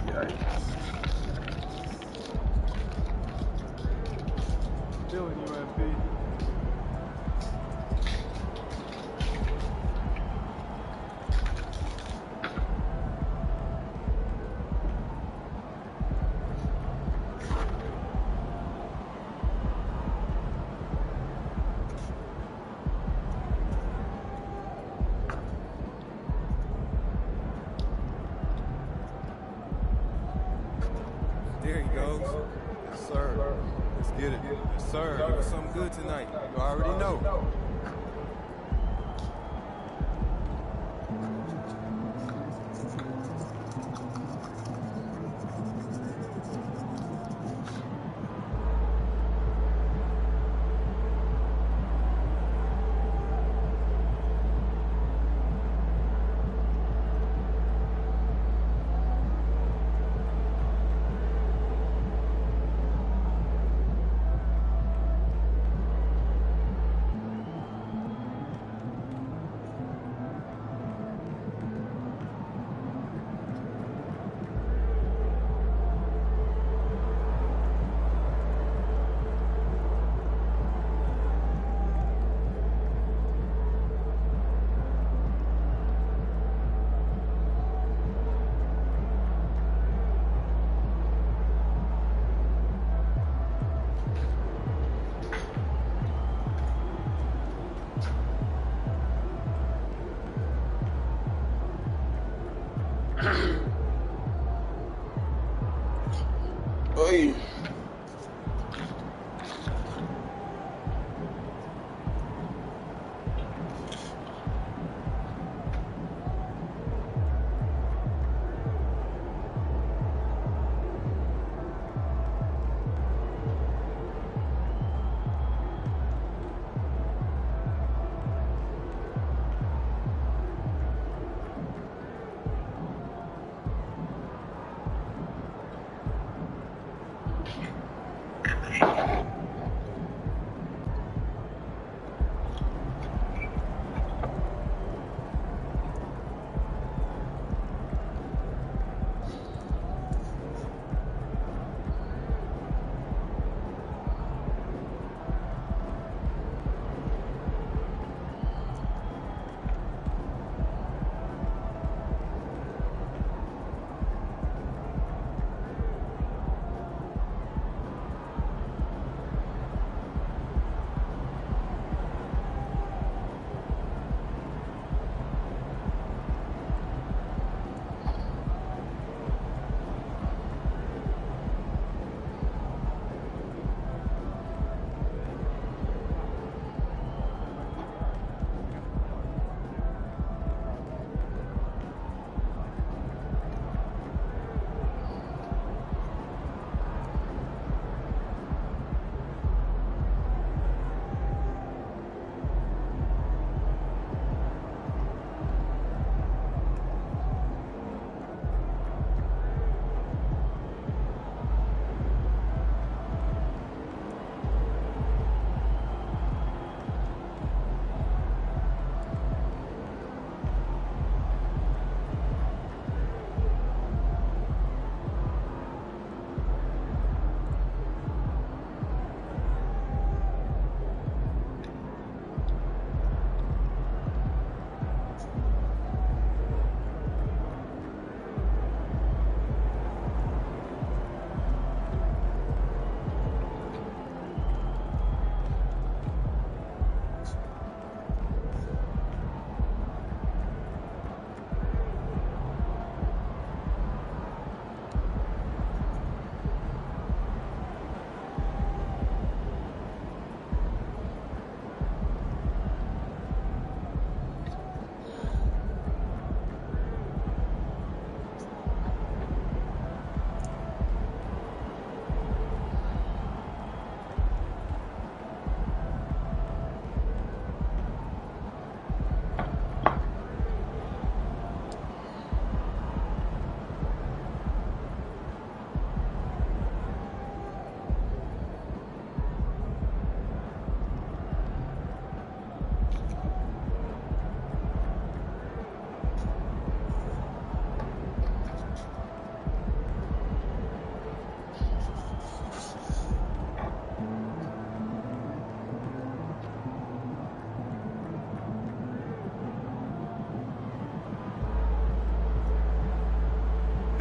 Yikes. Feeling you, MP. There he goes. Yes, sir. Let's get it. Yes, sir. Give us something good tonight. You already know. Oi.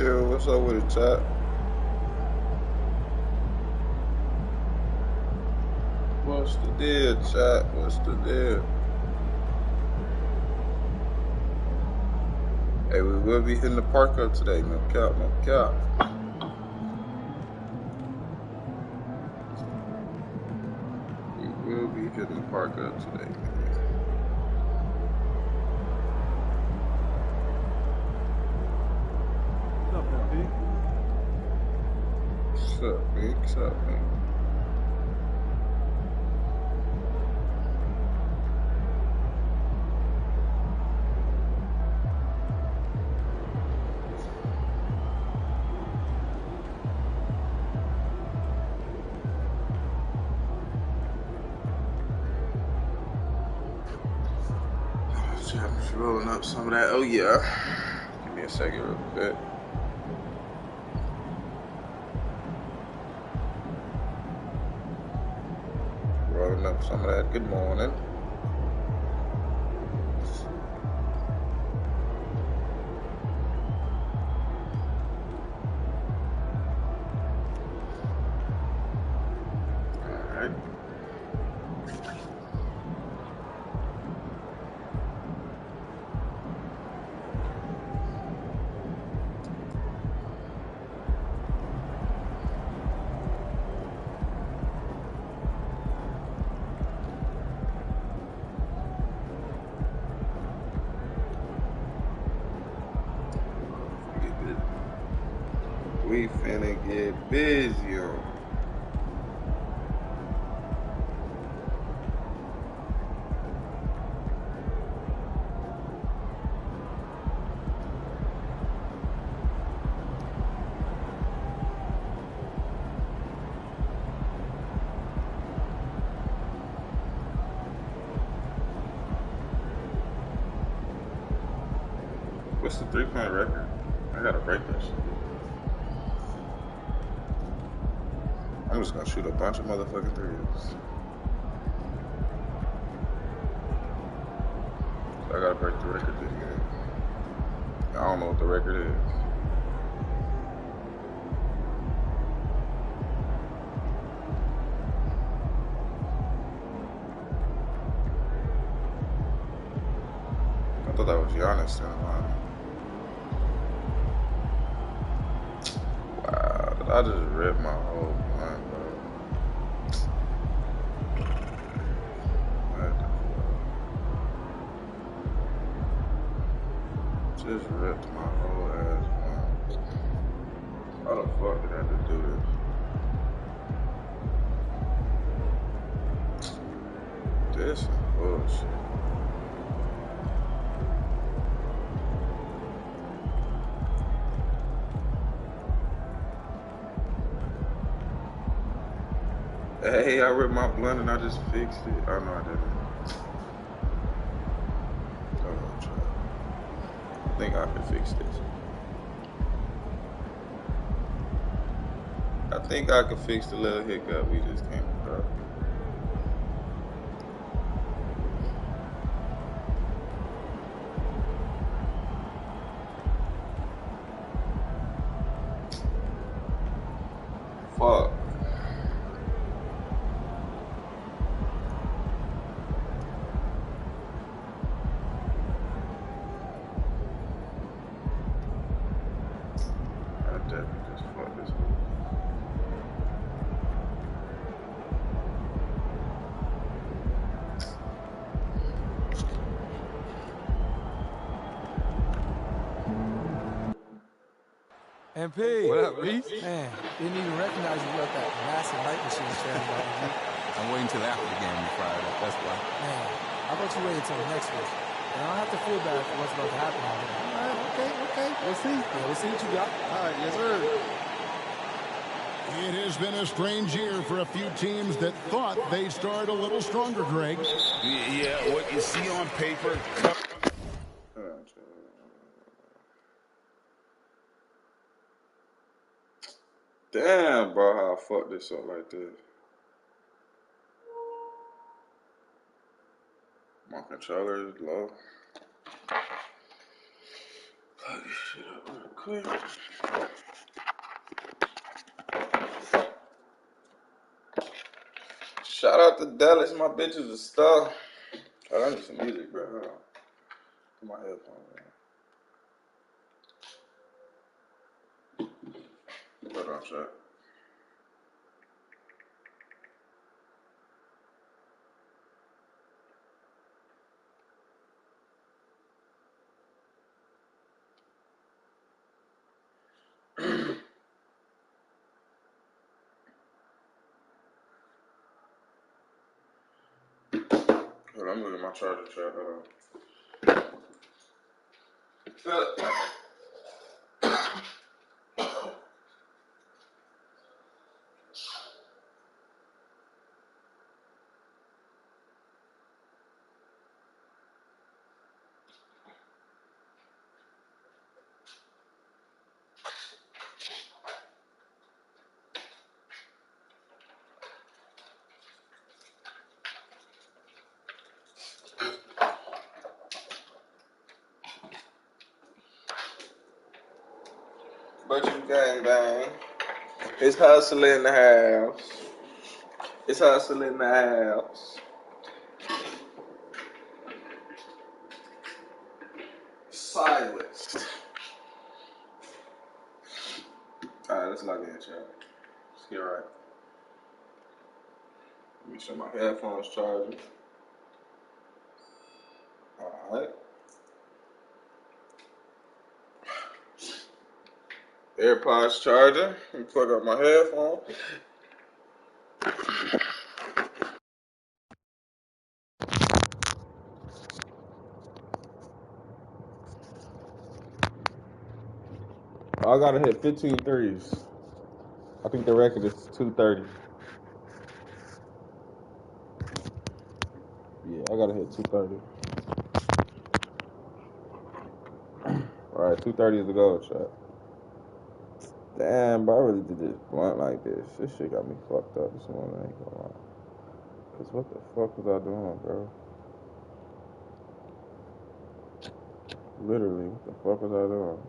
Yo, what's up with it, chat? What's the deal, chat? What's the deal? Hey, we will be hitting the park up today. No cap, no cap. We will be hitting the park up today, man. What's up, MP? What's up, man? What's up, man? I'm just rolling up some of that. Oh, yeah. Give me a second real quick. Rolling up some of that. Good morning. All right. We finna get busy on. What's the 3-point record? I gotta break that shit. I'm just gonna shoot a bunch of motherfucking threes. So I gotta break the record this game. I don't know what the record is. I thought that was Giannis in the line. Wow, I just ripped my whole line, bro. What the fuck? Just ripped my whole ass line. How the fuck did I just do this? This is bullshit. Hey, I ripped my blunt and I just fixed it. Oh, no, I didn't. I think I can fix this. I think I can fix the little hiccup we just came across. Fuck. I definitely just fucked this one. MP. What up, Reese? Man, didn't even recognize you left that massive light machine standing behind you. I'm waiting till after the game to fire it up. That's why. Man, how about you wait until next week? And I don't have to feel bad for what's about to happen out here. All right, okay. We'll see. Yeah, we'll see what you got. All right, yes, sir. It has been a strange year for a few teams that thought they started a little stronger, Greg. Yeah, what you see on paper. Damn, bro, how I fucked this up like this. My controller is low. Fuck this shit up real quick. Shout out to Dallas, my bitch is a star. Oh, I need some music, bro. Hold on. Put my headphones in. Hold on, chat. Hold on, I'm looking at my charger, chat. Hold on. But you gang bang. It's hustling in the house. It's hustling in the house. Silence. Alright, let's log in, chat. Let's get right. Make sure my headphones charging. Alright. AirPods charging. Let me plug up my headphones. I gotta hit 15 threes. I think the record is 230. Yeah, I gotta hit 230. Alright, 230 is the goal, chat. Damn, bro, I really did this blunt like this. This shit got me fucked up this morning, I ain't gonna lie. Cause what the fuck was I doing, bro? Literally, what the fuck was I doing?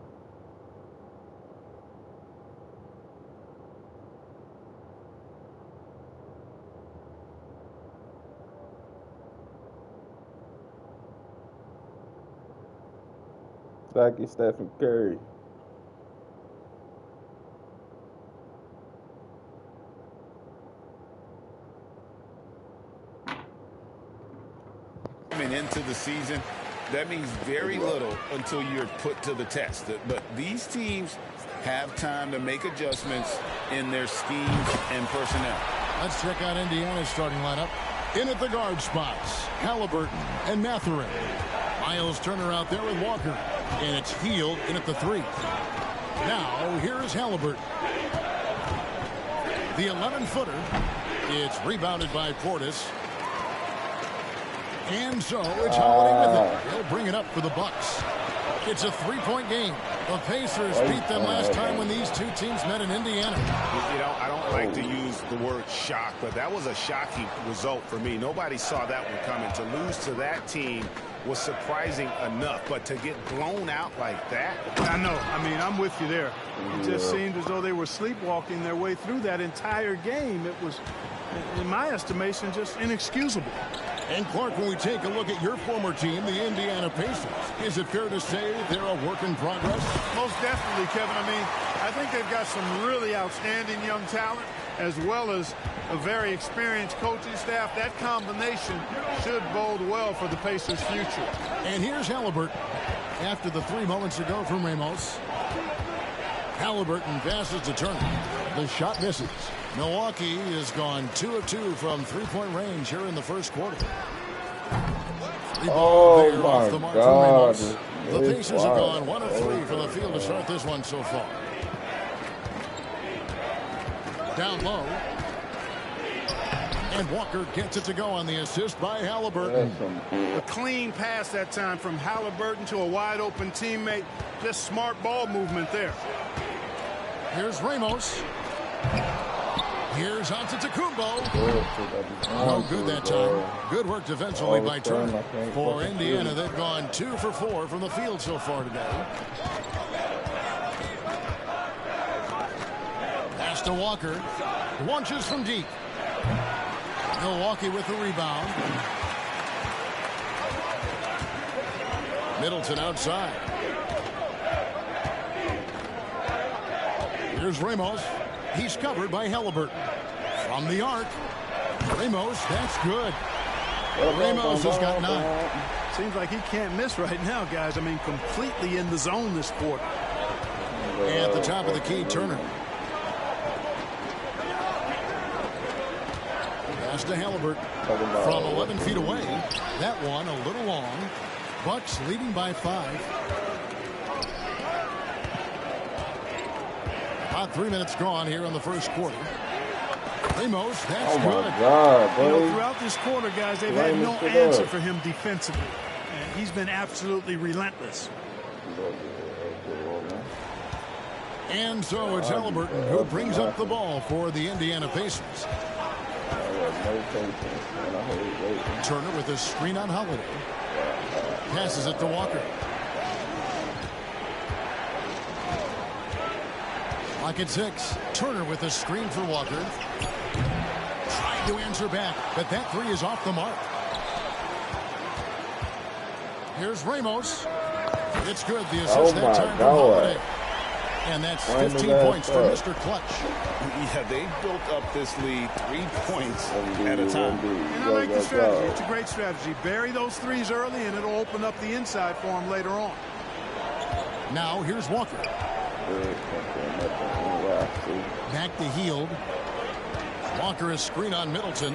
Zachy, Stephen Curry. Coming into the season, that means very little until you're put to the test. But these teams have time to make adjustments in their schemes and personnel. Let's check out Indiana's starting lineup. In at the guard spots, Halliburton and Mathurin. Miles Turner out there with Walker. And it's Hield in at the 3. Now, here is Halliburton. The 11-footer. It's rebounded by Portis. And so it's Holiday with it. He'll bring it up for the Bucks. It's a 3-point game. The Pacers beat them last time when these two teams met in Indiana. You know, I don't like to use the word shock, but that was a shocking result for me. Nobody saw that one coming. To lose to that team was surprising enough, but to get blown out like that. I know. I mean, I'm with you there. It just seemed as though they were sleepwalking their way through that entire game. It was, in my estimation, just inexcusable. And Clark, when we take a look at your former team, the Indiana Pacers, is it fair to say they're a work in progress? Most definitely, Kevin. I mean, I think they've got some really outstanding young talent, as well as a very experienced coaching staff. That combination should bode well for the Pacers' future. And here's Halliburton. After the 3 moments ago from Ramos. Halliburton passes to Turner. The shot misses. Milwaukee has gone 2 of 2 from 3-point range here in the first quarter. Oh my God. The Pacers have gone 1 of 3 from the field to start this one so far. Down low. And Walker gets it to go on the assist by Halliburton. A clean pass that time from Halliburton to a wide open teammate. Just smart ball movement there. Here's Ramos. Here's Antetokounmpo. No good that time. Good work defensively by Turner. For Indiana, they've gone 2 for 4 from the field so far today. to Walker. Launches from deep. Milwaukee with the rebound. Middleton outside. Here's Ramos. He's covered by Halliburton. From the arc. Ramos, that's good. Ramos has got 9. Seems like he can't miss right now, guys. I mean, completely in the zone this quarter. At the top of the key, Turner. Pass to Halliburton. From 11 feet away. That one a little long. Bucks leading by 5. About 3 minutes gone here in the first quarter. Ramos, that's good. God, you know, throughout this quarter, guys, they've had no answer for him defensively. And he's been absolutely relentless. And so it's Halliburton who brings up the ball for the Indiana Pacers. Turner with a screen on Holiday. Passes it to Walker. Lock at 6. Turner with a screen for Walker. Trying to answer back, but that 3 is off the mark. Here's Ramos. It's good. The assist that time from Holiday. And that's 15 points for Mr. Clutch. Yeah, they built up this lead 3 points at a time. And I like the strategy. It's a great strategy. Bury those threes early, and it'll open up the inside for him later on. Now here's Walker. Back to Hield. Walker is screen on Middleton.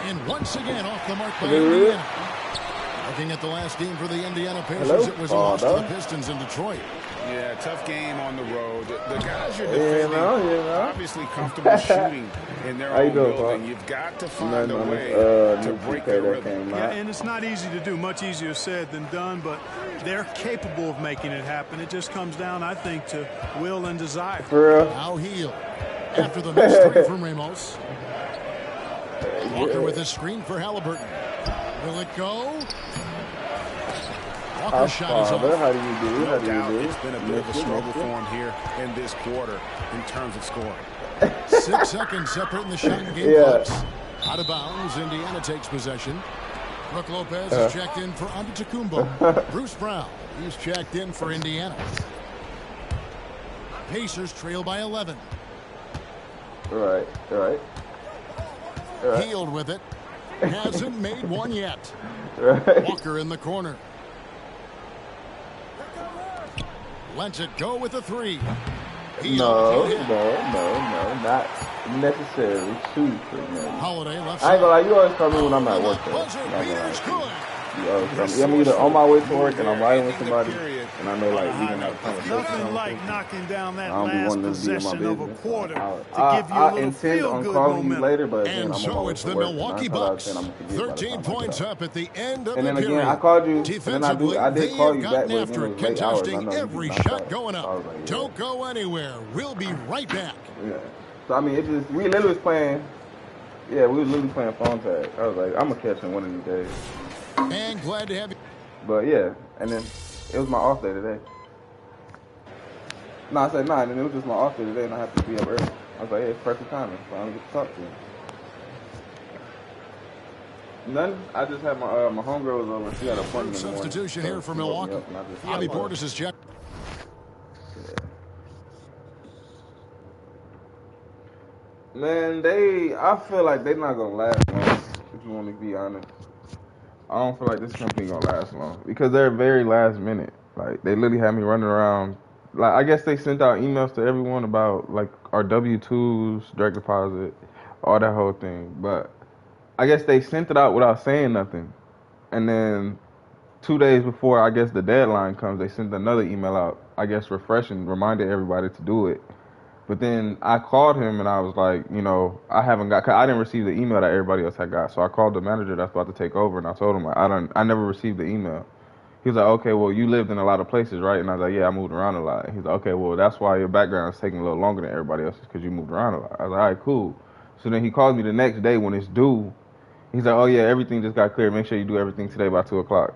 And once again off the mark by Indiana. Looking at the last game for the Indiana Pacers, it was a loss to the Pistons in Detroit. Yeah, tough game on the road. The guys you're defending obviously comfortable shooting in their own building. You've got to find a way to break their rhythm. Yeah, and it's not easy to do. Much easier said than done, but they're capable of making it happen. It just comes down, I think, to will and desire. Now Hield. After the missed 3 from Ramos. Walker with a screen for Halliburton. Will it go? Walker's shot is off. How do you do? No doubt it's been a bit of a struggle for him here in this quarter in terms of scoring. 6 seconds separating the shot and game clocks. Out of bounds, Indiana takes possession. Brook Lopez is checked in for Antetokounmpo. Bruce Brown, he's checked in for Indiana. Pacers trail by 11. All right. Hield with it. Hasn't made one yet. Walker in the corner. Lets it go with a 3. No, not necessarily. Shoot for me. Holiday left I ain't gonna lie, you always call me when I'm at work. I'm either on my way to work and I'm riding with somebody, and I know like we can have a conversation. Nothing like knocking down that last possession of a quarter to give you a I little intend on feel-good calling you momentum. later, but And so it's the Milwaukee Bucks. 13 points up at the end of the and then period. again, I called you. Defensively, I did call you they've back, gotten but after it it, was late hours. contesting every shot going up. Don't go anywhere. We'll be right back. Yeah. So I mean, it just we literally was playing. Yeah, we was literally playing phone tag. I was like, I'm gonna catch him one of these days. And glad to have you. But yeah, and then it was my off day today. No, I said and then it was just my off day today, and I have to be up early. I was like, hey, it's perfect timing, so I don't get to talk to you. Nothing. I just had my homegirl was over. She had an appointment. Substitution here for Milwaukee. Bobby Portis is checked. Man, I feel like they're not gonna last long. If you want me to be honest, I don't feel like this company gonna last long because they're very last minute. Like they literally had me running around. Like I guess they sent out emails to everyone about like our W-2s, direct deposit, all that whole thing. But I guess they sent it out without saying nothing. And then 2 days before I guess the deadline comes, they sent another email out. I guess refreshing, reminded everybody to do it. But then I called him and I was like, you know, I didn't receive the email that everybody else had got. So I called the manager that's about to take over and I told him I never received the email. He was like, okay, well, you lived in a lot of places, right? And I was like, yeah, I moved around a lot. He's like, okay, well, that's why your background is taking a little longer than everybody else's because you moved around a lot. I was like, all right, cool. So then he called me the next day when it's due. He's like, oh, yeah, everything just got cleared. Make sure you do everything today by 2 o'clock.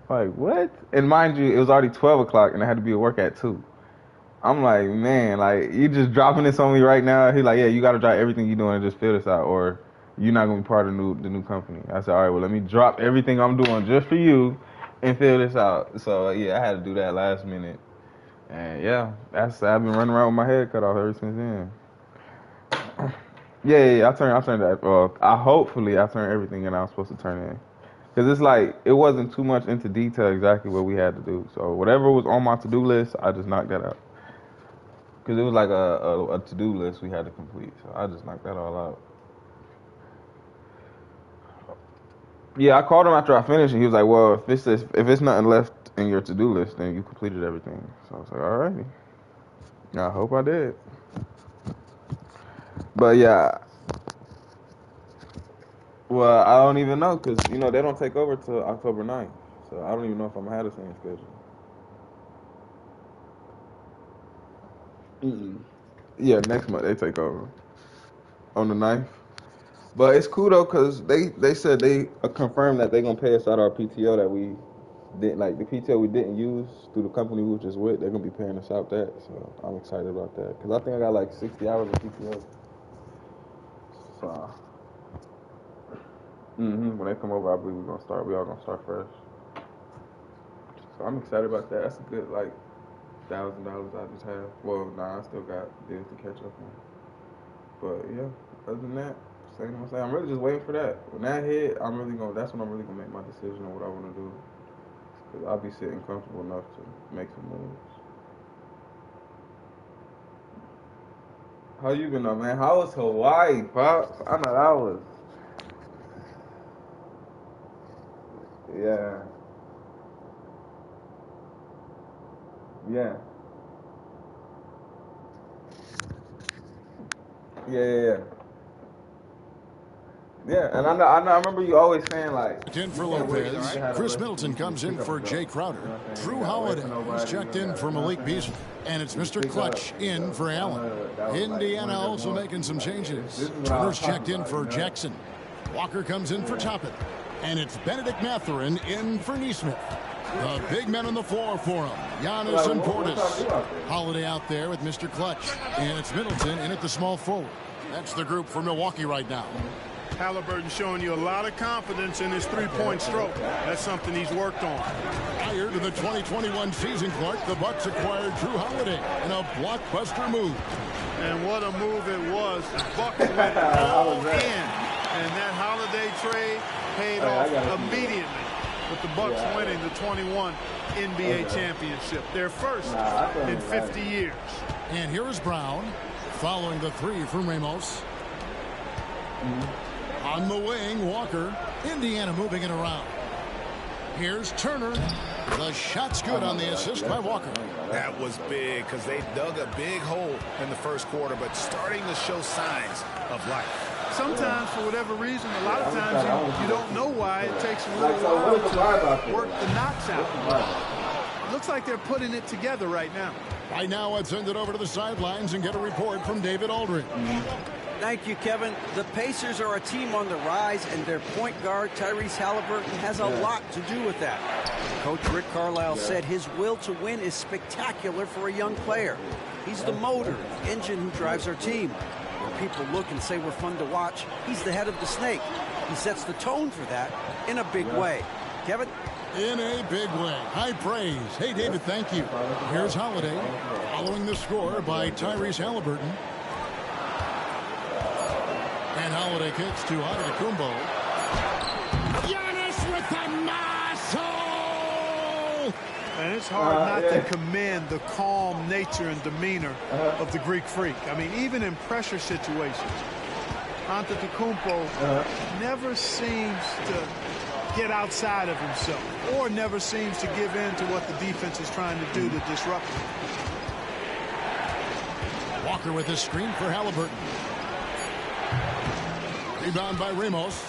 I'm like, what? And mind you, it was already 12 o'clock and I had to be at work at 2. I'm like, man, like you just dropping this on me right now. He's like, yeah, you got to drop everything you're doing and just fill this out, or you're not gonna be part of the new company. I said, all right, well, let me drop everything I'm doing just for you and fill this out. So yeah, I had to do that last minute, and yeah, I've been running around with my head cut off ever since then. Yeah, I turned that. Hopefully I turned everything in I was supposed to turn in. Cause it's like it wasn't too much into detail exactly what we had to do. So whatever was on my to-do list, I just knocked that out. Cause it was like a to-do list we had to complete. So I just knocked that all out. Yeah, I called him after I finished, and he was like, "Well, if it's nothing left in your to-do list, then you completed everything." So I was like, "Alrighty." I hope I did. But yeah. Well, I don't even know because, they don't take over till October 9th. So I don't even know if I'm going to have the same schedule. Yeah, next month they take over on the 9th. But it's cool, though, because they said they confirmed that they're going to pay us out our PTO that we didn't, like the PTO we didn't use through the company we were just with. They're going to be paying us out that. So I'm excited about that because I think I got like 60 hours of PTO. So. When they come over, I believe we all gonna start fresh. So I'm excited about that. That's a good like $1,000 I just have. Well, nah, I still got bills to catch up on. But yeah, other than that, same what I'm saying. I'm really just waiting for that. When that hit, that's when I'm really gonna make my decision on what I wanna do. Cause I'll be sitting comfortable enough to make some moves. How you been though, man? How was Hawaii, Pops? I know that was. Yeah. Yeah. Yeah. Yeah, and I remember you always saying like. In for Lopez, Chris Middleton comes in for Jay Crowder. Drew Holiday is checked in for Malik Beasley. And it's Mr. Clutch in for Allen. Indiana also making some changes. Turner's checked in for Jackson. Walker comes in for Toppin. And it's Benedict Mathurin in for Neesmith. The big men on the floor for him, Giannis and Portis. Holiday out there with Mr. Clutch. And it's Middleton in at the small forward. That's the group for Milwaukee right now. Halliburton showing you a lot of confidence in his three-point stroke. That's something he's worked on. Prior to the 2021 season, Clark, the Bucks acquired Drew Holiday in a blockbuster move. And what a move it was. The Bucks went all in. And that Holiday trade paid off immediately with the Bucks winning the 21 NBA championship. Their first in 50 years. And here is Brown following the three from Ramos. On the wing, Walker. Indiana moving it around. Here's Turner. The shot's good on the assist by Walker. That was big because they dug a big hole in the first quarter, but starting to show signs of life. Sometimes, for whatever reason, a lot of times you don't know why. It takes a little while to work the knots out. Looks like they're putting it together right now. Right now, I'd send it over to the sidelines and get a report from David Aldridge. Thank you, Kevin. The Pacers are a team on the rise, and their point guard, Tyrese Halliburton, has a lot to do with that. Coach Rick Carlisle said his will to win is spectacular for a young player. He's the motor, the engine who drives our team. When people look and say we're fun to watch, he's the head of the snake. He sets the tone for that in a big way. Kevin? In a big way. High praise. Hey, David, thank you. Here's Holiday following the score by Tyrese Halliburton. And Holiday kicks to Antetokounmpo. Giannis with the muscle! And it's hard not to commend the calm nature and demeanor of the Greek Freak. I mean, even in pressure situations, Antetokounmpo never seems to get outside of himself or never seems to give in to what the defense is trying to do to disrupt him. Walker with his screen for Halliburton. Rebound by Ramos.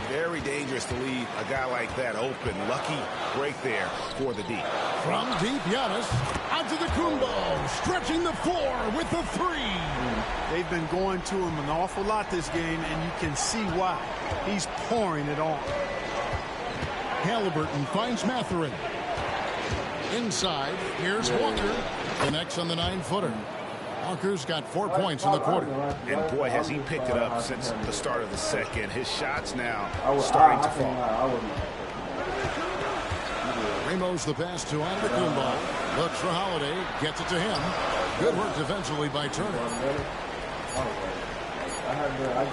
Very dangerous to leave a guy like that open. Lucky break there for the deep. From deep, Giannis. Antetokounmpo stretching the floor with the three. They've been going to him an awful lot this game, and you can see why. He's pouring it on. Halliburton finds Mathurin. Inside, here's Walker. Connects on the 9-footer. Walker's got 4 points in the quarter. And boy, has he picked it up since the start of the second. His shots now starting to fall. Ramos the pass to Antetokounmpo. Looks for Holiday. Gets it to him. Good work defensively by Turner.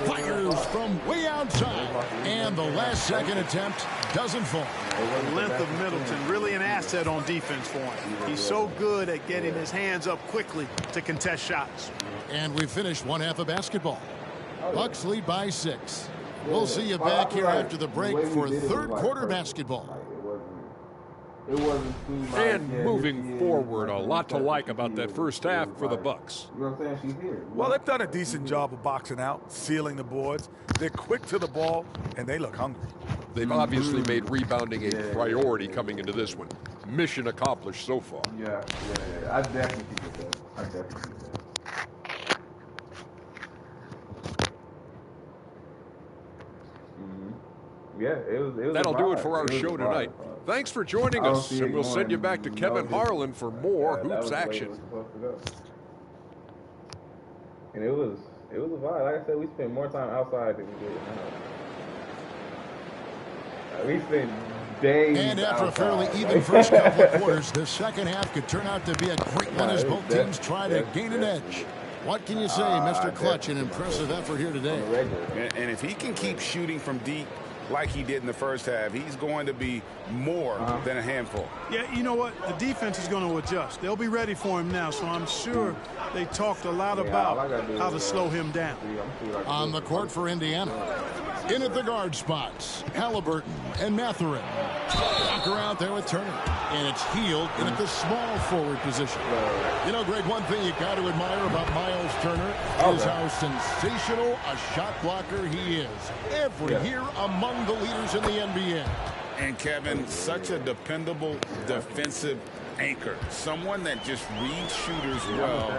Fires from way outside. And the last second attempt doesn't fall. The length of Middleton, really an asset on defense for him. He's so good at getting his hands up quickly to contest shots. And we finished one half of basketball. Bucks lead by 6. We'll see you back here after the break for third quarter basketball. And moving forward, a lot to like about that first half for the Bucks. You know what I'm saying? She's here. Well, they've done a decent job of boxing out, sealing the boards. They're quick to the ball, and they look hungry. They've obviously made rebounding a priority coming into this one. Mission accomplished so far. Yeah. I definitely think that. I definitely think that. Yeah, it was. That'll do it for our show tonight. Thanks for joining us, and we'll send you back to Kevin Harlan for more hoops action. And it was a vibe. Like I said, we spent more time outside than we did in the house. We spent days. And after a fairly even first couple of quarters, the second half could turn out to be a great one as both teams try to gain an edge. What can you say, Mr. Clutch? An impressive effort here today. And if he can keep shooting from deep like he did in the first half, he's going to be more than a handful. Yeah, you know what? The defense is going to adjust. They'll be ready for him now, so I'm sure they talked a lot about how to slow him down. On the court for Indiana. In at the guard spots, Halliburton and Mathurin. Walker out there with Turner. And it's Hield in at the small forward position. You know, Greg, one thing you got to admire about Miles Turner is how sensational a shot blocker he is. Every year among the leaders in the NBA. And Kevin, such a dependable defensive anchor. Someone that just reads shooters well,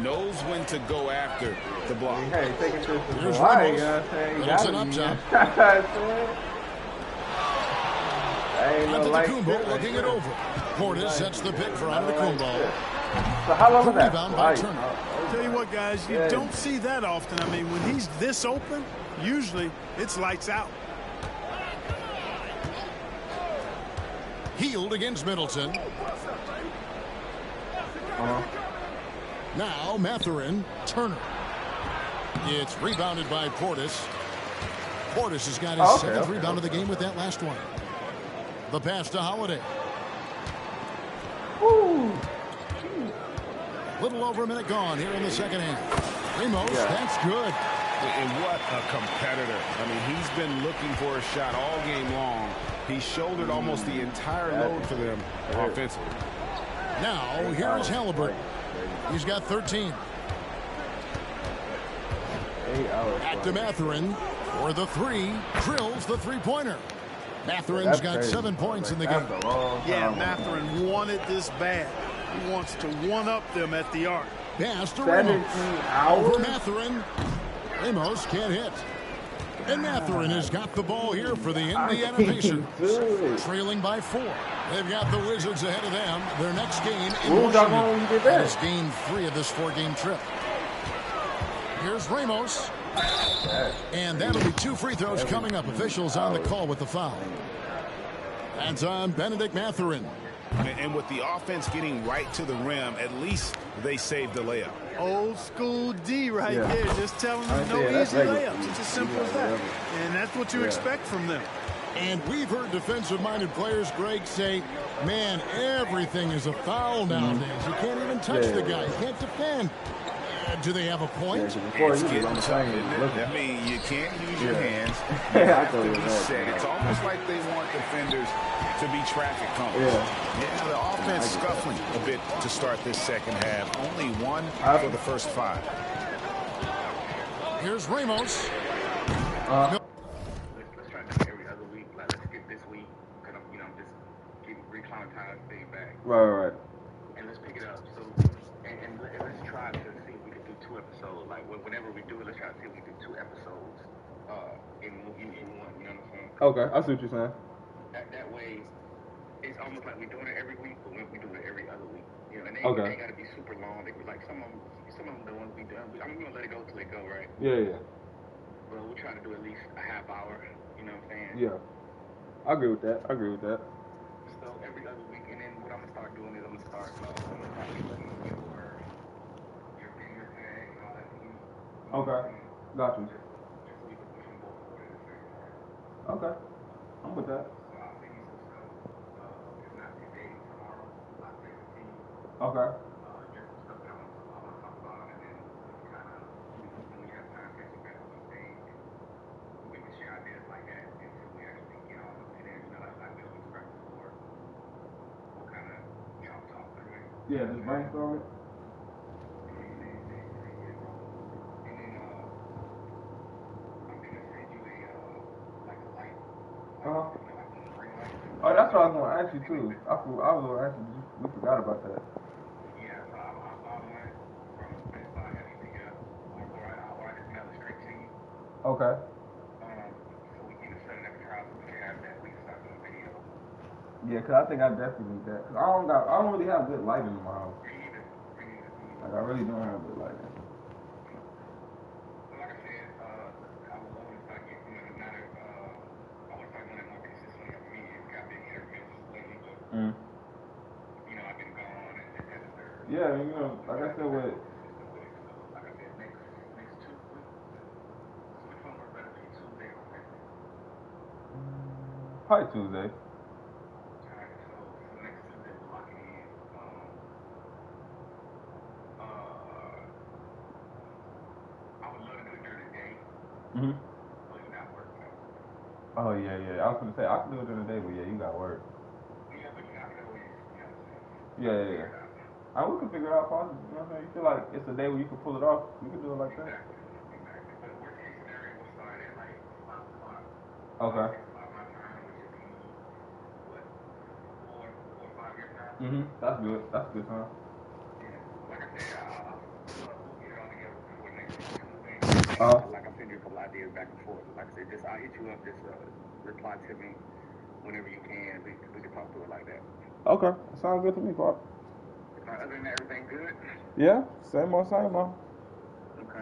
knows when to go after the block. Hey, take it to Here's the Ramos. It's an up top. Antetokounmpo looking it over. Portis sets the pick for Antetokounmpo. So how long was that? Rebound by Turner. I'll tell you what, guys, you don't see that often. I mean, when he's this open, usually it's lights out. Hield against Middleton. Now Mathurin, Turner. It's rebounded by Portis. Portis has got his seventh rebound of the game with that last one. The pass to Holiday. Little over a minute gone here in the second half. Ramos, that's good. And what a competitor. I mean, he's been looking for a shot all game long. He shouldered almost the entire load for them offensively. Now, here's Halliburton. He's got 13. Back to Mathurin for the three. Drills the three-pointer. Mathurin's got 7 points in the game. Yeah, Mathurin wanted this bad. He wants to one-up them at the arc. Pass to Ramos. Over Mathurin. Ramos can't hit. And Mathurin has got the ball here for the Indiana Pacers. Trailing by 4. They've got the Wizards ahead of them. Their next game in Washington. That is game 3 of this 4-game trip. Here's Ramos. And that'll be 2 free throws coming up. Officials on the call with the foul. That's on Benedict Mathurin. And with the offense getting right to the rim, at least they saved the layup. Old school D right there. Just telling them no easy layups. It's as simple as that. And that's what you expect from them. And we've heard defensive-minded players, Greg, say, man, everything is a foul nowadays. You can't even touch the guy. You can't defend. Do they have a point? It's getting tough, isn't it? I mean, you can't use your hands. You have to be set. It's almost like they want defenders to be traffic cones. Yeah, the offense scuffling a bit to start this second half. Only 1 for the first 5. Here's Ramos. Let's try to do every other week. Like, let's get this week, kind of, just keep reclimatized thing back. Right. And let's pick it up. So, and let's try to see if we can do 2 episodes. Like, whenever we do it, let's try to see if we can do 2 episodes in one. You know what I'm saying? Okay, I see what you're saying. That way, it's almost like we're doing it every week, but we do it every other week. And they ain't got to be like some of them the ones we done. I'm gonna let it go till it go, right? Yeah. Well, we're trying to do at least a half hour. You know what I'm saying? Yeah. I agree with that. So every other week, and then what I'm gonna start doing is I'm gonna start including your video tag and all that. Okay. Got you. Just so we can push them both forward at the same time. Okay. I'm with that. So I'll send you some stuff. If not today, tomorrow, I'll text it to you. Okay. Just some stuff that I want to talk about, and then kind of, when we have time, catch it back on the page. We can share ideas like that until we actually get on, and then like we always prep before. We'll kind of talk through it. Yeah, just brainstorm it. Oh, that's what I was going to ask you too. I was going to ask you. We forgot about that. Yeah, so I'll buy one from Best Buy, or I just mail it straight to you. Okay. So we can set it up at your house. We can have that. We can start doing video. Yeah, cause I think I definitely need that. Cause I don't really have good lighting in my house. Me neither. Like I really don't have good lighting. Like I said, I would love to start getting I want to start doing it more consistently. I mean, it's got been hit or miss lately, but I've been gone and this and the third. Yeah, like I said, with like I said, next Tuesday. Which one works better for you, Tuesday or Wednesday? Probably Tuesday. Alright, so next Tuesday we're locking in. I would love to do it during the day. But it's not working. Oh yeah. I was gonna say I can do it during the day, but yeah, you got work. Yeah, but I can always, Yeah. We can figure it out possibly. You know what I'm saying? You feel like it's a day where you can pull it off. We can do it like that. Exactly. But worst case scenario, we'll start at like 5 o'clock. Okay. 6 o'clock my time, which would be what, 4 or 5 your time. That's good. That's a good time. Yeah. Like I said, we'll get it all together before next Tuesday. Like I'll send you a couple ideas back and forth. Like I said, I'll hit you up. Just reply to me whenever you can. We can talk through it like that. Okay. Sounds good to me, Pop. Other than that, everything good? Yeah. Same old. Okay.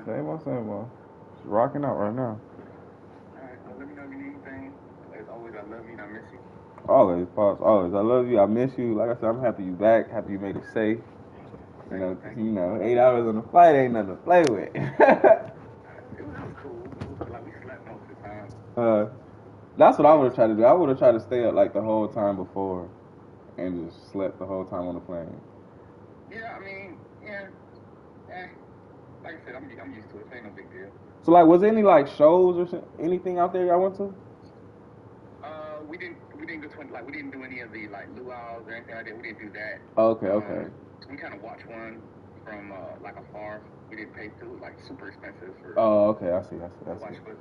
Same old. Just rocking out right now. Alright, well, let me know if you need anything. As always, I love you and I miss you. Always, Pops. Always. I love you. I miss you. Like I said, I'm happy you back. Happy you made it safe. 'Cause 8 hours on the flight ain't nothing to play with. It was cool. Like we slept most of the time. That's what I would have tried to do. I would have tried to stay up like the whole time before, and just slept the whole time on the plane. Yeah, I mean, like I said, I'm used to it. It ain't no big deal. So like, was there any like shows or anything out there y'all went to? We didn't go to we didn't do any of the like luau's or anything like that. We didn't do that. Okay. We kind of watched one from like afar. We didn't pay through like super expensive for. Oh, okay. I see. Watch people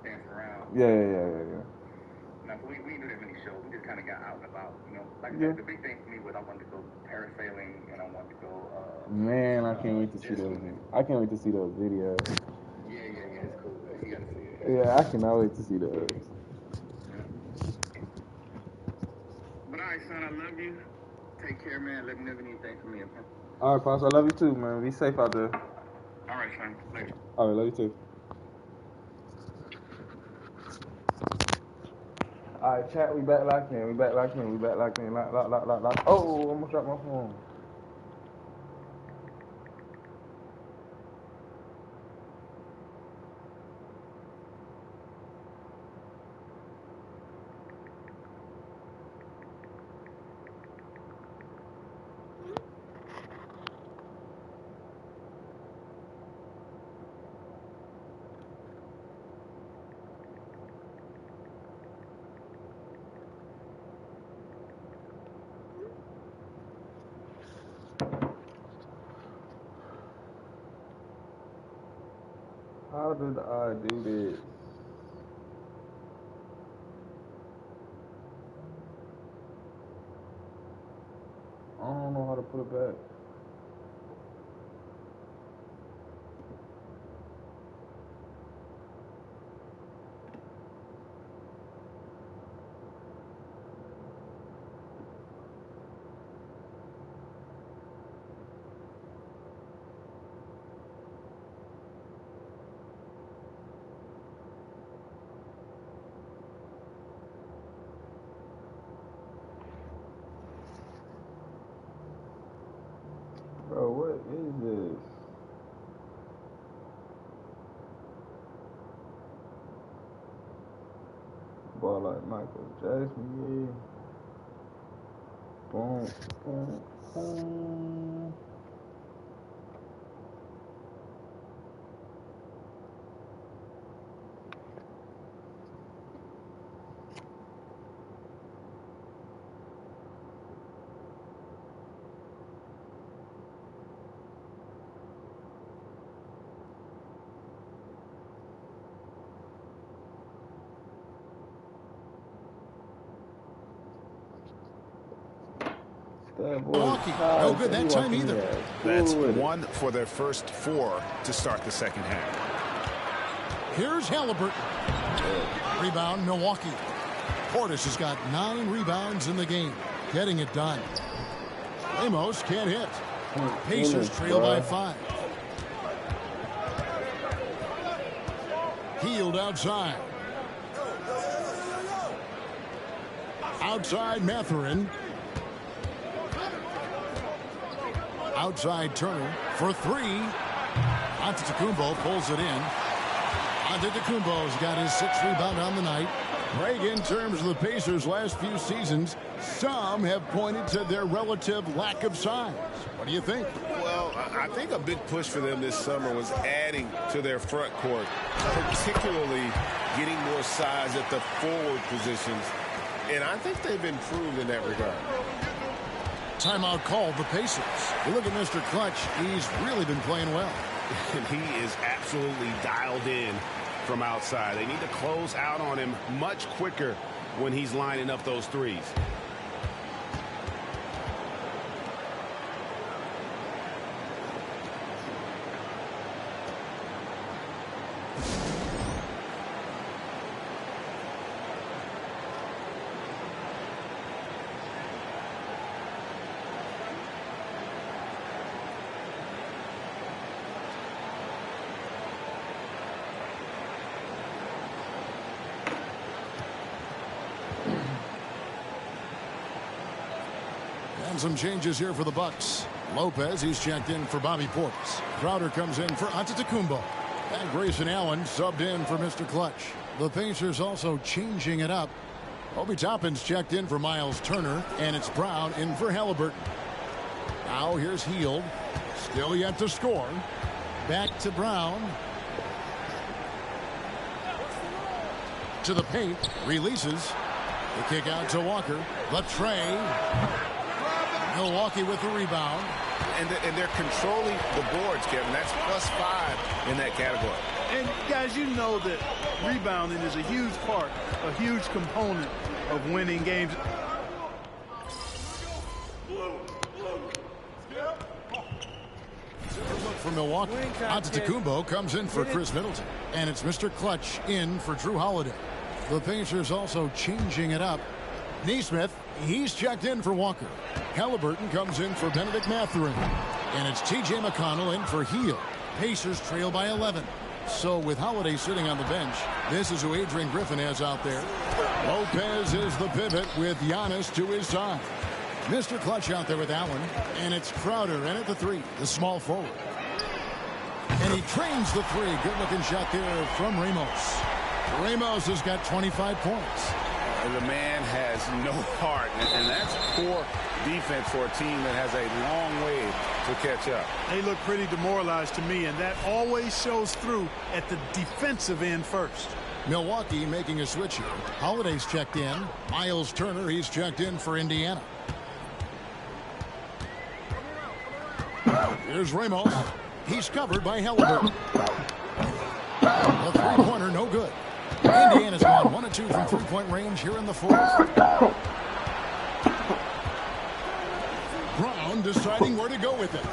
dance around. Yeah. No, so we didn't do that many shows. We just kind of got out and about, Like I said, the big thing for me was I wanted to go parasailing and I wanted to go. Man, I can't wait to see those. I can't wait to see those videos. Yeah, it's cool. You gotta see it. Yeah, I cannot wait to see those. But all right, son, I love you. Take care, man. Let me know if you need anything from me, okay? All right, Pops. I love you too, man. Be safe out there. All right, son. Later. All right, love you too. All right, chat. We back locked in. Lock. Oh, almost dropped my phone. How did I do this? I don't know how to put it back. ball like Michael Jackson, yeah. Boom, boom, boom. Milwaukee, no good that time either. That's one for their first 4 to start the second half. Here's Halliburton. Rebound, Milwaukee. Portis has got 9 rebounds in the game, getting it done. Ramos can't hit. Pacers trail by 5. Hield outside. Outside Mathurin. Outside Turner for 3. Antetokounmpo pulls it in. Antetokounmpo's got his 6th rebound on the night. Greg, in terms of the Pacers' last few seasons, some have pointed to their relative lack of size. What do you think? Well, I think a big push for them this summer was adding to their front court, particularly getting more size at the forward positions. And I think they've improved in that regard. Timeout called the Pacers. You look at Mr. Clutch. He's really been playing well. And he is absolutely dialed in from outside. They need to close out on him much quicker when he's lining up those threes. Some changes here for the Bucks. Lopez, he's checked in for Bobby Portis. Crowder comes in for Antetokounmpo. And Grayson Allen subbed in for Mr. Clutch. The Pacers also changing it up. Obi Toppin's checked in for Miles Turner, and it's Brown in for Halliburton. Now here's Hield. Still yet to score. Back to Brown. To the paint. Releases. The kick out to Walker. The tray. Milwaukee with the rebound. And they're controlling the boards, Kevin. That's +5 in that category. And, guys, you know that rebounding is a huge part, a huge component of winning games. Look for Milwaukee. Antetokounmpo comes in for Chris Middleton. And it's Mr. Clutch in for Drew Holiday. The Pacers also changing it up. Neesmith, he's checked in for Walker. Halliburton comes in for Benedict Mathurin. And it's T.J. McConnell in for Hield. Pacers trail by 11. So with Holiday sitting on the bench, this is who Adrian Griffin has out there. Lopez is the pivot with Giannis to his side. Mr. Clutch out there with Allen. And it's Crowder in at the 3, the small forward. And he trains the 3. Good-looking shot there from Ramos. Ramos has got 25 points. The man has no heart, and that's poor defense for a team that has a long way to catch up. They look pretty demoralized to me, and that always shows through at the defensive end first. Milwaukee making a switch here. Holiday's checked in. Miles Turner, he's checked in for Indiana. Here's Ramos. He's covered by Halliburton. The three-pointer, no good. Indiana's gone 1 of 2 from three-point range here in the 4th. Brown deciding where to go with it.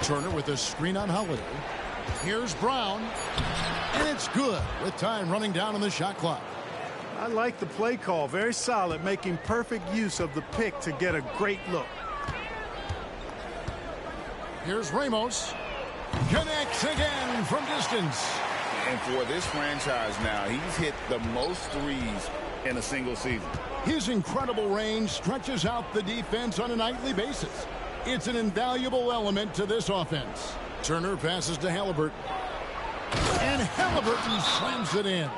Turner with a screen on Holiday. Here's Brown. And it's good with time running down on the shot clock. I like the play call. Very solid, making perfect use of the pick to get a great look. Here's Ramos. Connects again from distance. And for this franchise now, he's hit the most threes in a single season. His incredible range stretches out the defense on a nightly basis. It's an invaluable element to this offense. Turner passes to Halliburton. And Halliburton slams it in.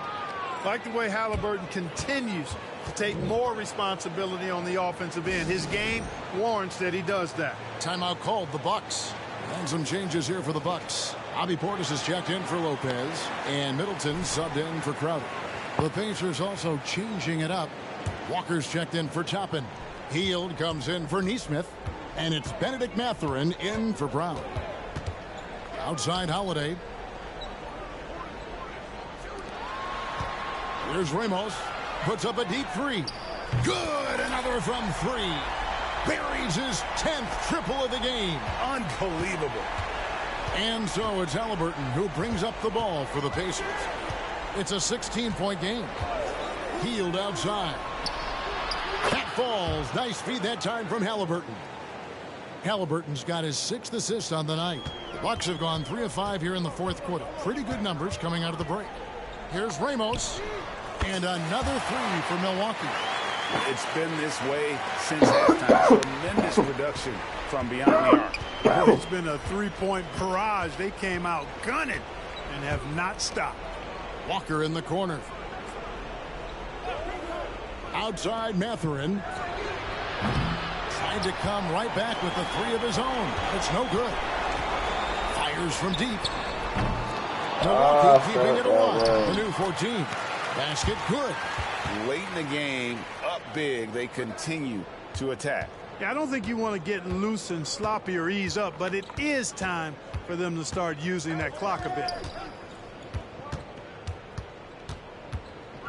Like the way Halliburton continues to take more responsibility on the offensive end. His game warrants that he does that. Timeout called, the Bucks. And some changes here for the Bucks. Bobby Portis is checked in for Lopez, and Middleton subbed in for Crowder. The Pacers also changing it up. Walker's checked in for Toppin. Hield comes in for Nesmith, and it's Benedict Mathurin in for Brown. Outside Holiday. Here's Ramos. Puts up a deep three. Good! Another from three. Buries his 10th triple of the game. Unbelievable. And so it's Halliburton who brings up the ball for the Pacers. It's a 16-point game. Hield outside. That falls. Nice feed that time from Halliburton. Halliburton's got his 6th assist on the night. The Bucks have gone 3 of 5 here in the fourth quarter. Pretty good numbers coming out of the break. Here's Ramos. And another three for Milwaukee. It's been this way since halftime. Tremendous production from beyond the arc. It's been a three-point barrage. They came out gunning and have not stopped. Walker in the corner. Outside Mathurin. Trying to come right back with the three of his own. It's no good. Fires from deep. Milwaukee keeping it alive. The new 14. Basket good. Late in the game, up big, they continue to attack. Yeah, I don't think you want to get loose and sloppy or ease up, but it is time for them to start using that clock a bit.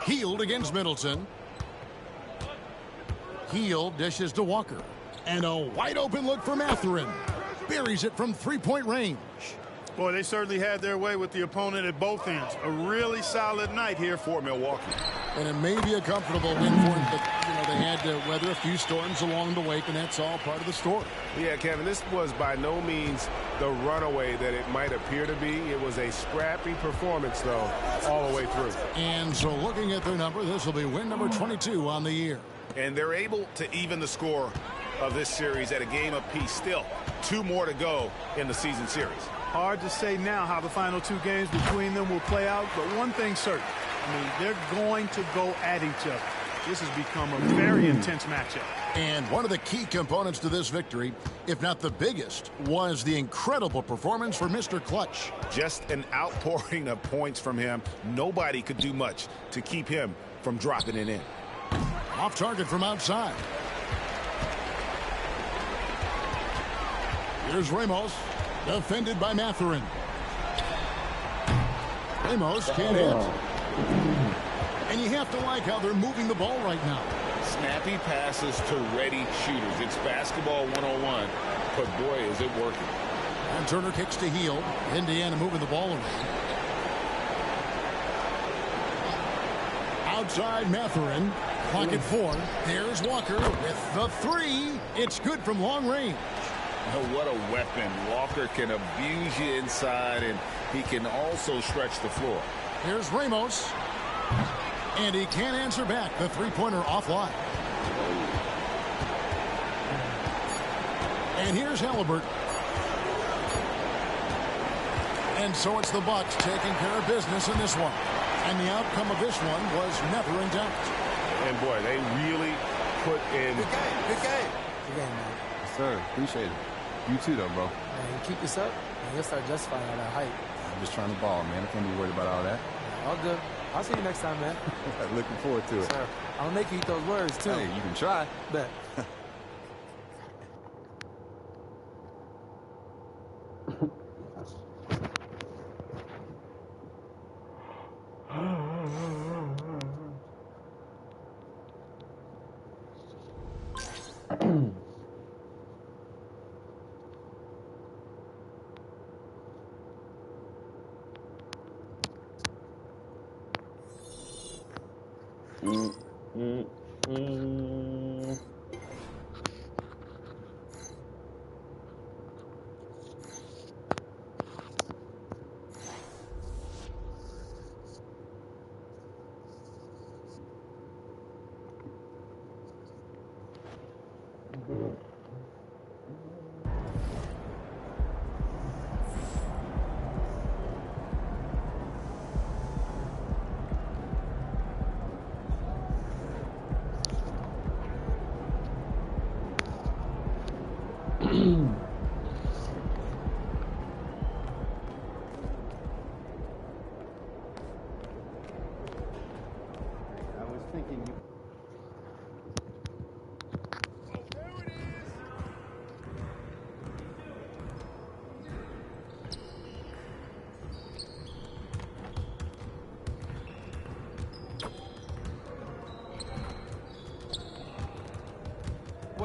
Hield against Middleton. Hield dishes to Walker. And a wide open look for Mathurin. Buries it from three-point range. Boy, they certainly had their way with the opponent at both ends. A really solid night here for Milwaukee. And it may be a comfortable win for them, but they had to weather a few storms along the way, and that's all part of the story. Yeah, Kevin, this was by no means the runaway that it might appear to be. It was a scrappy performance, though, all the way through. And so looking at their number, this will be win number 22 on the year. And they're able to even the score of this series at a game apiece. Still, 2 more to go in the season series. Hard to say now how the final 2 games between them will play out, but one thing's certain. I mean, they're going to go at each other. This has become a very intense matchup. And one of the key components to this victory, if not the biggest, was the incredible performance for Mr. Clutch. Just an outpouring of points from him. Nobody could do much to keep him from dropping it in. Off target from outside. Here's Ramos. Defended by Mathurin. Ramos can't hit. And you have to like how they're moving the ball right now. Snappy passes to ready shooters. It's basketball 101, but boy, is it working. And Turner kicks to Hield. Indiana moving the ball around. Outside Mathurin. Clock at 4. There's Walker with the three. It's good from long range. Oh, what a weapon. Walker can abuse you inside, and he can also stretch the floor. Here's Ramos. And he can't answer back. The three-pointer offline. And here's Halliburton. And so it's the Bucks taking care of business in this one. And the outcome of this one was never in doubt. And boy, they really put in. Good game. Good game. Good game, man. Yes, sir. Appreciate it. You too, though, bro. Man, you keep this up, and you'll start justifying all that hype. I'm just trying to ball, man. I can't be worried about all that. All good. I'll see you next time, man. Looking forward to it. Sir, I'm going to make you eat those words, too. Hey, you can try. Bet.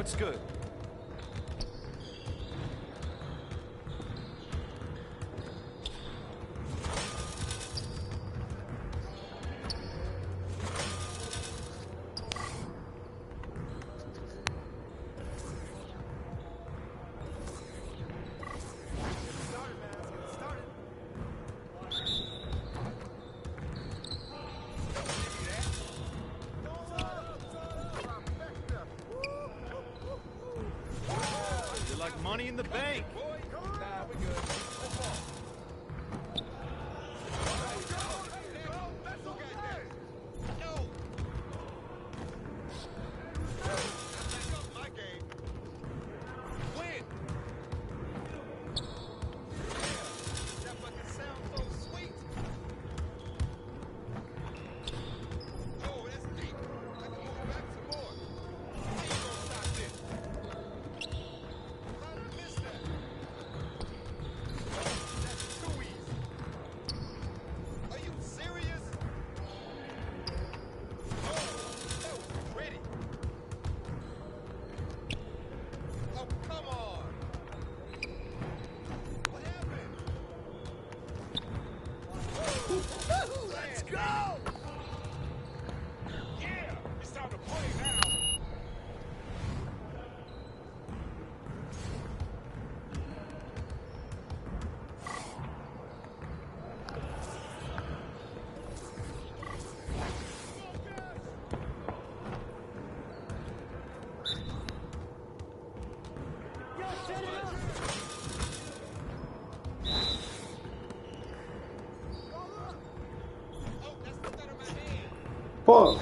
That's good. Money in the bank. Nah, we good. Let's go! Yeah, it's time to play now. Fuck.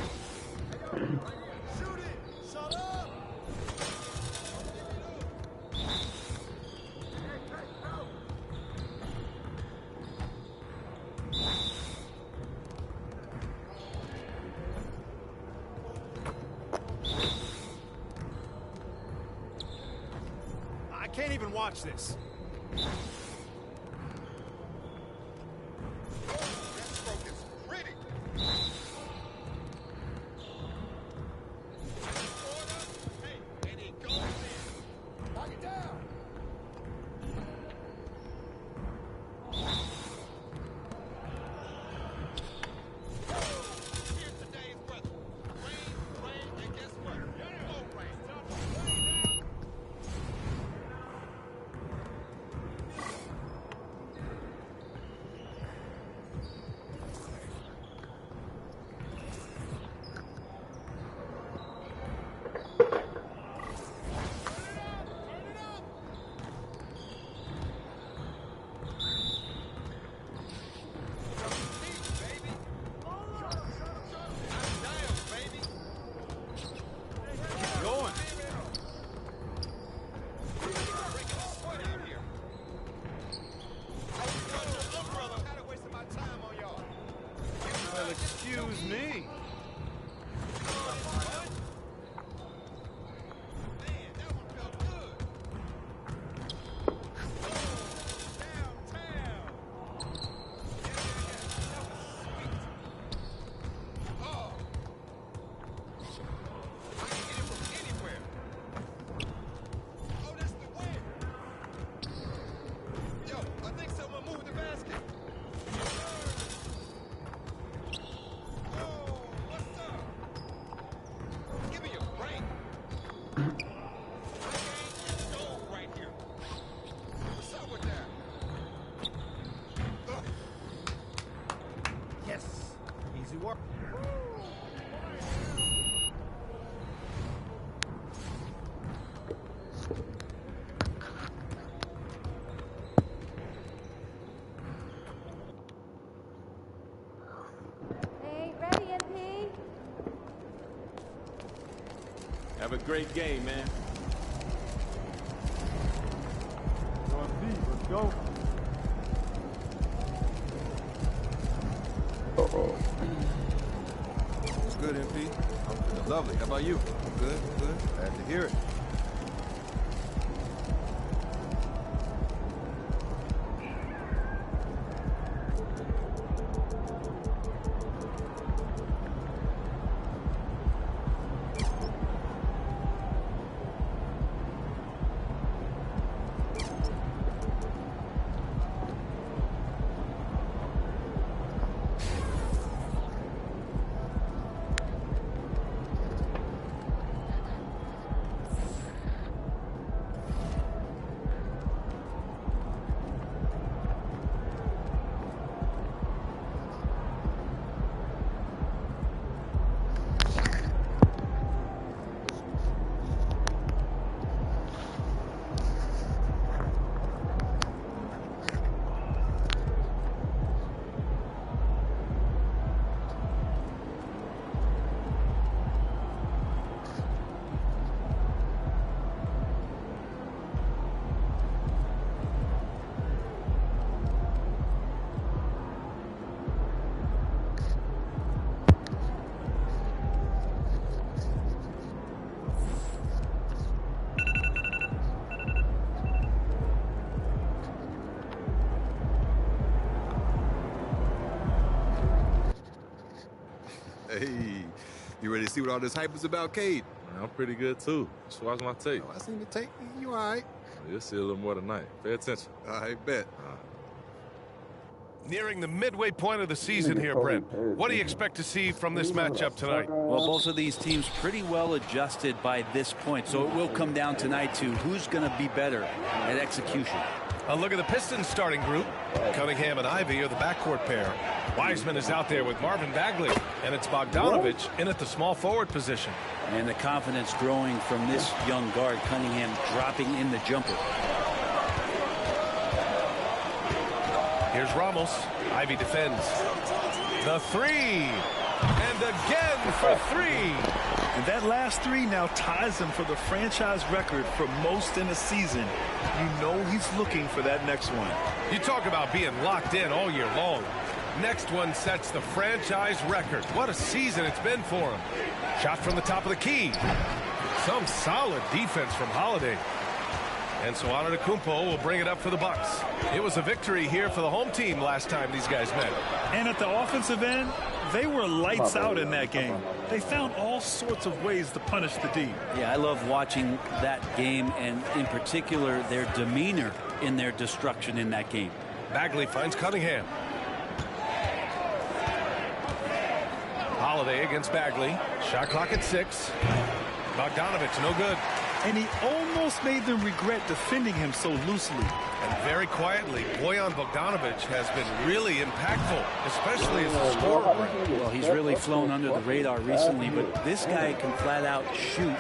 I can't even watch this. Excuse me. Have a great game, man. Let's go. It's good, MP. Lovely. How about you? Good, good. Glad to hear it. Hey, you ready to see what all this hype is about, Cade? I'm pretty good, too. Just watch my tape. Oh, I seen the tape. You all right? You'll see a little more tonight. Pay attention. I bet. Nearing the midway point of the season here, Brent. What do you expect to see from this matchup tonight? Well, both of these teams pretty well adjusted by this point, so it will come down tonight to who's going to be better at execution. A look at the Pistons starting group. Cunningham and Ivey are the backcourt pair. Wiseman is out there with Marvin Bagley, and it's Bogdanovich in at the small forward position. And the confidence growing from this young guard, Cunningham, dropping in the jumper. Here's Ramos. Ivey defends. The three. And again for three. And that last three now ties him for the franchise record for most in a season. You know he's looking for that next one. You talk about being locked in all year long. Next one sets the franchise record. What a season it's been for him. Shot from the top of the key. Some solid defense from Holiday. And so Antetokounmpo will bring it up for the Bucks. It was a victory here for the home team last time these guys met. And at the offensive end, they were lights out in that game. They found all sorts of ways to punish the D. Yeah, I love watching that game, and in particular, their demeanor in their destruction in that game. Bagley finds Cunningham. Holiday against Bagley. Shot clock at 6. Bogdanovich, no good. And he almost made them regret defending him so loosely. And very quietly, Bojan Bogdanovich has been really impactful, especially as a scorer. Well, he's really flown under the radar recently, but this guy can flat out shoot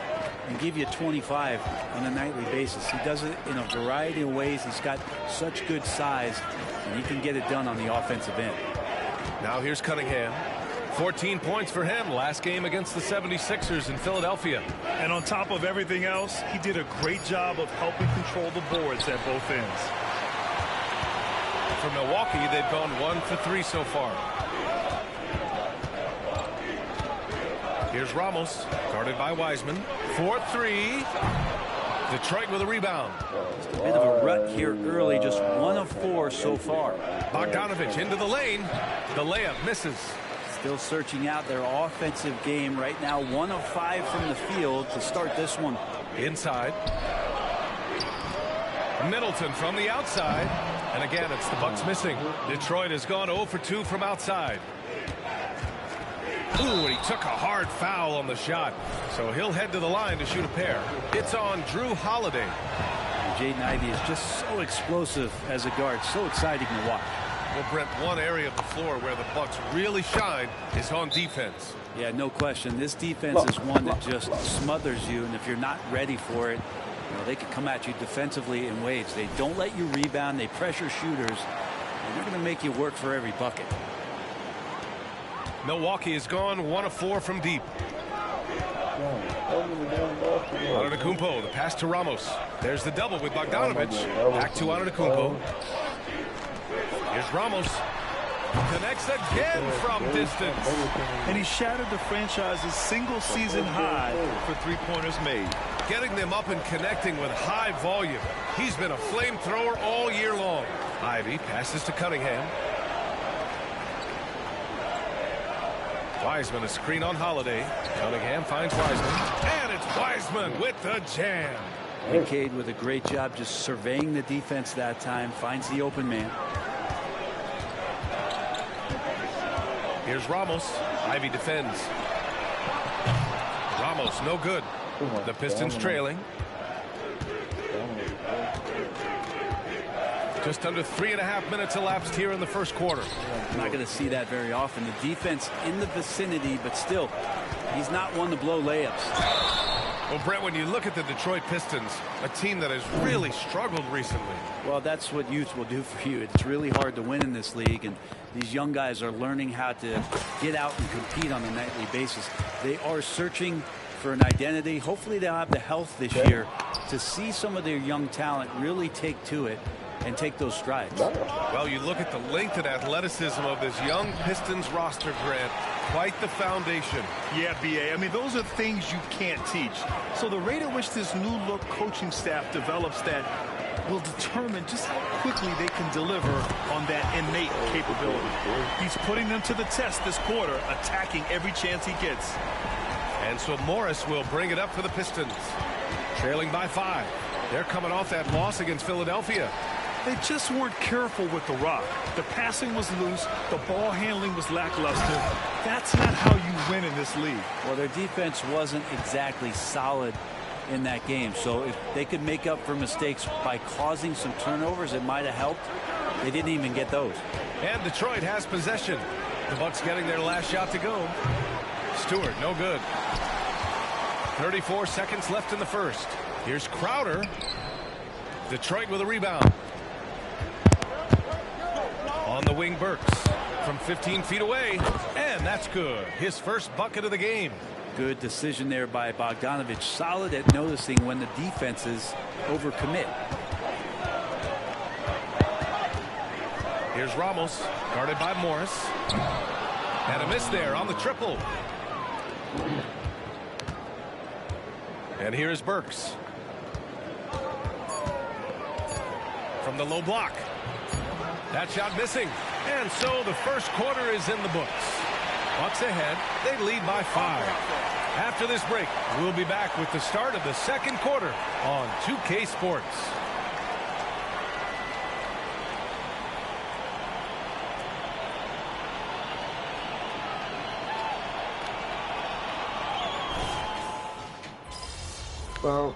and give you 25 on a nightly basis. He does it in a variety of ways. He's got such good size, and he can get it done on the offensive end. Now here's Cunningham. 14 points for him last game against the 76ers in Philadelphia. And on top of everything else, he did a great job of helping control the boards at both ends. For Milwaukee, they've gone 1 for 3 so far. Here's Ramos, guarded by Wiseman. 4-3. Detroit with a rebound. Just a bit of a rut here early, just 1 of 4 so far. Bogdanovich into the lane. The layup misses. Still searching out their offensive game right now. 1 of 5 from the field to start this one. Inside. Middleton from the outside. And again, it's the Bucks missing. Detroit has gone 0 for 2 from outside. Ooh, and he took a hard foul on the shot. So he'll head to the line to shoot a pair. It's on Drew Holiday. Jaden Ivey is just so explosive as a guard. So exciting to watch. Well, Brent, one area of the floor where the Bucks really shine is on defense. Yeah, no question. This defense is one that just smothers you, and if you're not ready for it, you know, they can come at you defensively in waves. They don't let you rebound. They pressure shooters, and they're going to make you work for every bucket. Milwaukee has gone 1 of 4 from deep. Antetokounmpo, the pass to Ramos. There's the double with Bogdanovich. Back to Antetokounmpo. Here's Ramos. Connects again from distance. And he shattered the franchise's single-season high for three-pointers made. Getting them up and connecting with high volume. He's been a flamethrower all year long. Ivey passes to Cunningham. Wiseman, a screen on Holiday. Cunningham finds Wiseman. And it's Wiseman with the jam. And Cade with a great job just surveying the defense that time. Finds the open man. Here's Ramos. Ivey defends. Ramos, no good. The Pistons trailing. Just under 3.5 minutes elapsed here in the first quarter. I'm not going to see that very often. The defense in the vicinity, but still, he's not one to blow layups. Well, Brent, when you look at the Detroit Pistons, a team that has really struggled recently. Well, that's what youth will do for you. It's really hard to win in this league, and these young guys are learning how to get out and compete on a nightly basis. They are searching for an identity. Hopefully they'll have the health this year to see some of their young talent really take to it and take those strides. Well, you look at the length and athleticism of this young Pistons roster, Grant. Quite the foundation. Yeah, B.A. I mean, those are things you can't teach. So the rate at which this new look coaching staff develops that will determine just how quickly they can deliver on that innate capability. He's putting them to the test this quarter, attacking every chance he gets. And so Morris will bring it up for the Pistons. Trailing by 5. They're coming off that loss against Philadelphia. They just weren't careful with the rock. The passing was loose. The ball handling was lackluster. That's not how you win in this league. Well, their defense wasn't exactly solid in that game. So if they could make up for mistakes by causing some turnovers, it might have helped. They didn't even get those. And Detroit has possession. The Bucks getting their last shot to go. Stewart, no good. 34 seconds left in the first. Here's Crowder. Detroit with a rebound. On the wing, Burks from 15 feet away, and that's good. His first bucket of the game. Good decision there by Bogdanovich. Solid at noticing when the defenses overcommit. Here's Ramos, guarded by Morris. And a miss there on the triple. And here is Burks. From the low block. That shot missing. And so the first quarter is in the books. Bucks ahead. They lead by 5. After this break, we'll be back with the start of the second quarter on 2K Sports. For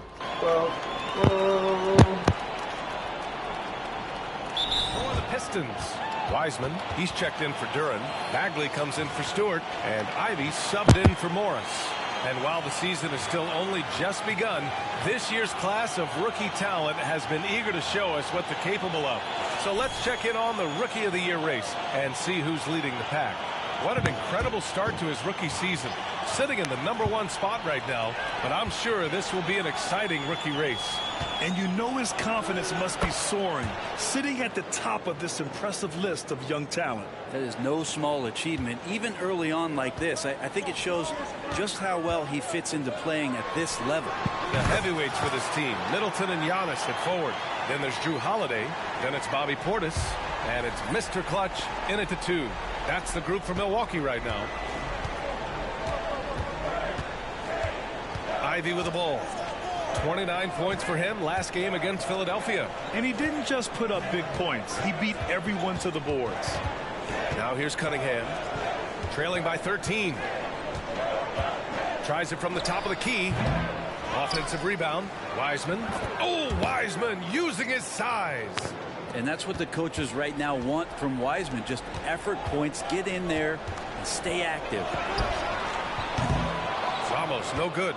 the Pistons, Wiseman, he's checked in for Duren. Bagley comes in for Stewart, and Ivy subbed in for Morris. And while the season has still only just begun, this year's class of rookie talent has been eager to show us what they're capable of. So let's check in on the Rookie of the Year race and see who's leading the pack. What an incredible start to his rookie season. Sitting in the #1 spot right now, but I'm sure this will be an exciting rookie race. And you know his confidence must be soaring, sitting at the top of this impressive list of young talent. That is no small achievement, even early on like this. I think it shows just how well he fits into playing at this level. The heavyweights for this team, Middleton and Giannis at forward. Then there's Drew Holiday. Then it's Bobby Portis. And it's Mr. Clutch in at the 2. That's the group for Milwaukee right now. Ivy with the ball. 29 points for him last game against Philadelphia. And he didn't just put up big points. He beat everyone to the boards. Now here's Cunningham. Trailing by 13. Tries it from the top of the key. Offensive rebound. Wiseman. Oh, Wiseman using his size. And that's what the coaches right now want from Wiseman. Just effort points. Get in there and stay active. Ramos, no good.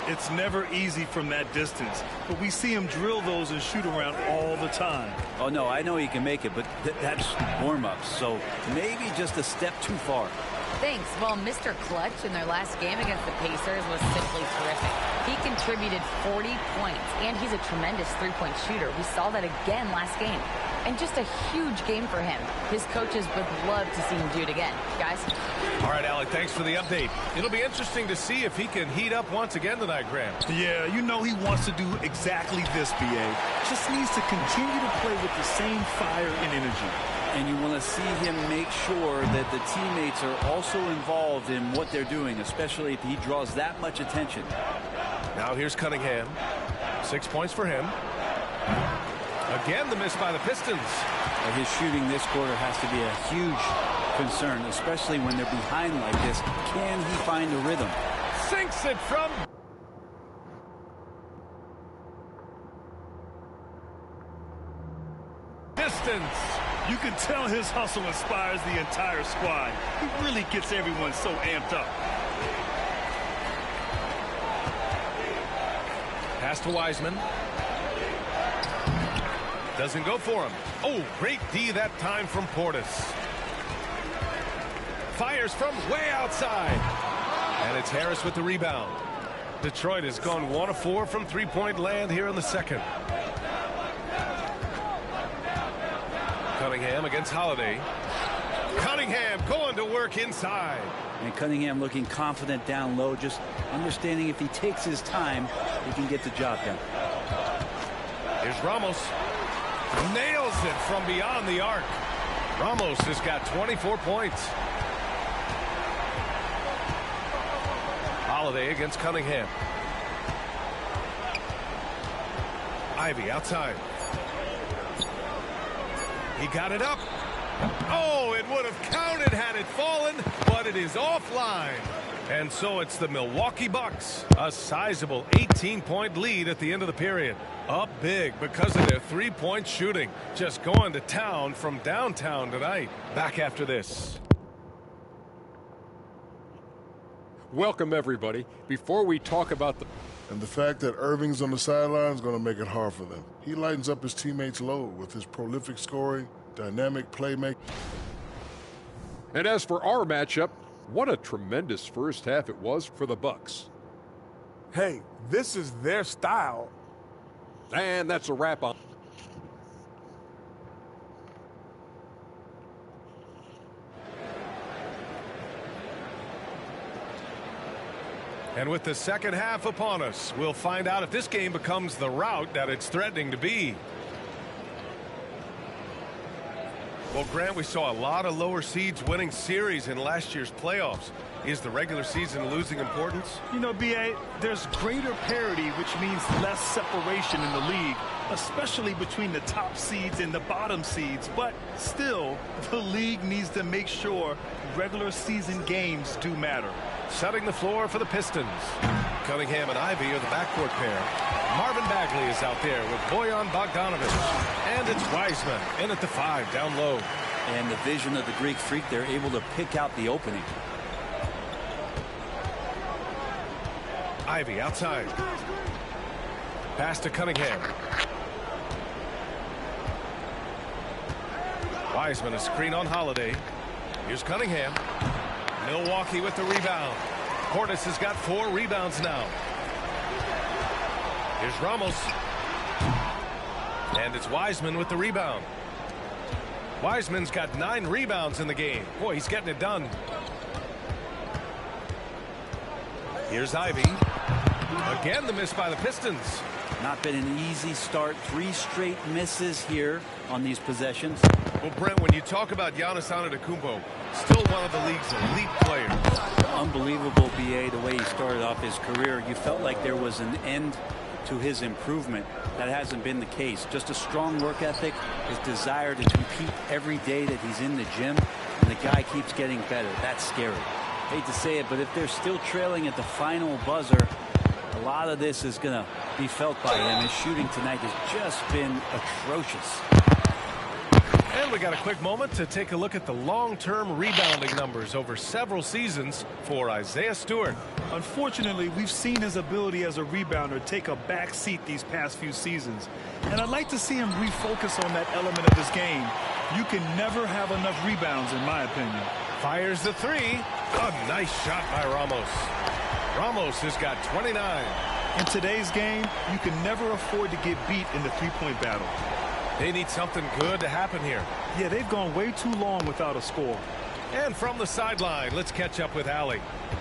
It's never easy from that distance, but we see him drill those and shoot around all the time. Oh, no, I know he can make it, but that's warm-ups, so maybe just a step too far. Thanks. Well, Mr. Clutch in their last game against the Pacers was simply terrific. He contributed 40 points, and he's a tremendous three-point shooter. We saw that again last game. And just a huge game for him. His coaches would love to see him do it again. Guys? All right, Alec, thanks for the update. It'll be interesting to see if he can heat up once again tonight, Graham. Yeah, you know he wants to do exactly this, B.A. Just needs to continue to play with the same fire and energy. And you want to see him make sure that the teammates are also involved in what they're doing, especially if he draws that much attention. Now here's Cunningham. 6 points for him. Again, the miss by the Pistons. His shooting this quarter has to be a huge concern, especially when they're behind like this. Can he find a rhythm? Sinks it from... distance. You can tell his hustle inspires the entire squad. He really gets everyone so amped up. Pass to Wiseman. Doesn't go for him. Oh, great D that time from Portis. Fires from way outside. And it's Harris with the rebound. Detroit has gone 1 of 4 from three-point land here in the second. Cunningham against Holiday. Cunningham going to work inside. And Cunningham looking confident down low, just understanding if he takes his time, he can get the job done. Here's Ramos. Nails it from beyond the arc. Ramos has got 24 points. Holiday against Cunningham. Ivey outside. He got it up. Oh, it would have counted had it fallen, but it is offline. And so it's the Milwaukee Bucks, a sizable 18-point lead at the end of the period. Up big because of their three-point shooting. Just going to town from downtown tonight. Back after this. Welcome, everybody. Before we talk about the... And the fact that Irving's on the sideline is going to make it hard for them. He lightens up his teammates' load with his prolific scoring, dynamic playmaking. And as for our matchup, what a tremendous first half it was for the Bucks. Hey, this is their style. And that's a wrap on. And with the second half upon us, we'll find out if this game becomes the rout that it's threatening to be. Well, Grant, we saw a lot of lower seeds winning series in last year's playoffs. Is the regular season losing importance? You know, B.A., there's greater parity, which means less separation in the league, especially between the top seeds and the bottom seeds. But still, the league needs to make sure regular season games do matter. Setting the floor for the Pistons. Cunningham and Ivey are the backcourt pair. Marvin Bagley is out there with Bojan Bogdanovic. And it's Wiseman in at the 5 down low. And the vision of the Greek Freak, they're able to pick out the opening. Ivey outside. Pass to Cunningham. Wiseman a screen on Holiday. Here's Cunningham. Milwaukee with the rebound. Portis has got 4 rebounds now. Here's Ramos. And it's Wiseman with the rebound. Wiseman's got 9 rebounds in the game. Boy, he's getting it done. Here's Ivey. Again, the miss by the Pistons. Not been an easy start. 3 straight misses here on these possessions. Well, Brent, when you talk about Giannis Antetokounmpo, still one of the league's elite players. Unbelievable, B.A., the way he started off his career. You felt like there was an end to his improvement. That hasn't been the case. Just a strong work ethic, his desire to compete every day that he's in the gym, and the guy keeps getting better. That's scary. Hate to say it, but if they're still trailing at the final buzzer, a lot of this is going to be felt by him. His shooting tonight has just been atrocious. And we got a quick moment to take a look at the long-term rebounding numbers over several seasons for Isaiah Stewart. Unfortunately, we've seen his ability as a rebounder take a back seat these past few seasons. And I'd like to see him refocus on that element of his game. You can never have enough rebounds, in my opinion. Fires the 3. A nice shot by Ramos. Ramos has got 29. In today's game, you can never afford to get beat in the three-point battle. They need something good to happen here. Yeah, they've gone way too long without a score. And from the sideline, let's catch up with Allie.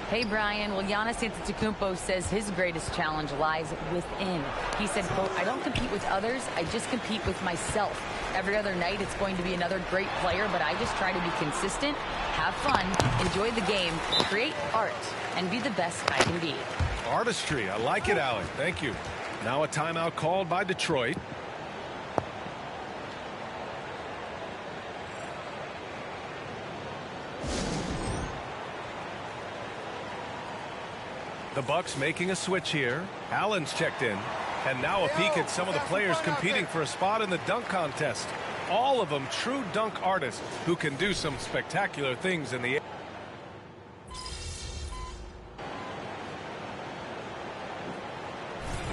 Hey, Brian. Well, Giannis Antetokounmpo says his greatest challenge lies within. He said, quote, "I don't compete with others. I just compete with myself. Every other night it's going to be another great player, but I just try to be consistent, have fun, enjoy the game, create art, and be the best I can be." Artistry. I like it, Allie. Thank you. Now a timeout called by Detroit. The Bucks making a switch here. Allen's checked in. And now a peek at some of the players competing for a spot in the dunk contest. All of them true dunk artists who can do some spectacular things in the air.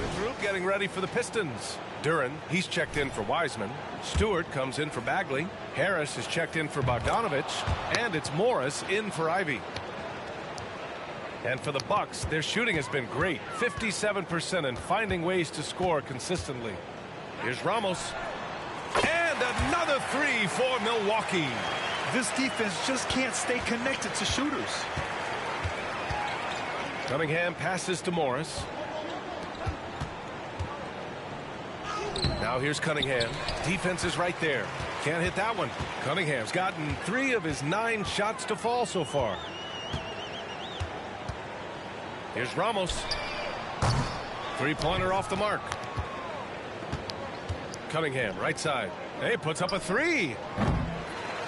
The group getting ready for the Pistons. Duren, he's checked in for Wiseman. Stewart comes in for Bagley. Harris is checked in for Bogdanovic. And it's Morris in for Ivey. And for the Bucks, their shooting has been great. 57% and finding ways to score consistently. Here's Ramos. And another 3 for Milwaukee. This defense just can't stay connected to shooters. Cunningham passes to Morris. Now Now here's Cunningham. Defense is right there. Can't hit that one. Cunningham's gotten 3 of his 9 shots to fall so far. Here's Ramos. 3-pointer off the mark. Cunningham, right side. Hey, puts up a 3.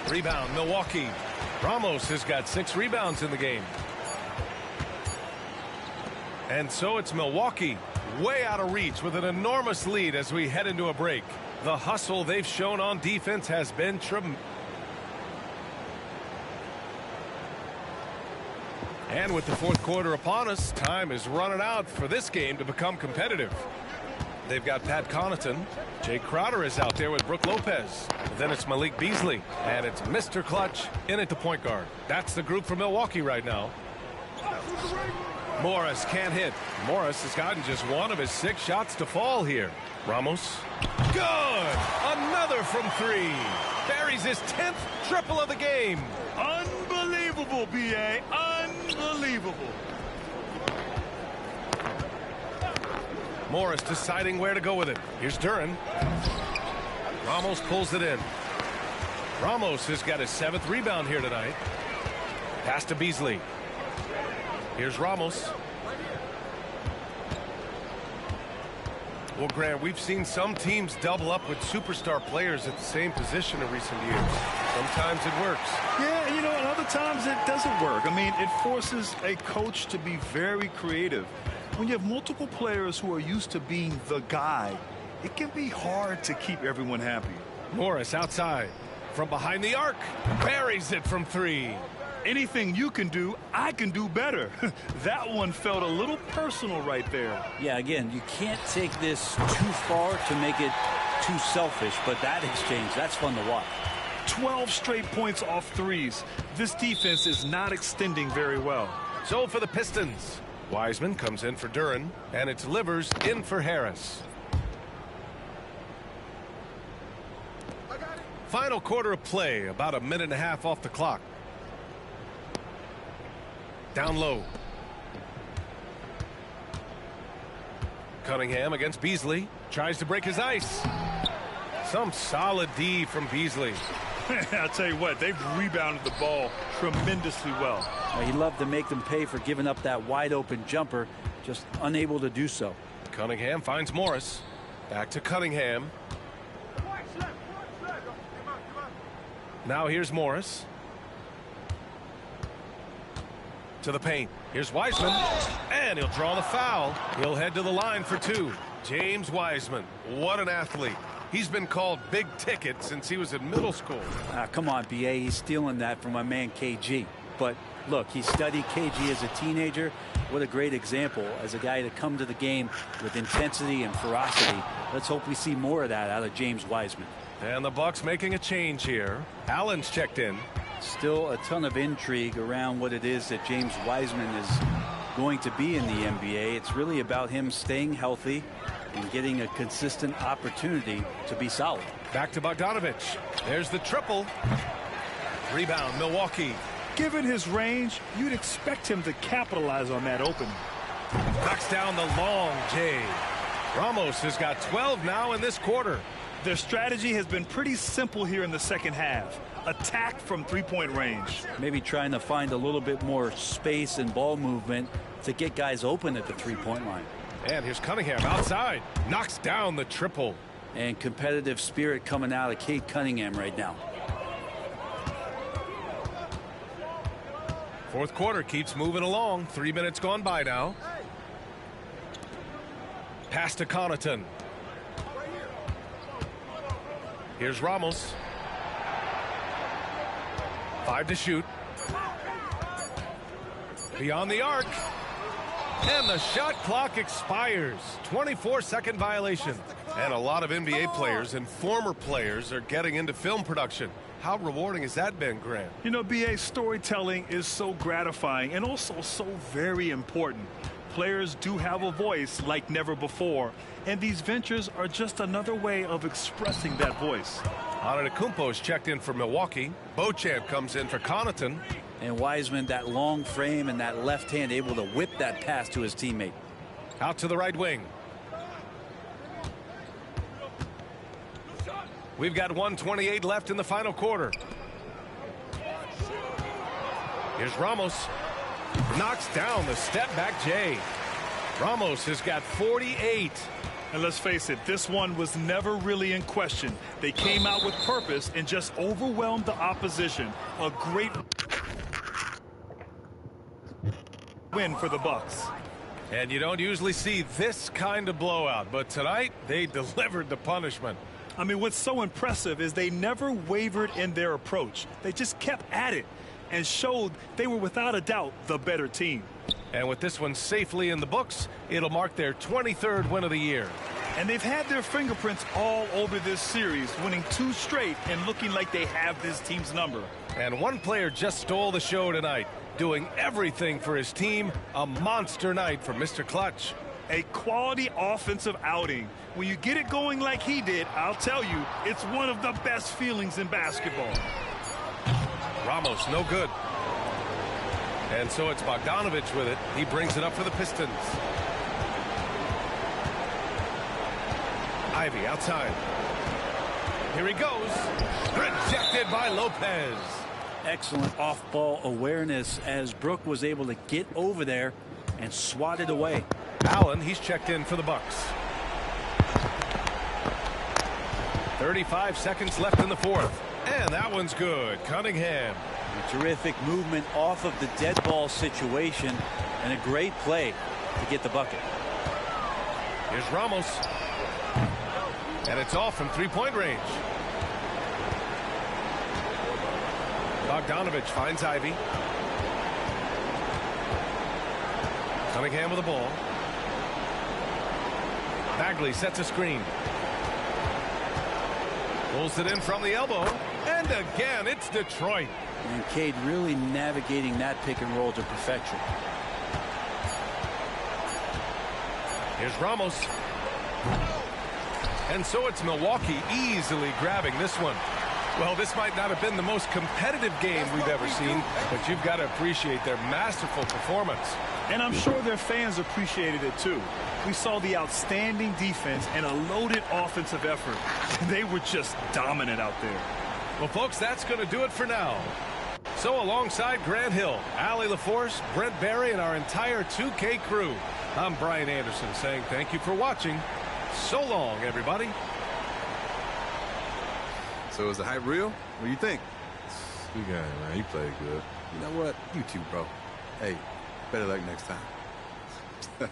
Rebound, Milwaukee. Ramos has got 6 rebounds in the game. And so it's Milwaukee way out of reach with an enormous lead as we head into a break. The hustle they've shown on defense has been tremendous. And with the fourth quarter upon us, time is running out for this game to become competitive. They've got Pat Connaughton. Jay Crowder is out there with Brook Lopez. Then it's Malik Beasley. And it's Mr. Clutch in at the point guard. That's the group for Milwaukee right now. Morris can't hit. Morris has gotten just 1 of his 6 shots to fall here. Ramos. Good! Another from 3. Buries his 10th triple of the game. Unbelievable, B.A. Unbelievable. Morris deciding where to go with it. Here's Duren. Ramos pulls it in. Ramos has got his 7th rebound here tonight. Pass to Beasley. Here's Ramos. Well, Grant, we've seen some teams double up with superstar players at the same position in recent years. Sometimes it works. Yeah, and other times it doesn't work. I mean, it forces a coach to be very creative. When you have multiple players who are used to being the guy, it can be hard to keep everyone happy. Morris outside. From behind the arc. Buries it from 3. Anything you can do, I can do better. That one felt a little personal right there. Yeah, again, you can't take this too far to make it too selfish, but that exchange, that's fun to watch. 12 straight points off 3s. This defense is not extending very well. So for the Pistons, Wiseman comes in for Duren, and it's Livers in for Harris. Final quarter of play, about 1.5 minutes off the clock. Down low. Cunningham against Beasley. Tries to break his ice. Some solid D from Beasley. I'll tell you what, they've rebounded the ball tremendously well. He loved to make them pay for giving up that wide open jumper, just unable to do so. Cunningham finds Morris. Back to Cunningham. Now here's Morris. To the paint. Here's Wiseman. And he'll draw the foul. He'll head to the line for 2. James Wiseman. What an athlete. He's been called big ticket since he was in middle school. Come on, B.A. He's stealing that from my man KG. But look, he studied KG as a teenager. What a great example as a guy to come to the game with intensity and ferocity. Let's hope we see more of that out of James Wiseman. And the Bucks making a change here. Allen's checked in. Still a ton of intrigue around what it is that James Wiseman is going to be in the NBA. It's really about him staying healthy and getting a consistent opportunity to be solid. Back to Bogdanovich. There's the triple. Rebound, Milwaukee. Given his range, you'd expect him to capitalize on that opening. Knocks down the long J. Ramos has got 12 now in this quarter. Their strategy has been pretty simple here in the second half. Attack from 3-point range. Maybe trying to find a little bit more space and ball movement to get guys open at the 3-point line. And here's Cunningham outside. Knocks down the triple. And competitive spirit coming out of Cade Cunningham right now. Fourth quarter keeps moving along. 3 minutes gone by now. Pass to Connaughton. Here's Ramos. 5 to shoot. Beyond the arc. And the shot clock expires. 24-second violation. And a lot of NBA players and former players are getting into film production. How rewarding has that been, Grant? You know, BA, storytelling is so gratifying and also so very important. Players do have a voice like never before, and these ventures are just another way of expressing that voice. Antetokounmpo's checked in for Milwaukee. Beauchamp comes in for Connaughton. And Wiseman, that long frame and that left hand able to whip that pass to his teammate. Out to the right wing. We've got 1:28 left in the final quarter. Here's Ramos. Knocks down the step-back J. Ramos has got 48. And let's face it, this one was never really in question. They came out with purpose and just overwhelmed the opposition. A great win for the Bucks. And you don't usually see this kind of blowout, but tonight they delivered the punishment. I mean, what's so impressive is they never wavered in their approach. They just kept at it and showed they were without a doubt the better team. And with this one safely in the books, it'll mark their 23rd win of the year. And they've had their fingerprints all over this series, winning 2 straight and looking like they have this team's number. And one player just stole the show tonight, doing everything for his team. A monster night for Mr. Clutch. A quality offensive outing. When you get it going like he did, I'll tell you, it's one of the best feelings in basketball. Ramos, no good. And so it's Bogdanovich with it. He brings it up for the Pistons. Ivy outside. Here he goes. Rejected by Lopez. Excellent off-ball awareness as Brook was able to get over there and swat it away. Allen, he's checked in for the Bucks. 35 seconds left in the fourth. And that one's good. Cunningham. A terrific movement off of the dead ball situation and a great play to get the bucket. Here's Ramos. And it's off from three-point range. Bogdanovich finds Ivy. Cunningham with the ball. Bagley sets a screen. Pulls it in from the elbow. And again, it's Detroit. And Cade really navigating that pick and roll to perfection. Here's Ramos. And so it's Milwaukee easily grabbing this one. Well, this might not have been the most competitive game we've ever seen, but you've got to appreciate their masterful performance. And I'm sure their fans appreciated it too. We saw the outstanding defense and a loaded offensive effort. They were just dominant out there. Well, folks, that's going to do it for now. So alongside Grant Hill, Allie LaForce, Brent Barry, and our entire 2K crew, I'm Brian Anderson saying thank you for watching. So long, everybody. So is the hype real? What do you think? Good game, man. You played good. You know what? You too, bro. Hey, better luck next time.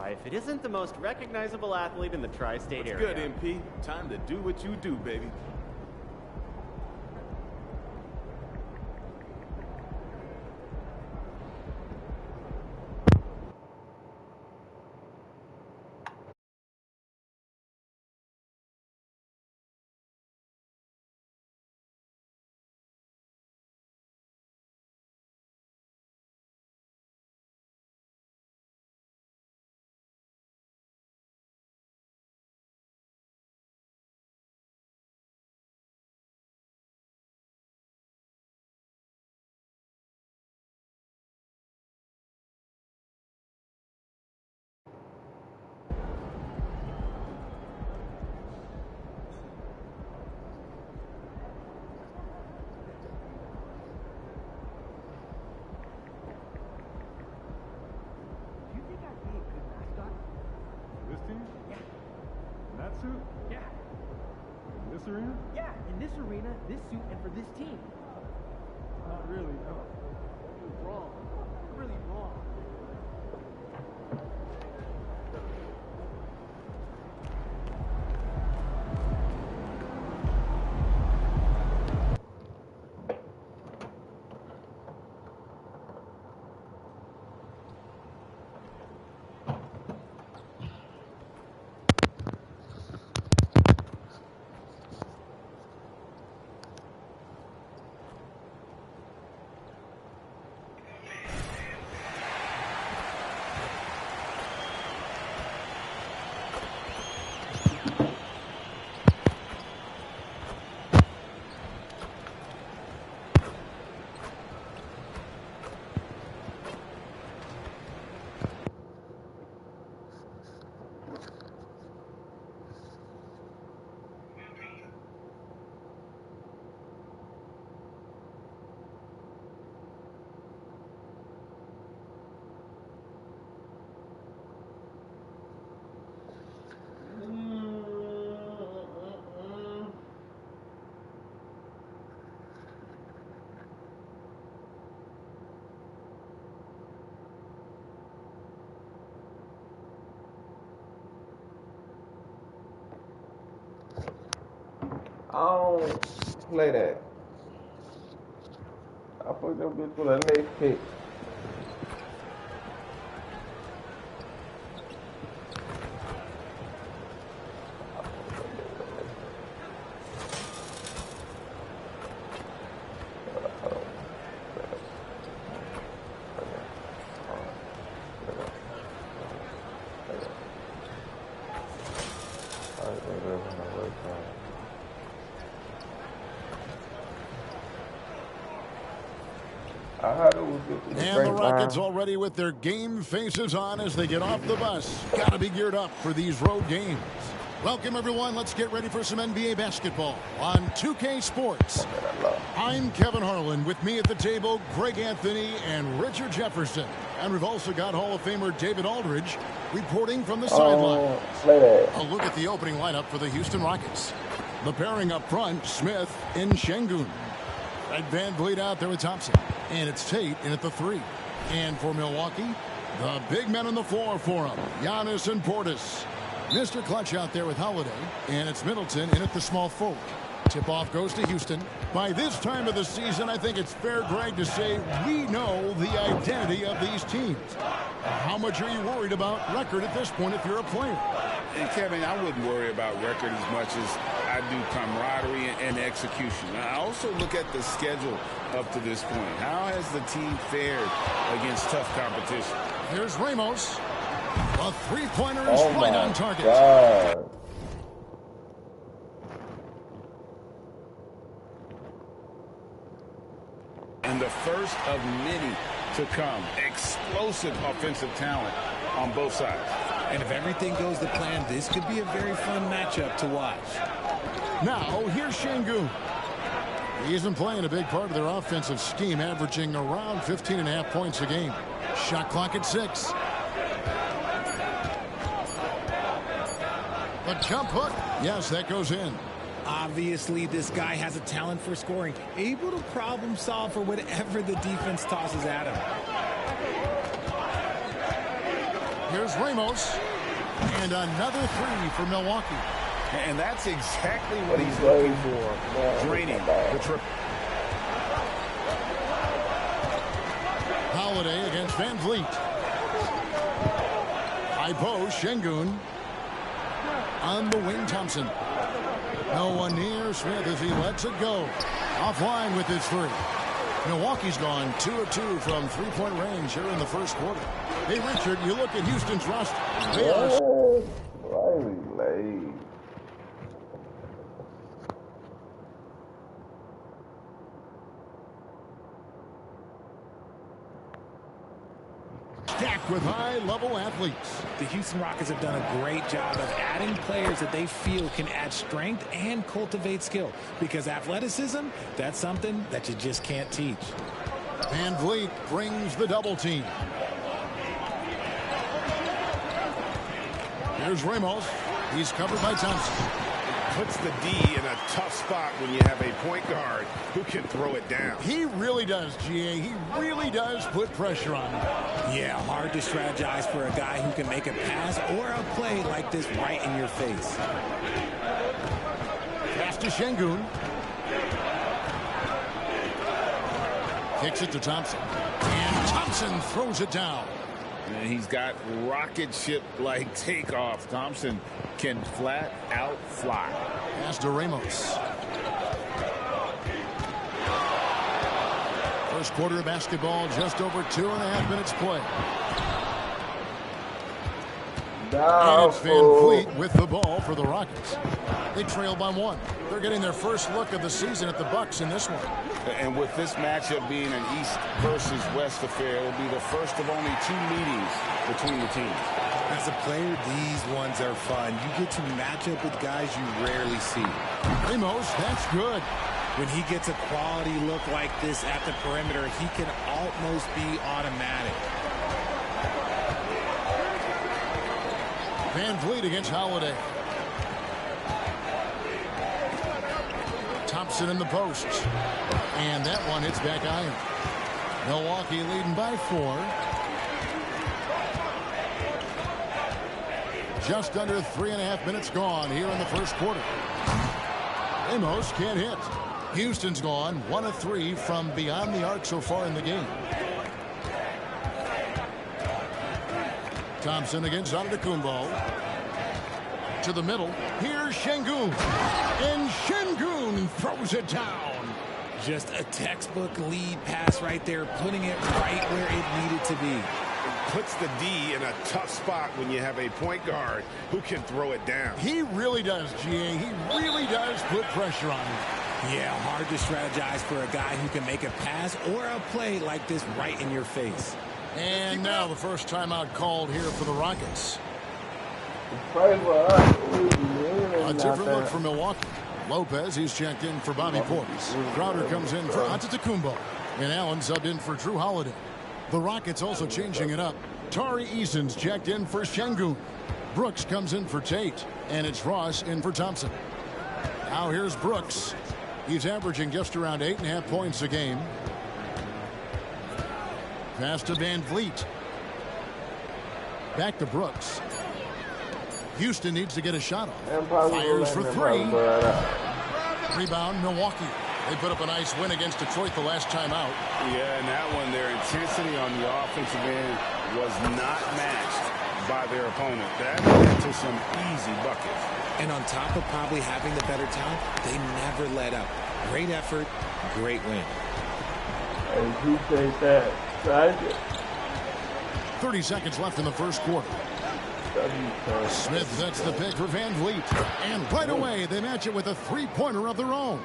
wife, it isn't the most recognizable athlete in the tri-state area. Good, MP. Time to do what you do, baby. suit? Yeah. In this arena? Yeah, in this arena, this suit, and for this team. Not really, no. You're wrong. You're really wrong. I don't play that. I fucked that bitch with a leg kick. And the Rockets already with their game faces on as they get off the bus. Got to be geared up for these road games. Welcome, everyone. Let's get ready for some NBA basketball on 2K Sports. I'm Kevin Harlan. With me at the table, Greg Anthony and Richard Jefferson. And we've also got Hall of Famer David Aldridge reporting from the sideline. A look at the opening lineup for the Houston Rockets. The pairing up front, Smith and Şengün. Red Van Vliet out there with Thompson. And it's Tate in at the 3. And for Milwaukee, the big men on the floor for him, Giannis and Portis. Mr. Clutch out there with Holiday. And it's Middleton in at the small forward. Tip-off goes to Houston. By this time of the season, I think it's fair, Greg, to say we know the identity of these teams. How much are you worried about record at this point if you're a player? And Kevin, I wouldn't worry about record as much as I do camaraderie and execution. I also look at the schedule up to this point. How has the team fared against tough competition? Here's Ramos. A three-pointer is right on target. God. And the first of many to come. Explosive offensive talent on both sides. And if everything goes to plan, this could be a very fun matchup to watch. Now, here's Şengün. He isn't playing a big part of their offensive scheme, averaging around 15.5 points a game. Shot clock at 6. The jump hook. Yes, that goes in. Obviously, this guy has a talent for scoring, able to problem solve for whatever the defense tosses at him. Here's Ramos. And another three for Milwaukee. And that's exactly what he's looking for. Draining the triple. Holiday against Van Vliet. High post, Şengün. On the wing, Thompson. No one near Smith as he lets it go. Offline with his three. Milwaukee's gone 2 of 2 from three-point range here in the first quarter. Hey, Richard, you look at Houston's roster. They are... Riley late. Stacked with high-level athletes. The Houston Rockets have done a great job of adding players that they feel can add strength and cultivate skill. Because athleticism, that's something that you just can't teach. Van Vliet brings the double team. Here's Ramos. He's covered by Thompson. Puts the D in a tough spot when you have a point guard who can throw it down. He really does, GA. He really does put pressure on him. Yeah, hard to strategize for a guy who can make a pass or a play like this right in your face. Pass to Şengün. Kicks it to Thompson. And Thompson throws it down. And he's got rocket ship-like takeoff. Thompson can flat out fly. Pass to Ramos. First quarter of basketball, just over 2.5 minutes play. And it's Van Vliet with the ball for the Rockets. They trail by 1. They're getting their first look of the season at the Bucks in this one. And with this matchup being an East versus West affair, it will be the first of only 2 meetings between the teams. As a player, these ones are fun. You get to match up with guys you rarely see. Ramos, that's good. When he gets a quality look like this at the perimeter, he can almost be automatic. Van Vliet against Holiday. Thompson in the post. And that one hits back iron. Milwaukee leading by 4. Just under 3.5 minutes gone here in the first quarter. Ramos can't hit. Houston's gone 1 of 3 from beyond the arc so far in the game. Thompson against Antetokounmpo. To the middle. Here's Şengün. And Şengün throws it down. Just a textbook lead pass right there, putting it right where it needed to be. Puts the D in a tough spot when you have a point guard who can throw it down. He really does, GA. He really does put pressure on him. Yeah, hard to strategize for a guy who can make a pass or a play like this right in your face. And now the first timeout called here for the Rockets. A different look for Milwaukee. Lopez, he's checked in for Bobby Portis. Crowder comes in for Antetokounmpo. And Allen subbed in for Drew Holiday. The Rockets also changing it up. Tari Eason's checked in for Şengün. Brooks comes in for Tate. And it's Ross in for Thompson. Now here's Brooks. He's averaging just around 8.5 points a game. Pass to Van Vliet. Back to Brooks. Houston needs to get a shot off. Fires for 3. Rebound, Milwaukee. They put up a nice win against Detroit the last time out. Yeah, and that one, their intensity on the offensive end was not matched by their opponent. That led to some easy buckets. And on top of probably having the better talent, they never let up. Great effort, great win. I appreciate that. 30 seconds left in the first quarter. Smith sets the pick for Van Vliet. And right away, they match it with a three-pointer of their own.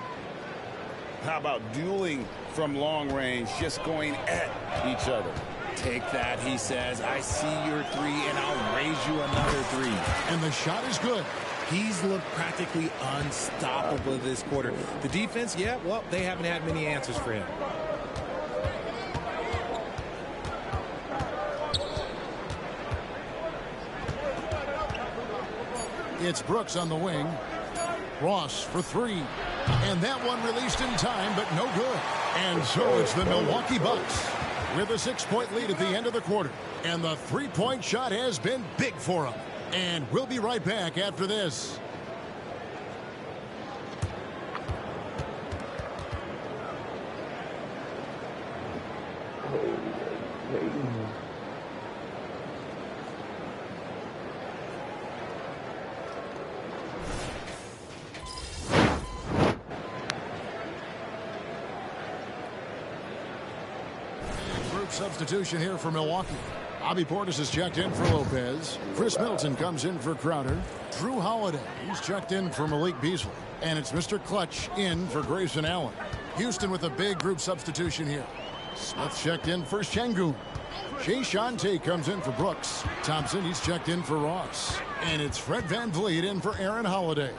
How about dueling from long range, just going at each other? Take that, he says. I see your 3, and I'll raise you another 3. And the shot is good. He's looked practically unstoppable this quarter. The defense, yeah, well, they haven't had many answers for him. It's Brooks on the wing. Ross for 3. And that one released in time, but no good. And so it's the Milwaukee Bucks with a 6-point lead at the end of the quarter. And the three-point shot has been big for him. And we'll be right back after this. Substitution here for Milwaukee. Bobby Portis is checked in for Lopez. Chris Middleton comes in for Crowder. Drew Holiday, he's checked in for Malik Beasley. And it's Mr. Clutch in for Grayson Allen. Houston with a big group substitution here. Smith checked in for Şengün. Jae'Sean Tate comes in for Brooks. Thompson, he's checked in for Ross. And it's Fred VanVleet in for Aaron Holiday.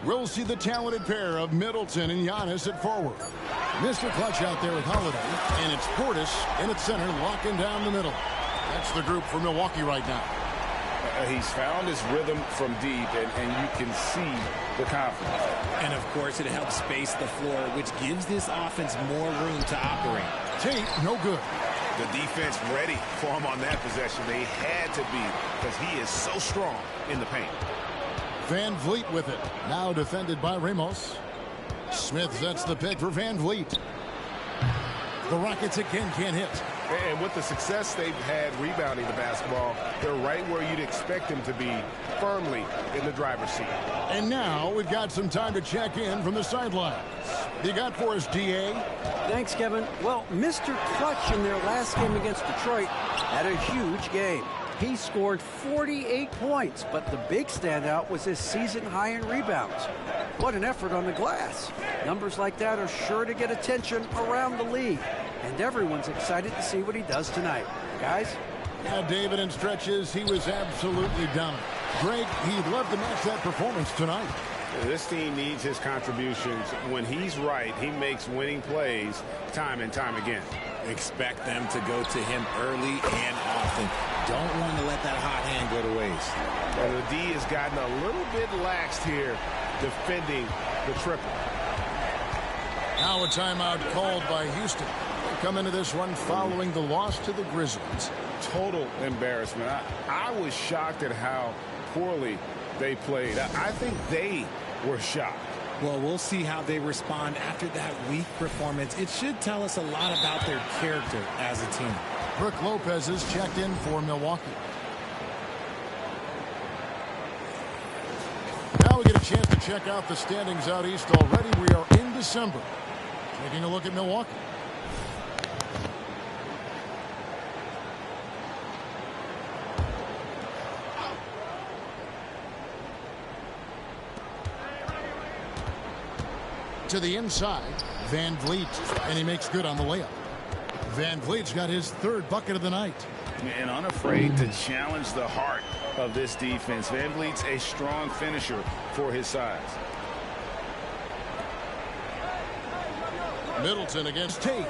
We'll see the talented pair of Middleton and Giannis at forward. Mr. Clutch out there with Holiday, and it's Portis in at center, locking down the middle. That's the group for Milwaukee right now. He's found his rhythm from deep, and you can see the confidence. And, of course, it helps space the floor, which gives this offense more room to operate. Tate, no good. The defense ready for him on that possession. They had to be, because he is so strong in the paint. VanVleet with it. Now defended by Ramos. Smith sets the pick for VanVleet. The Rockets again can't hit. And with the success they've had rebounding the basketball, they're right where you'd expect them to be, firmly in the driver's seat. And now we've got some time to check in from the sidelines. You got for us, D.A.? Thanks, Kevin. Well, Mr. Clutch in their last game against Detroit had a huge game. He scored 48 points, but the big standout was his season high in rebounds. What an effort on the glass. Numbers like that are sure to get attention around the league. And everyone's excited to see what he does tonight. Guys? Yeah, David, in stretches, he was absolutely dominant. Greg, he'd love to match that performance tonight. This team needs his contributions. When he's right, he makes winning plays time and time again. Expect them to go to him early and often. Don't want to let that hot hand go to waste. And the D has gotten a little bit laxed here defending the triple. Now a timeout called by Houston. They come into this one following the loss to the Grizzlies. Total embarrassment. I was shocked at how poorly they played. I think they were shocked. Well, we'll see how they respond after that weak performance. It should tell us a lot about their character as a team. Brook Lopez is checked in for Milwaukee. Now we get a chance to check out the standings out east already. We are in December. Taking a look at Milwaukee. To the inside, VanVleet, and he makes good on the layup. VanVleet's got his third bucket of the night. And unafraid to challenge the heart of this defense. VanVleet's a strong finisher for his size. Middleton against Tate.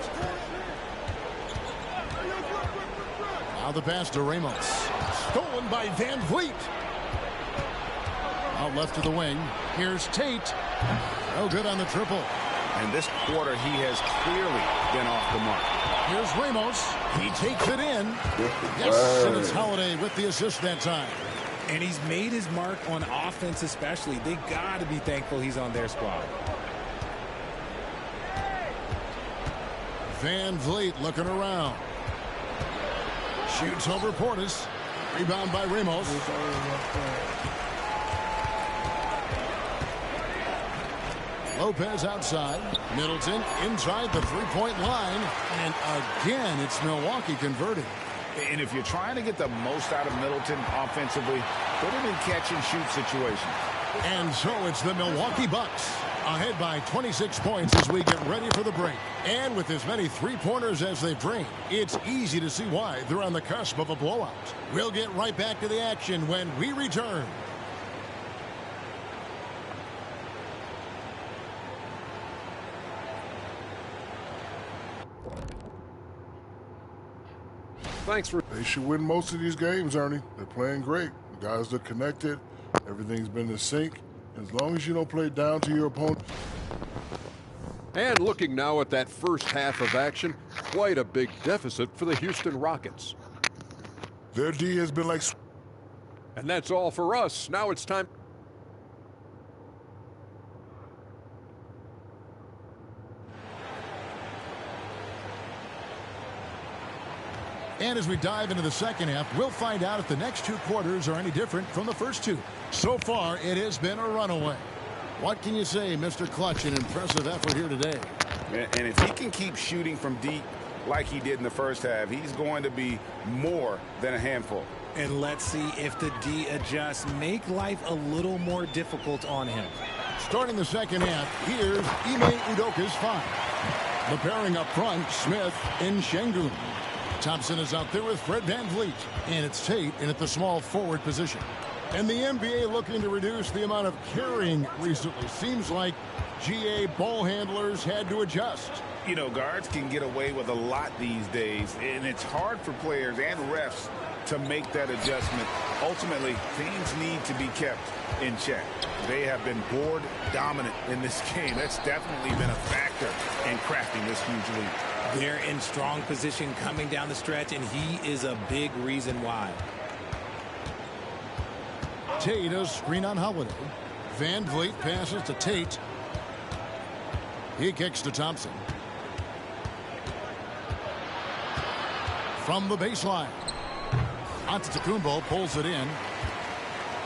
Now the pass to Ramos. Stolen by VanVleet. Out left to the wing. Here's Tate. No good on the triple. And this quarter, he has clearly been off the mark. Here's Ramos. He takes it in. Yes, and it's Holiday with the assist that time. And he's made his mark on offense especially. They got to be thankful he's on their squad. VanVleet looking around. Shoots over Portis. Rebound by Ramos. Lopez outside. Middleton inside the three-point line. And again, it's Milwaukee converting. And if you're trying to get the most out of Middleton offensively, put him in catch-and-shoot situations. And so it's the Milwaukee Bucks ahead by 26 points as we get ready for the break. And with as many three-pointers as they bring, it's easy to see why they're on the cusp of a blowout. We'll get right back to the action when we return. Thanks for. They should win most of these games, Ernie. They're playing great. The guys look connected. Everything's been in sync. As long as you don't play down to your opponent. And looking now at that first half of action, quite a big deficit for the Houston Rockets. Their D has been like... And that's all for us. Now it's time. And as we dive into the second half, we'll find out if the next two quarters are any different from the first two. So far, it has been a runaway. What can you say, Mr. Clutch? An impressive effort here today. And if he can keep shooting from deep like he did in the first half, he's going to be more than a handful. And let's see if the D adjusts, make life a little more difficult on him. Starting the second half, here's Ime Udoka's five. The pairing up front, Smith and Şengün. Thompson is out there with Fred VanVleet, and it's Tate in at the small forward position. And the NBA looking to reduce the amount of carrying recently. Seems like GA ball handlers had to adjust. You know, guards can get away with a lot these days, and it's hard for players and refs to make that adjustment. Ultimately, things need to be kept in check. They have been board dominant in this game. That's definitely been a factor in crafting this huge lead. They're in strong position coming down the stretch, and he is a big reason why. Tate a screen on Holiday. VanVleet passes to Tate. He kicks to Thompson. From the baseline. Antetokounmpo pulls it in.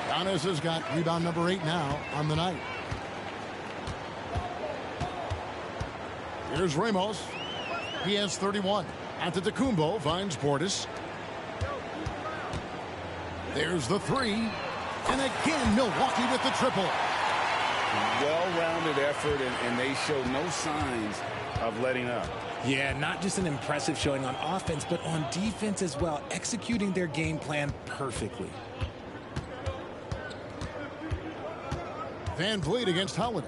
Giannis has got rebound number 8 now on the night. Here's Ramos. He has 31. Antetokounmpo finds Portis. There's the three. And again, Milwaukee with the triple. Well-rounded effort, and they show no signs of letting up. Yeah, not just an impressive showing on offense, but on defense as well, executing their game plan perfectly. VanVleet against Holiday.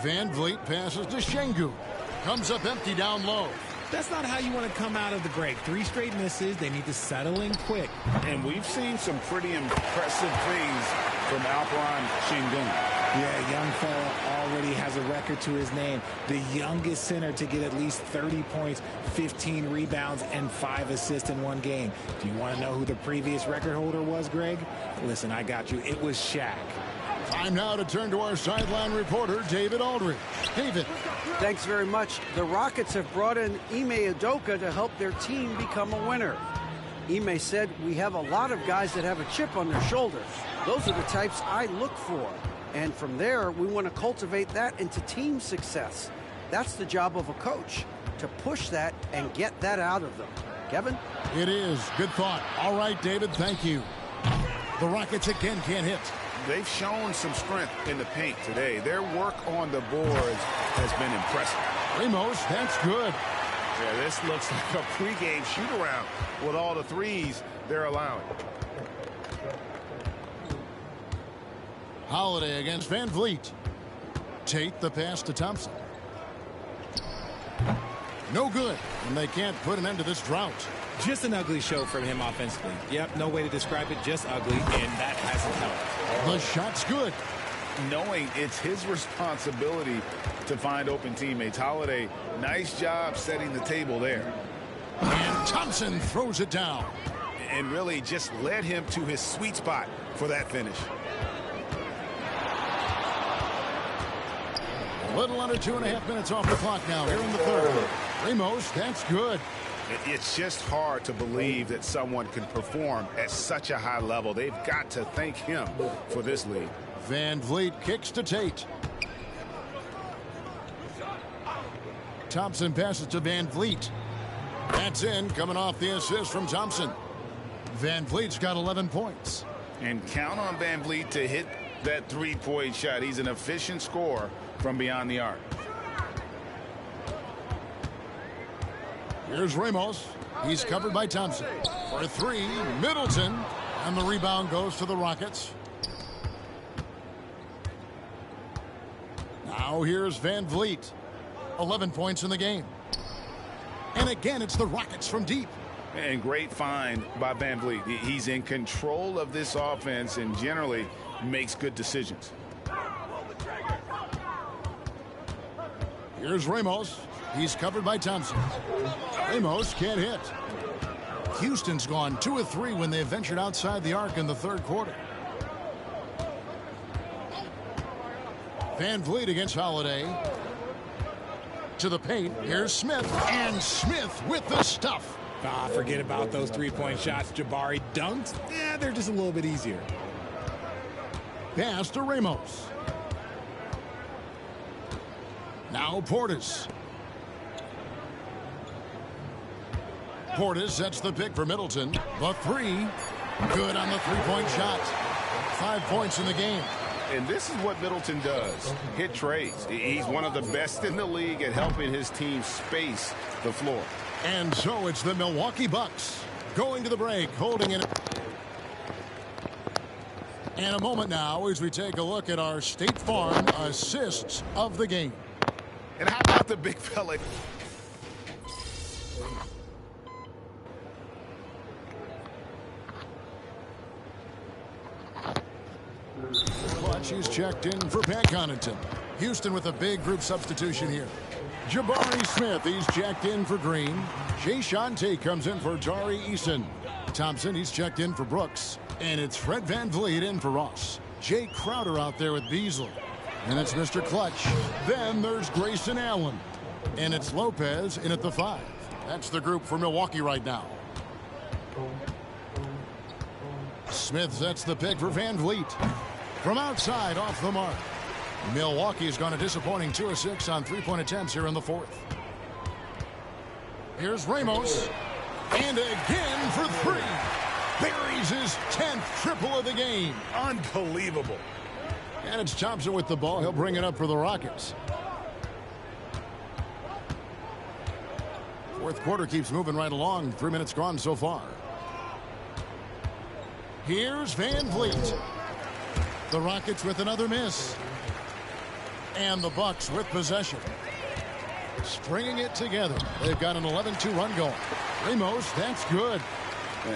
VanVleet passes to Şengün. Comes up empty down low. That's not how you want to come out of the break. 3 straight misses. They need to settle in quick. And we've seen some pretty impressive things from Alperen Şengün. Yeah, young fella already has a record to his name. The youngest center to get at least 30 points, 15 rebounds, and 5 assists in one game. Do you want to know who the previous record holder was, Greg? Listen, I got you. It was Shaq. Time now to turn to our sideline reporter, David Aldridge. David. Thanks very much. The Rockets have brought in Ime Udoka to help their team become a winner. Ime said, "We have a lot of guys that have a chip on their shoulder. Those are the types I look for. And from there, we want to cultivate that into team success. That's the job of a coach, to push that and get that out of them." Kevin? It is. Good thought. All right, David, thank you. The Rockets again can't hit. They've shown some strength in the paint today. Their work on the boards has been impressive. Ramos, that's good. Yeah, this looks like a pregame shoot-around with all the threes they're allowing. Holiday against VanVleet. Tate the pass to Thompson. No good, and they can't put an end to this drought. Just an ugly show from him offensively. Yep, no way to describe it, just ugly, and that hasn't helped. The shot's good. Knowing it's his responsibility to find open teammates. Holiday, nice job setting the table there. And Thompson throws it down. And really just led him to his sweet spot for that finish. A little under 2.5 minutes off the clock now here in the third. Ramos, that's good. It's just hard to believe that someone can perform at such a high level. They've got to thank him for this lead. VanVleet kicks to Tate. Thompson passes to VanVleet. That's in, coming off the assist from Thompson. VanVleet's got 11 points. And count on VanVleet to hit that three-point shot. He's an efficient scorer from beyond the arc. Here's Ramos. He's covered by Thompson. For 3, Middleton. And the rebound goes to the Rockets. Now here's VanVleet. 11 points in the game. And again, it's the Rockets from deep. And great find by VanVleet. He's in control of this offense and generally makes good decisions. Here's Ramos. He's covered by Thompson. Ramos can't hit. Houston's gone 2 of 3 when they ventured outside the arc in the third quarter. Van Vliet against Holiday. To the paint. Here's Smith. And Smith with the stuff. Forget about those three-point shots. Jabari dunked. Yeah, they're just a little bit easier. Pass to Ramos. Now Portis. Portis sets the pick for Middleton. The three. Good on the three-point shot. 5 points in the game. And this is what Middleton does. Hit trades. He's one of the best in the league at helping his team space the floor. And so it's the Milwaukee Bucks going to the break, holding it. And a moment now as we take a look at our State Farm assists of the game. And how about the big fella? Clutch is checked in for Pat Connaughton. Houston with a big group substitution here. Jabari Smith, he's checked in for Green. Jay Shante comes in for Tari Eason. Thompson, he's checked in for Brooks. And it's Fred Van Vliet in for Ross. Jay Crowder out there with Beasley. And it's Mr. Clutch. Then there's Grayson Allen. And it's Lopez in at the 5. That's the group for Milwaukee right now. Smith sets the pick for Van Vliet. From outside, off the mark. Milwaukee's gone a disappointing 2 of 6 on three-point attempts here in the fourth. Here's Ramos. And again for 3. Buries his 10th triple of the game. Unbelievable. And it's Thompson with the ball. He'll bring it up for the Rockets. Fourth quarter keeps moving right along. 3 minutes gone so far. Here's Van Vliet. The Rockets with another miss. And the Bucks with possession. Stringing it together. They've got an 11-2 run going. Ramos, that's good.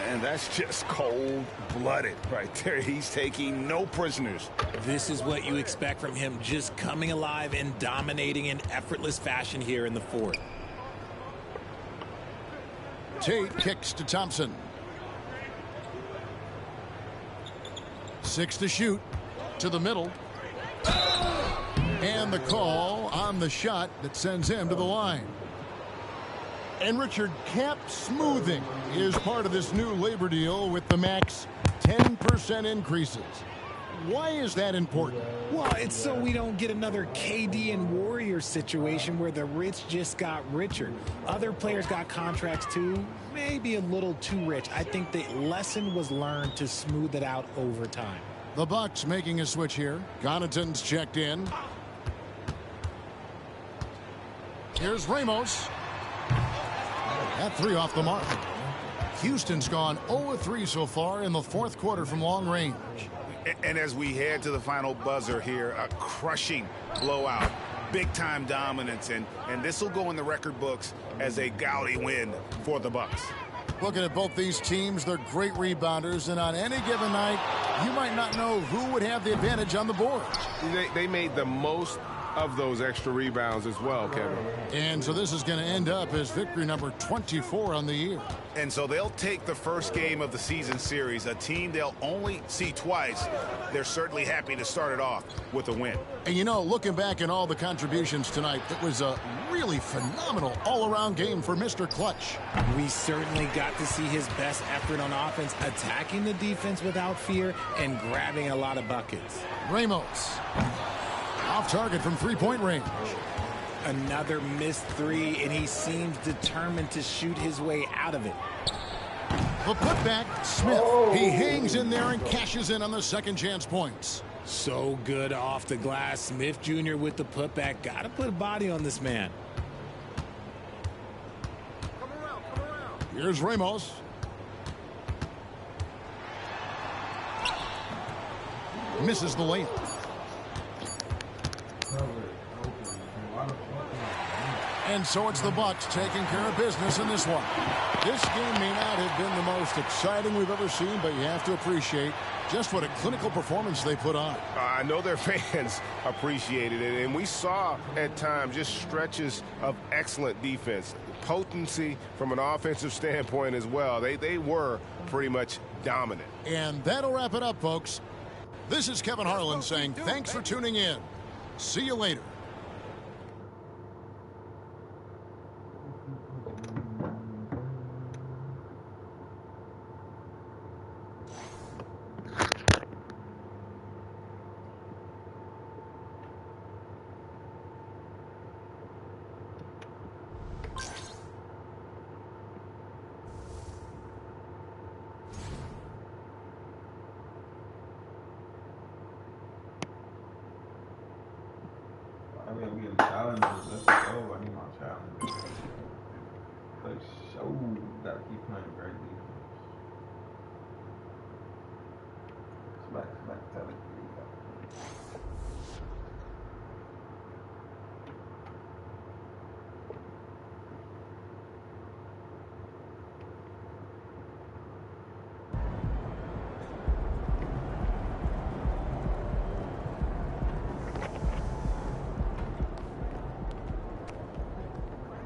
And that's just cold-blooded right there. He's taking no prisoners. This is what you expect from him, just coming alive and dominating in effortless fashion here in the fourth. Tate kicks to Thompson. 6 to shoot. To the middle. And the call on the shot that sends him to the line. And Richard, cap smoothing is part of this new labor deal with the max 10% increases. Why is that important? Well, it's so we don't get another KD and Warriors situation where the rich just got richer. Other players got contracts too, maybe a little too rich. I think the lesson was learned to smooth it out over time. The Bucks making a switch here. Connaughton's checked in. Here's Ramos. That 3 off the mark. Houston's gone 0-3 so far in the fourth quarter from long range. And as we head to the final buzzer here, a crushing blowout. Big-time dominance, and this will go in the record books as a gaudy win for the Bucks. Looking at both these teams, they're great rebounders, and on any given night, you might not know who would have the advantage on the board. They made the most of those extra rebounds as well, Kevin. And so this is going to end up as victory number 24 on the year. And so they'll take the first game of the season series, a team they'll only see twice. They're certainly happy to start it off with a win. And you know, looking back at all the contributions tonight, it was a really phenomenal all-around game for Mr. Clutch. We certainly got to see his best effort on offense, attacking the defense without fear and grabbing a lot of buckets. Ramos. Off target from three-point range. Another missed 3, and he seems determined to shoot his way out of it. The putback, Smith. He hangs in there and cashes in on the second chance points. So good off the glass. Smith Jr. with the putback. Got to put a body on this man. Here's Ramos. Misses the layup. And so it's the Bucks taking care of business in this one. This game may not have been the most exciting we've ever seen, but you have to appreciate just what a clinical performance they put on. I know their fans appreciated it, and we saw at times just stretches of excellent defense. Potency from an offensive standpoint as well. They were pretty much dominant. And that'll wrap it up, folks. This is Kevin Harlan saying thanks for tuning in. See you later. I mean, we getting challenges. Let's go. I need my challenge. Let's show. Gotta keep playing great defense. Back, tell it.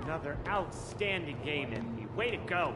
Another outstanding game, MP. Way to go.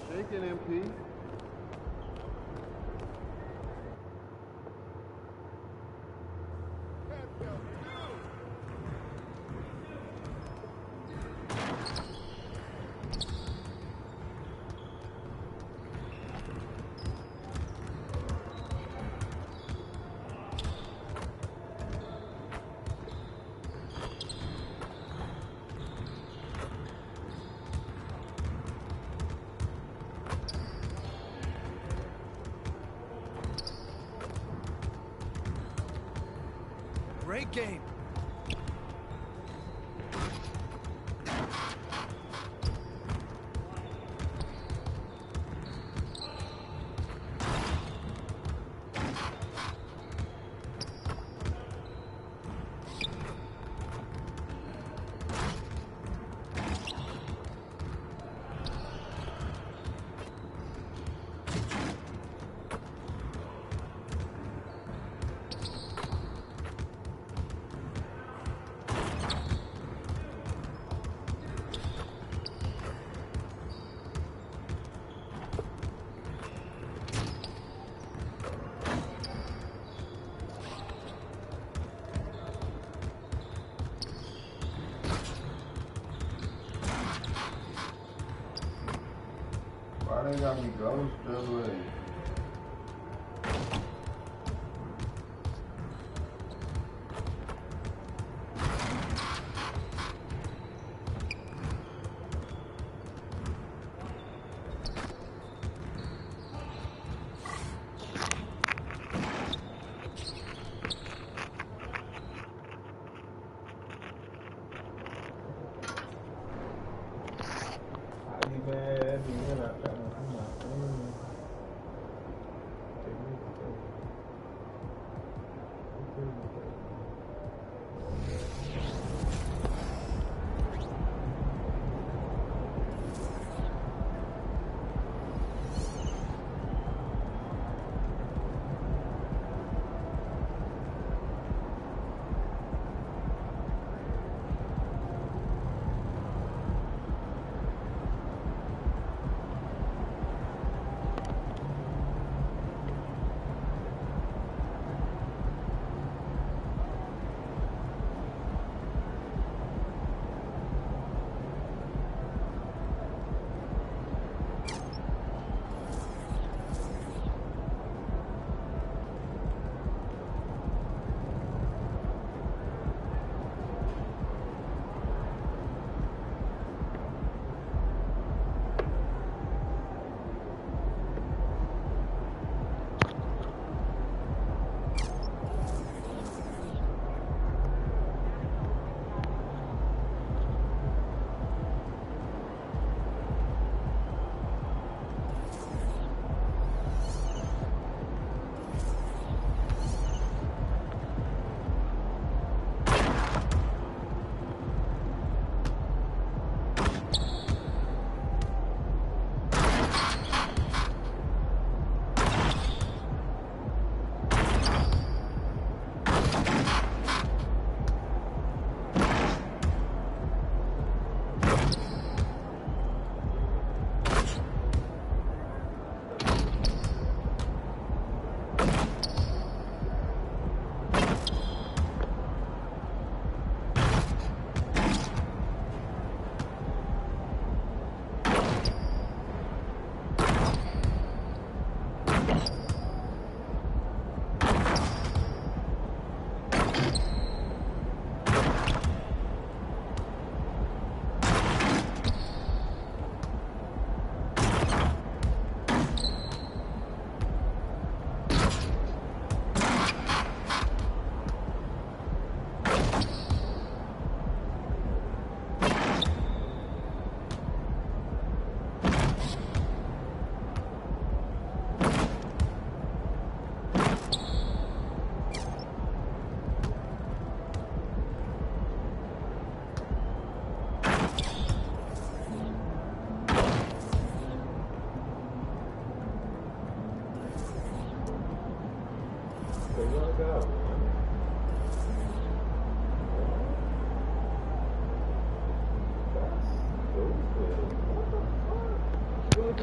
Shaking MP. Great game. Why they got me ghost dribbling?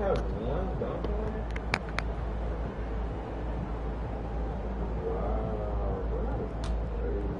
have one dunk on it? Wow, that's crazy.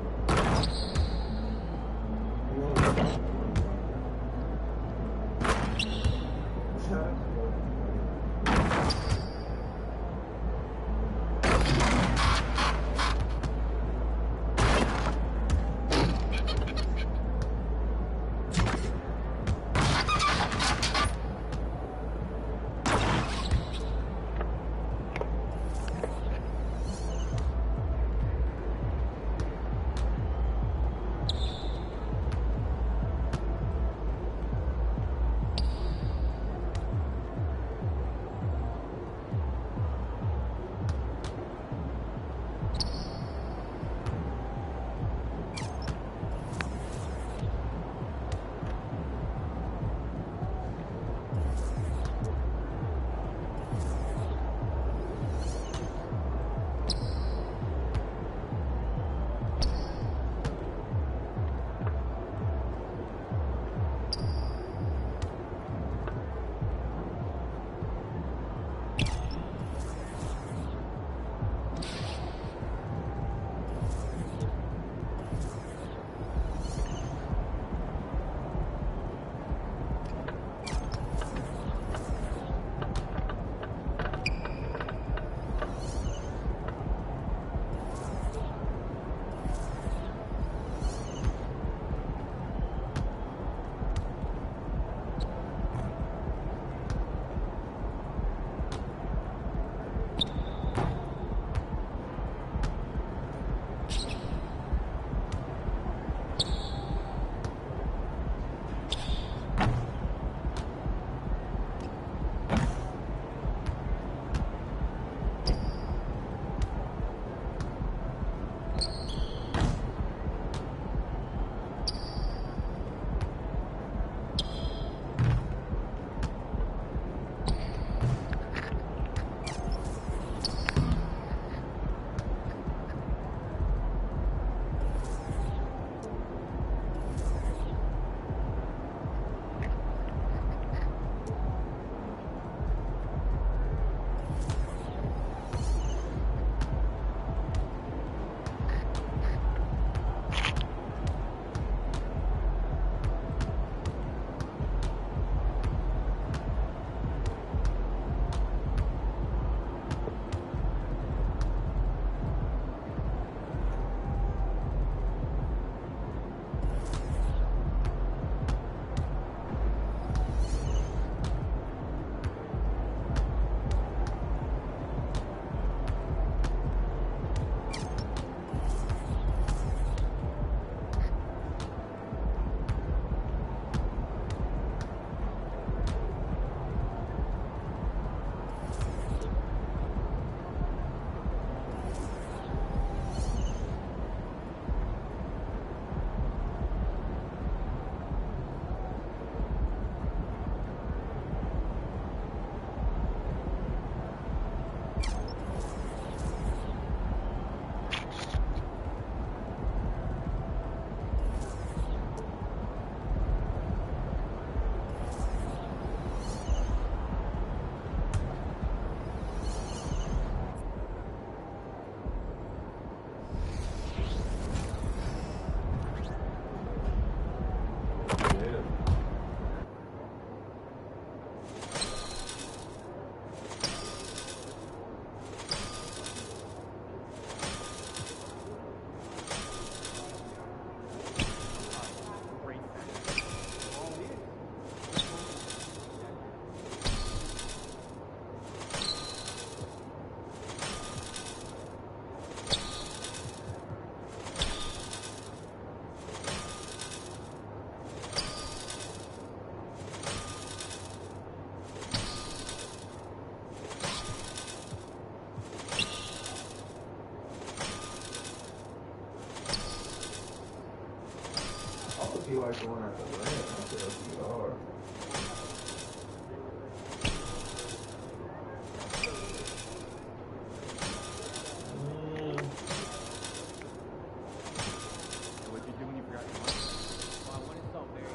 He like going at the rim. That's what he are. What'd you do when you forgot your money? Well, I went and saw Barry.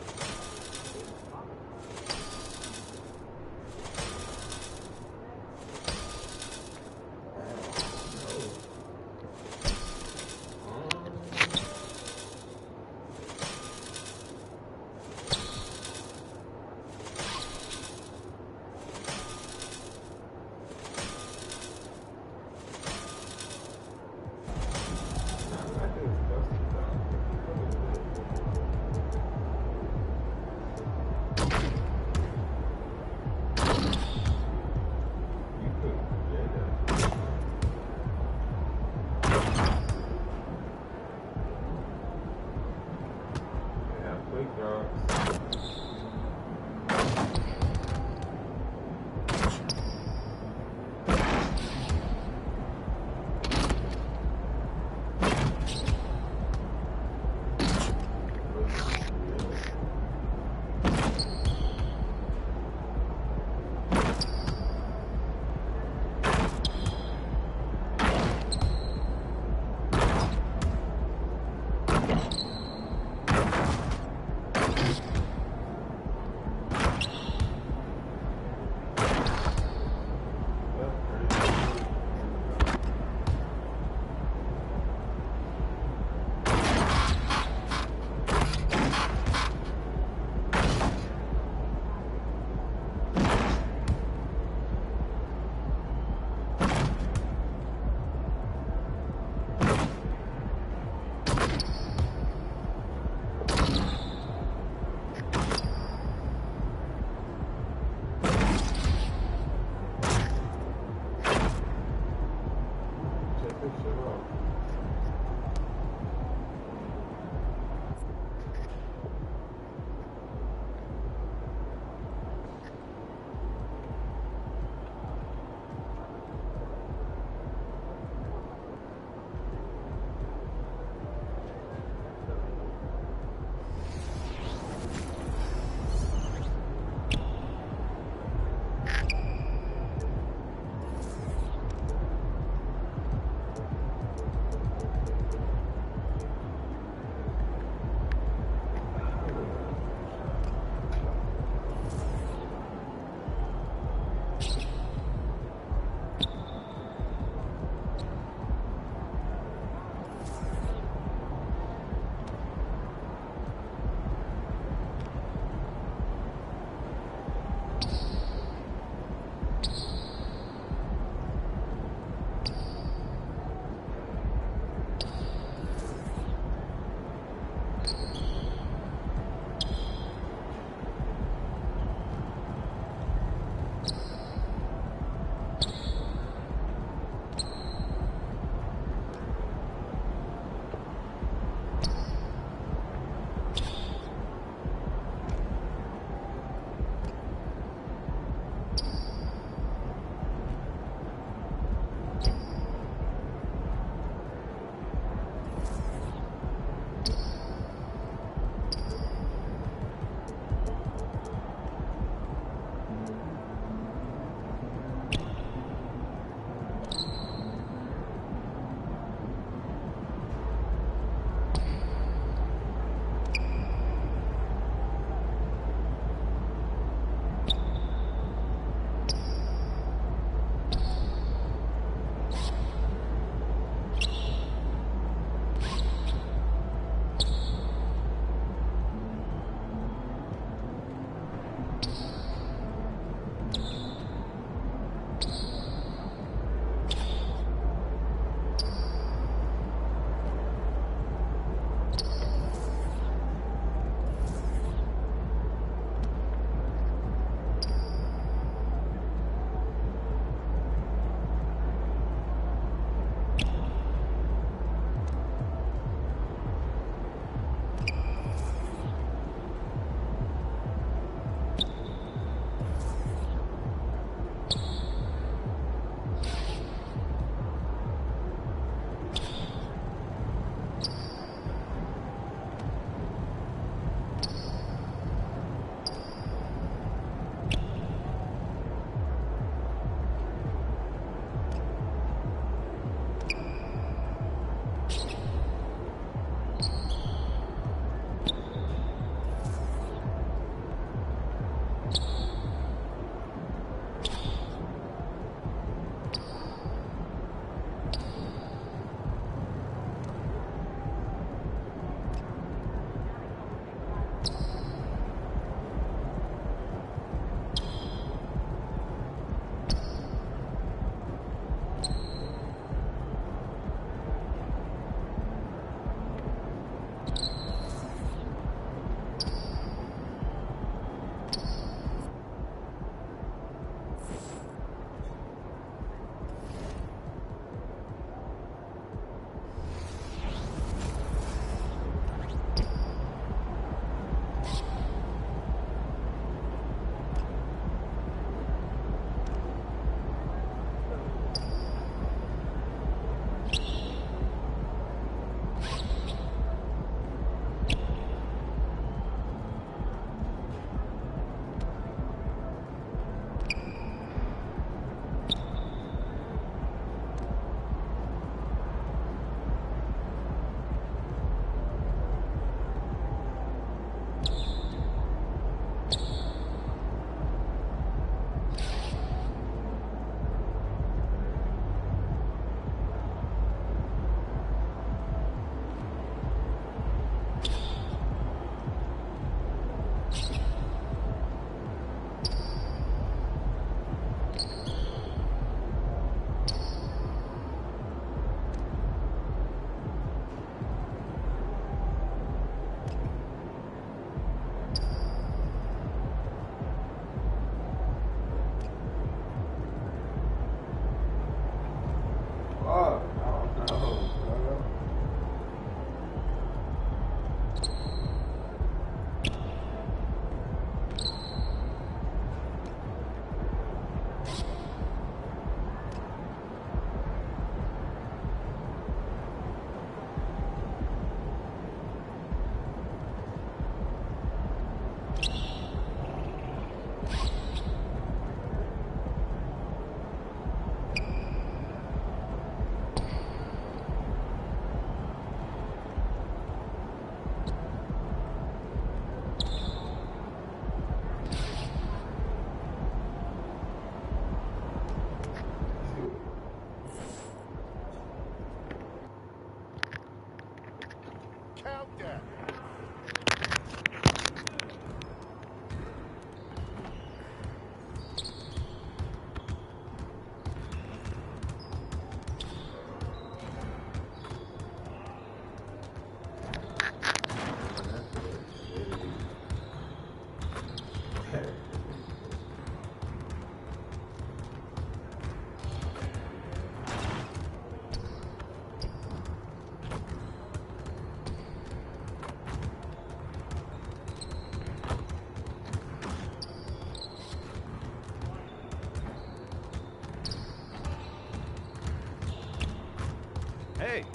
Hey.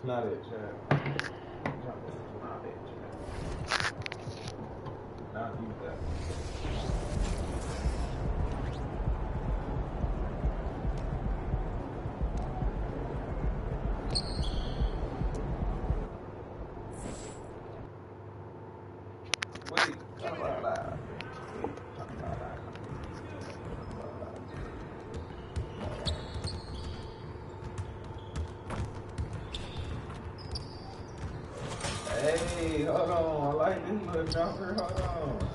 It's not it, Chad. It's not it, Chad. Not use that. Wait, blah, blah, blah. Hey, hold on. I like this little jumper. Hold on.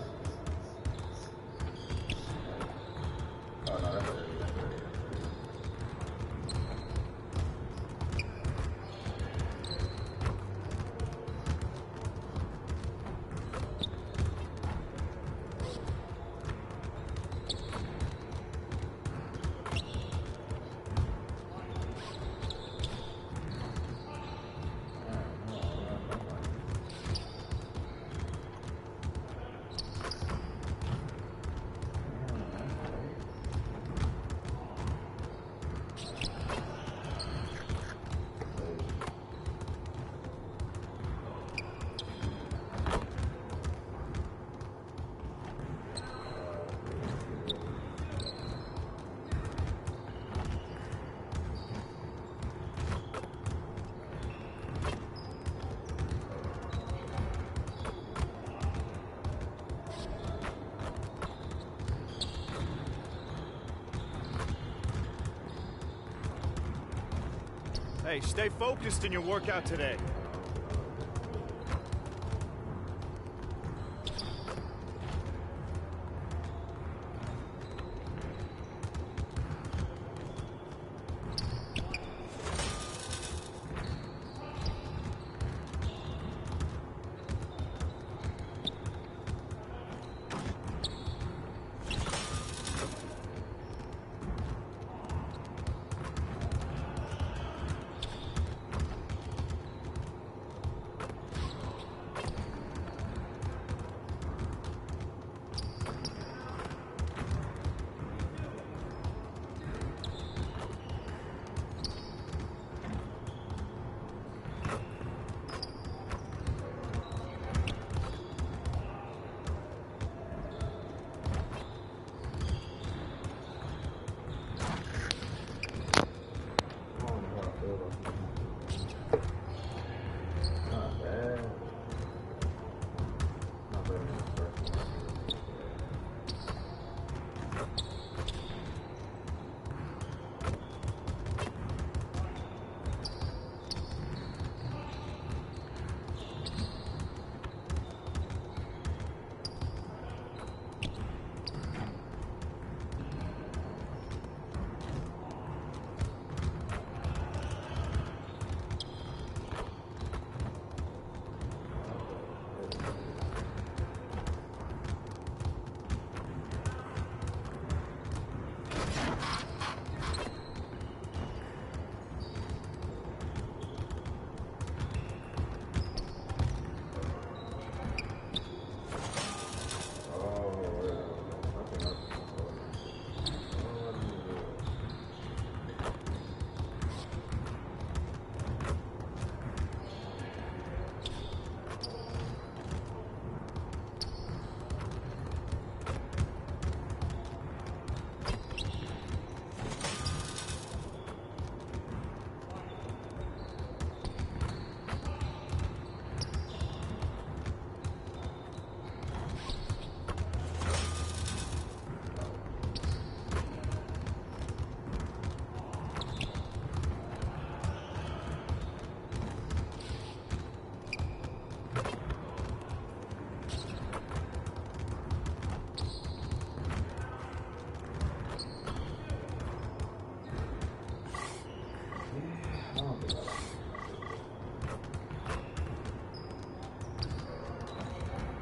Hey, stay focused in your workout today.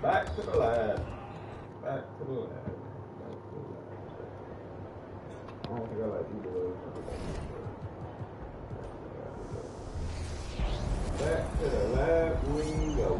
Back to the lab. Back to the lab. I don't think I like either of those. Back to the lab we go.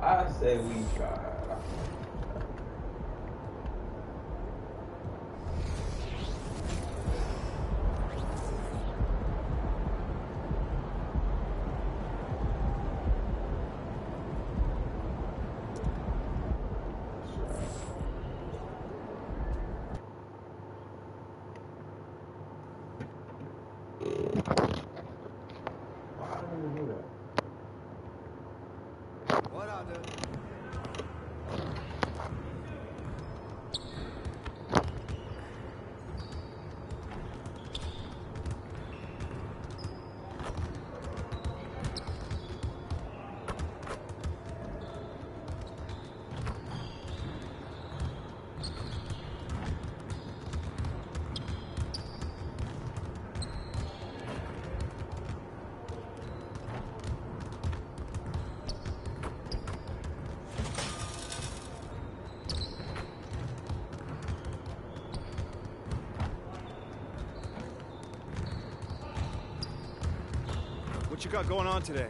I say we try. What you got going on today?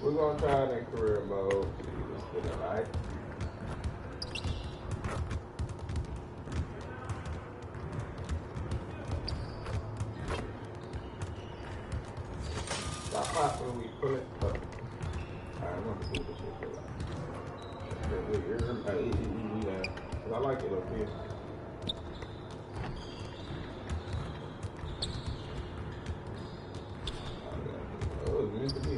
We're gonna try it in career mode. See what's feeling like. Stop popping when we pull it up. I want to see what this feel like. I like it up here. Oh, it's meant to be.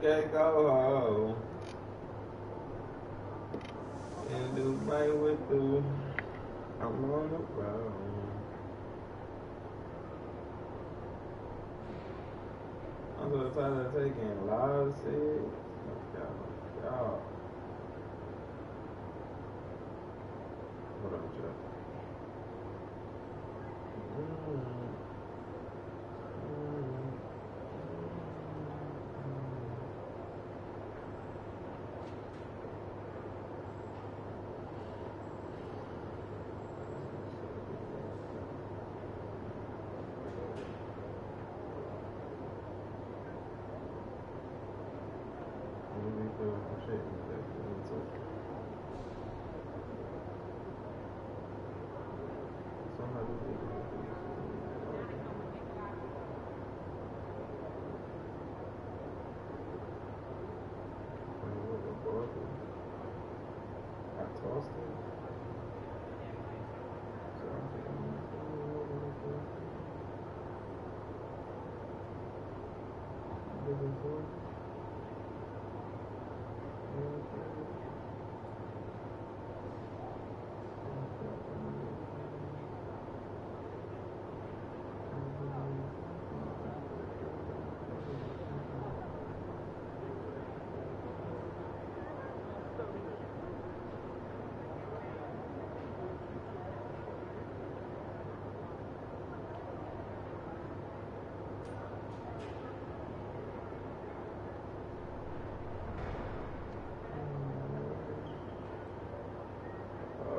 Can't go home and do my with you. I I'm on the road. I'm so tired of taking losses. Y'all. Hold on, Jeff.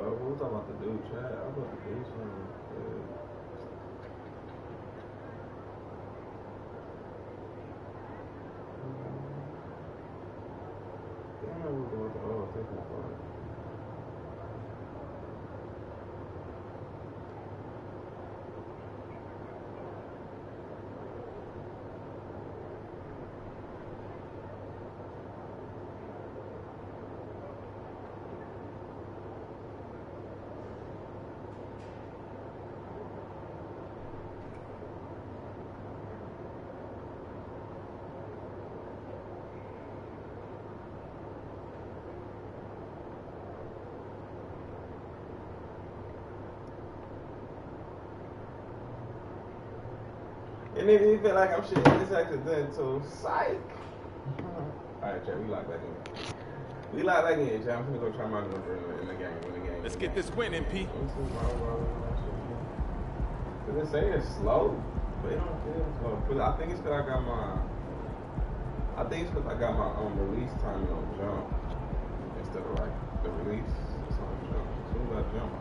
What was I about to do, Chad? I was about to do something. Damn, I was about to take my phone. And if you feel like I'm shit, it's accidental. Psych. Alright, Chad, we lock back in. We lock back in, Chad. I'm gonna go try my number in the game. Let's get this win, MP. Did they say it's slow? But it don't feel slow. But I think it's because I got my. Release timing on jump instead of like the release. It's on jump. As soon as I jump.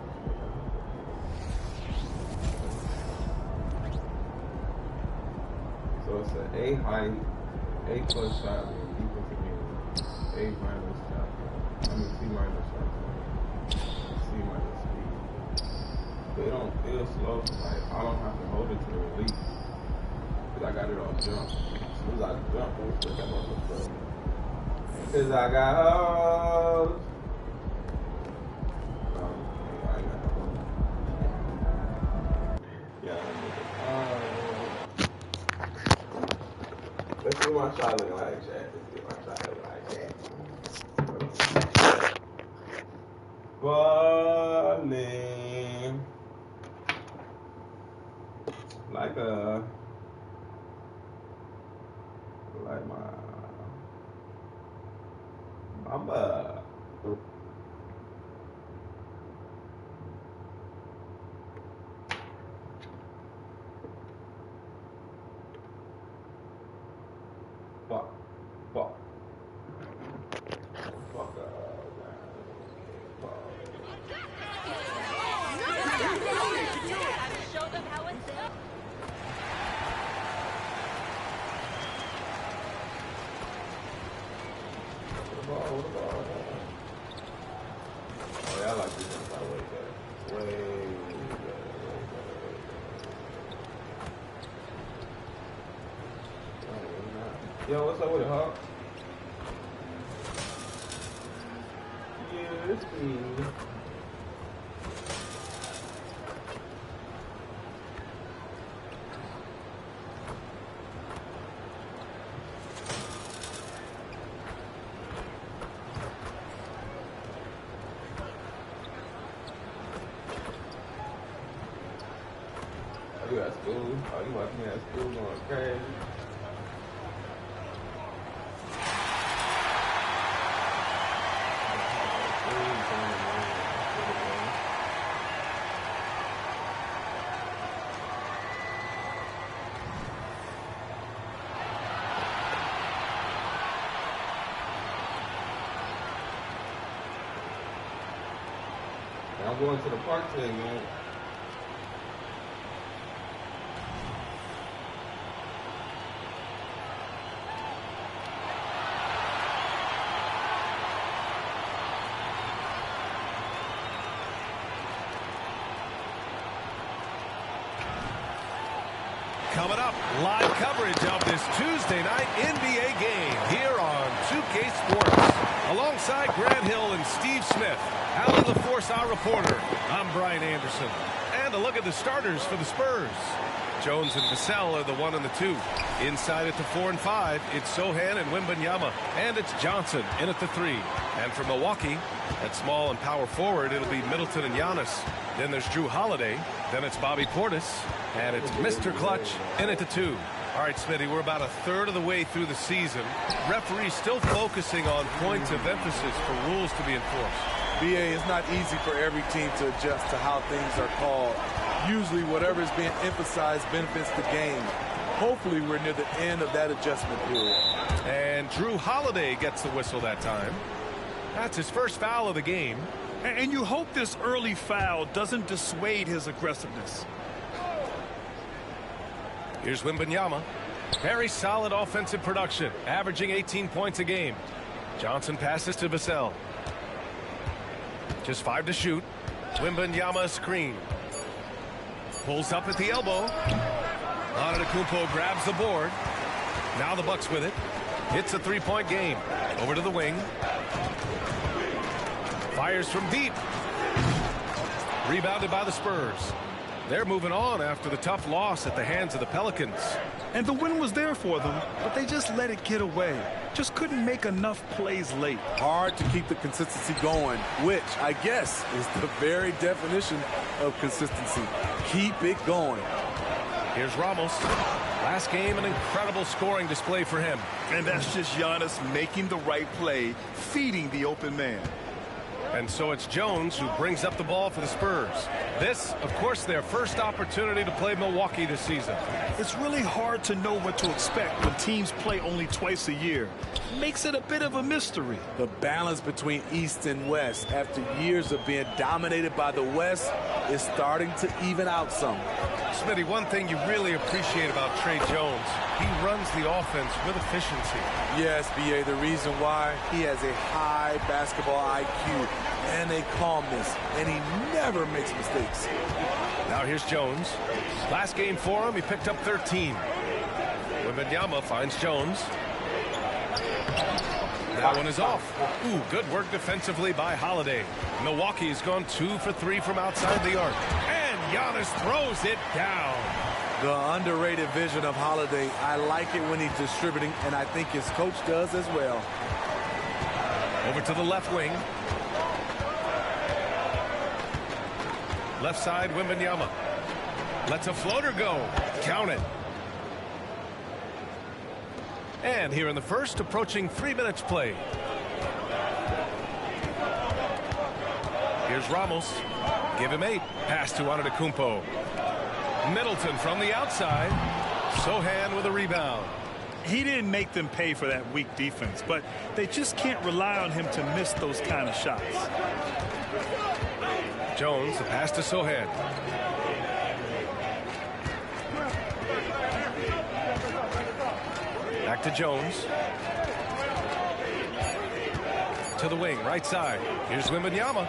So it's an A height, A plus shot, and defensive mean, A minus shot. C minus shot. C minus speed. But it don't feel slow. Like I don't have to hold it to the release. Because I got it on jump. As soon as I jump, it's just that motherfucker. Because I got hoes. I ain't got no hoes. Yeah, let's see my shot looking like, Chad. Let's see my shot looking like, Chad. Balling. Like my mama. Fuck. Show them how it's done. What about? Oh yeah, I like this one way better. Way better. Yo, what's up with it, Hawk? Yeah, it's me. Oh, you at school? Oh, you watching me at school going crazy? I'm going to the park today, man. Coming up, live coverage of this Tuesday night NBA game here on 2K Sports. Alongside Grant Hill and Steve Smith, Allie LaForce, our reporter. I'm Brian Anderson. And a look at the starters for the Spurs. Jones and Vassell are the 1 and the 2. Inside at the 4 and 5, it's Sohan and Wembanyama. And it's Johnson in at the 3. And for Milwaukee, at small and power forward, it'll be Middleton and Giannis. Then there's Drew Holiday. Then it's Bobby Portis. And it's Mr. Clutch in at the 2. All right, Smitty, we're about a third of the way through the season. Referees still focusing on points of emphasis for rules to be enforced. BA, it's not easy for every team to adjust to how things are called. Usually whatever is being emphasized benefits the game. Hopefully we're near the end of that adjustment period. And Drew Holiday gets the whistle that time. That's his first foul of the game. And you hope this early foul doesn't dissuade his aggressiveness. Here's Wembanyama. Very solid offensive production, averaging 18 points a game. Johnson passes to Vassell. Just 5 to shoot. Wembanyama screen. Pulls up at the elbow. Antetokounmpo grabs the board. Now the Bucks with it. It's a 3-point game. Over to the wing. Fires from deep. Rebounded by the Spurs. They're moving on after the tough loss at the hands of the Pelicans. And the win was there for them, but they just let it get away. Just couldn't make enough plays late. Hard to keep the consistency going, which I guess is the very definition of consistency. Keep it going. Here's Ramos. Last game, an incredible scoring display for him. And that's just Giannis making the right play, feeding the open man. And so it's Jones who brings up the ball for the Spurs. This, of course, their first opportunity to play Milwaukee this season. It's really hard to know what to expect when teams play only twice a year. Makes it a bit of a mystery. The balance between East and West after years of being dominated by the West is starting to even out some. Smitty, one thing you really appreciate about Tre Jones, he runs the offense with efficiency. Yes, B.A., the reason why, he has a high basketball IQ and a calmness, and he never makes mistakes. Now here's Jones. Last game for him, he picked up 13. Wembanyama finds Jones. That one is off. Ooh, good work defensively by Holiday. Milwaukee's gone 2 for 3 from outside the arc. And Giannis throws it down. The underrated vision of Holiday. I like it when he's distributing, and I think his coach does as well. Over to the left wing. Left side, Wembanyama. Lets a floater go. Count it. And here in the first, approaching 3 minutes play. Here's Ramos. Give him 8. Pass to Antetokounmpo. Middleton from the outside. Sohan with a rebound. He didn't make them pay for that weak defense, but they just can't rely on him to miss those kind of shots. Jones, the pass to Sohan. Back to Jones. To the wing, right side. Here's Wembanyama.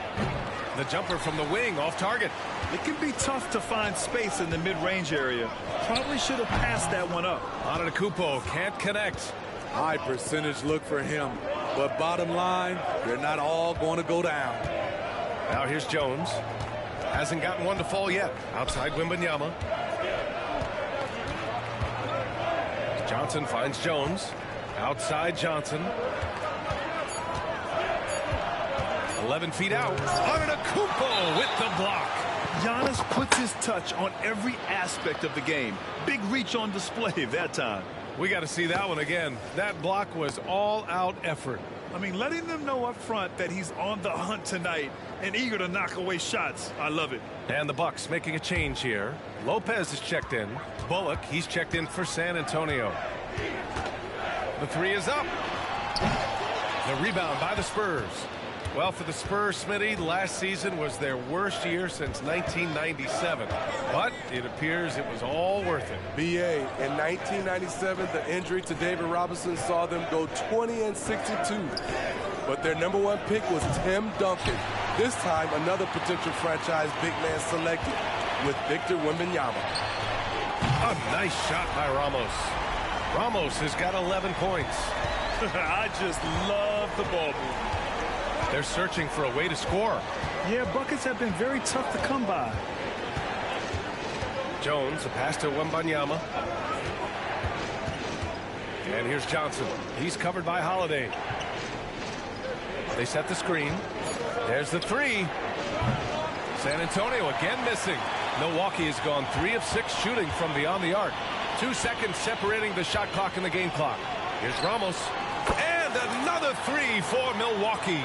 The jumper from the wing, off target. It can be tough to find space in the mid-range area. Probably should have passed that one up. Antetokounmpo can't connect. High percentage look for him. But bottom line, they're not all going to go down. Now here's Jones. Hasn't gotten one to fall yet. Outside Wembanyama. Johnson finds Jones. Outside Johnson. 11 feet out. Antetokounmpo with the block. Giannis puts his touch on every aspect of the game. Big reach on display that time. We got to see that one again. That block was all-out effort. I mean, letting them know up front that he's on the hunt tonight and eager to knock away shots. I love it. And the Bucks making a change here. Lopez is checked in. Bullock, he's checked in for San Antonio. The three is up. The rebound by the Spurs. Well, for the Spurs, Smitty, last season was their worst year since 1997. But it appears it was all worth it. BA, in 1997, the injury to David Robinson saw them go 20-62. But their #1 pick was Tim Duncan. This time, another potential franchise big man selected with Victor Wembanyama. A nice shot by Ramos. Ramos has got 11 points. I just love the ball movement. They're searching for a way to score. Yeah, buckets have been very tough to come by. Jones, a pass to Wembanyama. And here's Johnson. He's covered by Holiday. They set the screen. There's the three. San Antonio again missing. Milwaukee has gone 3 of 6 shooting from beyond the arc. 2 seconds separating the shot clock and the game clock. Here's Ramos. And another three for Milwaukee.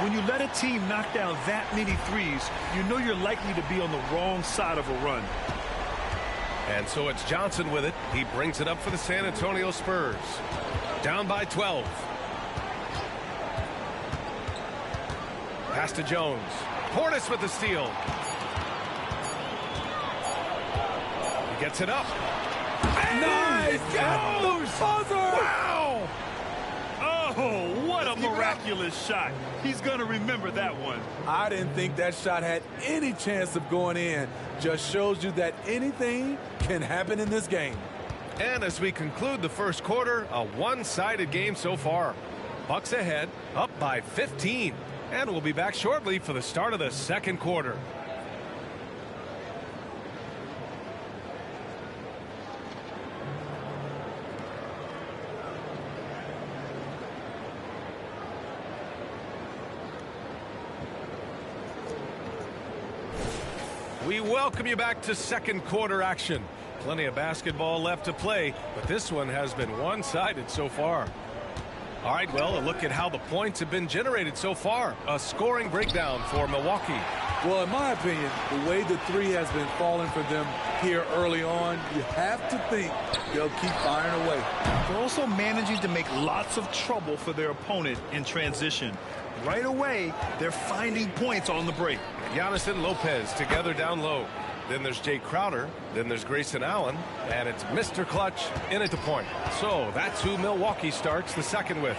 When you let a team knock down that many threes, you know you're likely to be on the wrong side of a run. And so it's Johnson with it. He brings it up for the San Antonio Spurs. Down by 12. Pass to Jones. Portis with the steal. He gets it up. Nice! Goes! Wow! Oh, what a miraculous shot. He's going to remember that one. I didn't think that shot had any chance of going in. Just shows you that anything can happen in this game. And as we conclude the first quarter, a one-sided game so far. Bucks ahead, up by 15. And we'll be back shortly for the start of the second quarter. We welcome you back to second quarter action. Plenty of basketball left to play, but this one has been one-sided so far. All right, well, a look at how the points have been generated so far. A scoring breakdown for Milwaukee. Well, in my opinion, the way the three has been falling for them here early on, you have to think they'll keep firing away. They're also managing to make lots of trouble for their opponent in transition. Right away, they're finding points on the break. Giannis and Lopez together down low. Then there's Jay Crowder. Then there's Grayson Allen. And it's Mr. Clutch in at the point. So that's who Milwaukee starts the second with.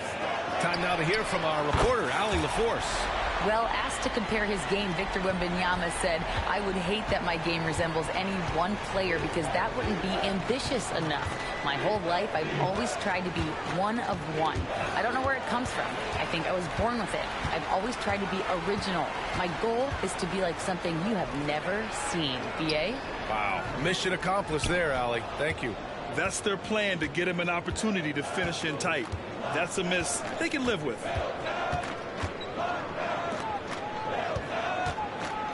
Time now to hear from our reporter, Allie LaForce. Well, asked to compare his game, Victor Wembanyama said, "I would hate that my game resembles any one player because that wouldn't be ambitious enough. My whole life, I've always tried to be one of one. I don't know where it comes from. I think I was born with it. I've always tried to be original. My goal is to be like something you have never seen." BA? Wow. Mission accomplished there, Allie. Thank you. That's their plan to get him an opportunity to finish in tight. That's a miss they can live with.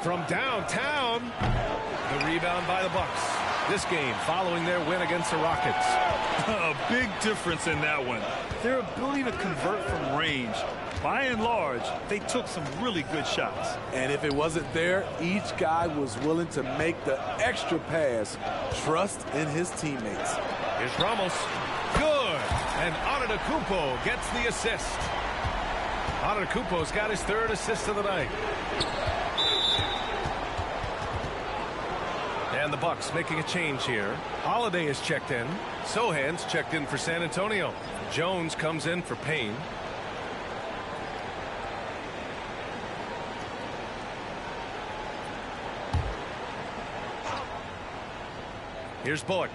From downtown, the rebound by the Bucks. This game following their win against the Rockets. A big difference in that one. Their ability to convert from range. By and large, they took some really good shots. And if it wasn't there, each guy was willing to make the extra pass. Trust in his teammates. Here's Ramos. Good. And Antetokounmpo gets the assist. Antetokounmpo's got his third assist of the night. And the Bucks making a change here. Holiday is checked in. Sohan's checked in for San Antonio. Jones comes in for Payne. Here's Bullock.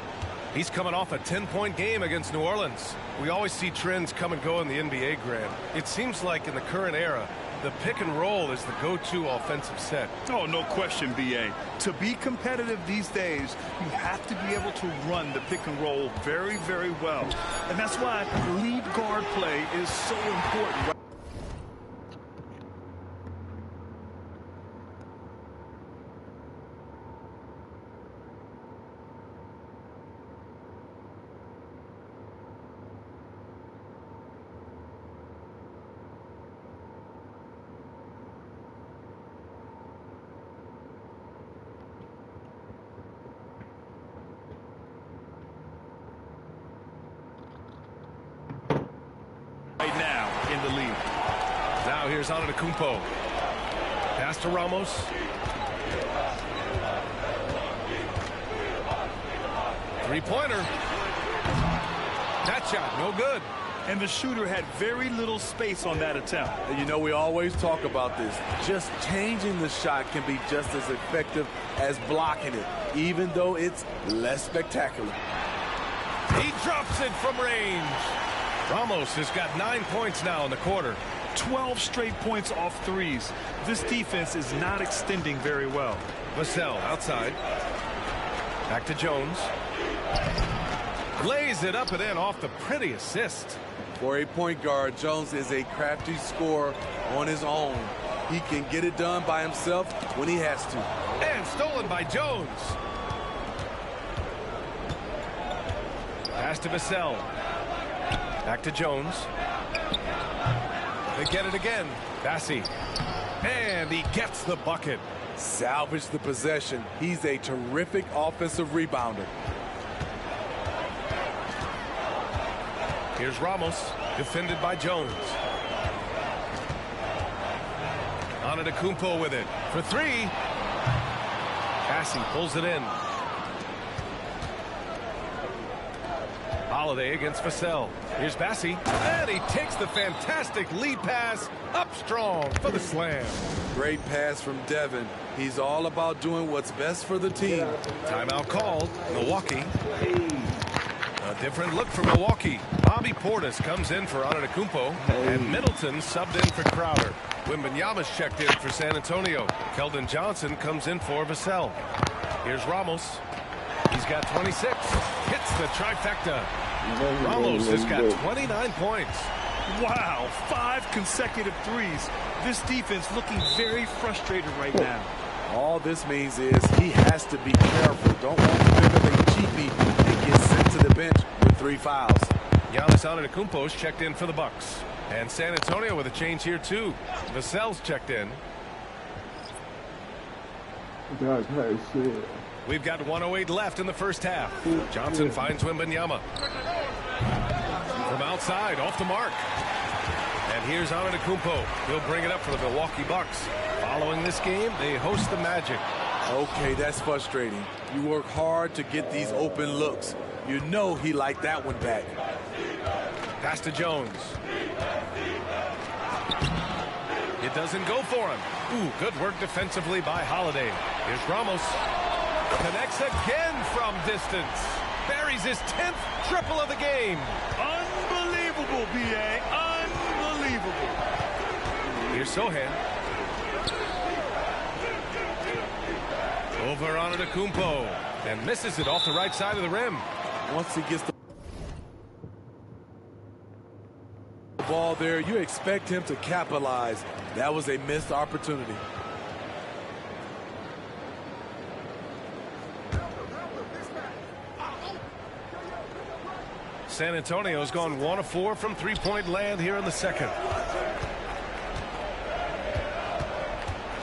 He's coming off a 10-point game against New Orleans. We always see trends come and go in the NBA, Grant. It seems like in the current era, the pick and roll is the go-to offensive set. Oh, no question, BA. To be competitive these days, you have to be able to run the pick and roll very, very well. And that's why lead guard play is so important. Now here's Antetokounmpo. Pass to Ramos. Three-pointer. That shot, no good. And the shooter had very little space on that attempt. And you know, we always talk about this. Just changing the shot can be just as effective as blocking it, even though it's less spectacular. He drops it from range. Ramos has got 9 points now in the quarter. 12 straight points off threes. This defense is not extending very well. Vassell outside. Back to Jones. Lays it up and in off the pretty assist. For a point guard, Jones is a crafty scorer on his own. He can get it done by himself when he has to. And stolen by Jones. Pass to Vassell. Back to Jones. They get it again. Bassey. And he gets the bucket. Salvage the possession. He's a terrific offensive rebounder. Here's Ramos, defended by Jones. Antetokounmpo with it for three. Bassey pulls it in. Holiday against Vassell. Here's Bassey, and he takes the fantastic lead pass up strong for the slam. Great pass from Devin. He's all about doing what's best for the team. Timeout called. Milwaukee. A different look for Milwaukee. Bobby Portis comes in for Antetokounmpo, and Middleton subbed in for Crowder. Wembanyama's checked in for San Antonio. Keldon Johnson comes in for Vassell. Here's Ramos. He's got 26. Hits the trifecta. Ramos has got 29 points. Wow, 5 consecutive threes. This defense looking very frustrated right now. All this means is he has to be careful. Don't want to pick up a cheapie and get sent to the bench with 3 fouls. Giannis Antetokounmpo's checked in for the Bucks. And San Antonio with a change here too. Vassell's checked in. We've got 1:08 left in the first half. Johnson finds Wembanyama. From outside, off the mark. And here's Antetokounmpo. He'll bring it up for the Milwaukee Bucks. Following this game, they host the Magic. Okay, that's frustrating. You work hard to get these open looks. You know he liked that one back. Pass to Jones. It doesn't go for him. Ooh, good work defensively by Holiday. Here's Ramos. Connects again from distance. Buries his 10th triple of the game. Unbelievable, B.A. Unbelievable. Here's Sohan. Over Antetokounmpo. And misses it off the right side of the rim. Once he gets the ball there, you expect him to capitalize. That was a missed opportunity. San Antonio's gone 1 of 4 from three-point land here in the second.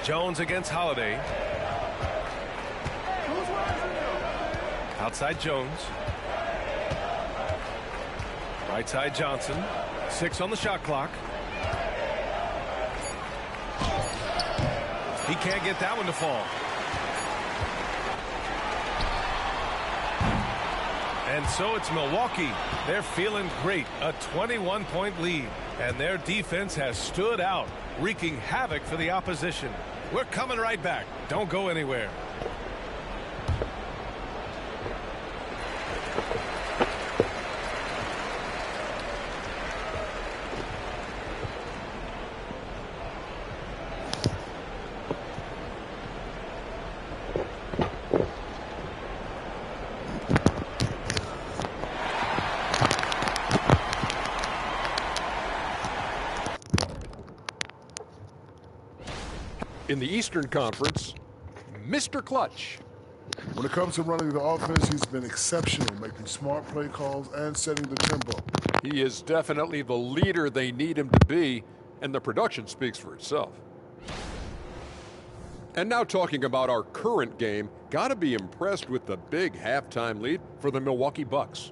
Jones against Holiday. Outside Jones. Right side Johnson. 6 on the shot clock. He can't get that one to fall. And so it's Milwaukee. They're feeling great. A 21-point lead. And their defense has stood out, wreaking havoc for the opposition. We're coming right back. Don't go anywhere. In the Eastern Conference, Mr. Clutch. When it comes to running the offense, he's been exceptional, making smart play calls and setting the tempo. He is definitely the leader they need him to be, and the production speaks for itself. And now talking about our current game, got to be impressed with the big halftime lead for the Milwaukee Bucks.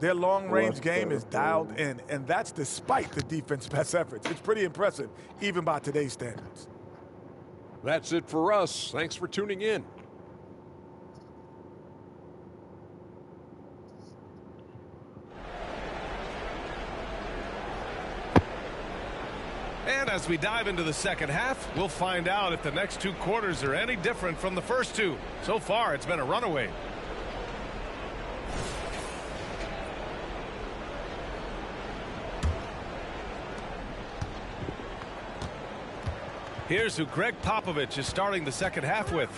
Their long-range game is dialed in, and that's despite the defense's best efforts. It's pretty impressive, even by today's standards. That's it for us. Thanks for tuning in. And as we dive into the second half, we'll find out if the next 2 quarters are any different from the first 2. So far, it's been a runaway. Here's who Greg Popovich is starting the second half with.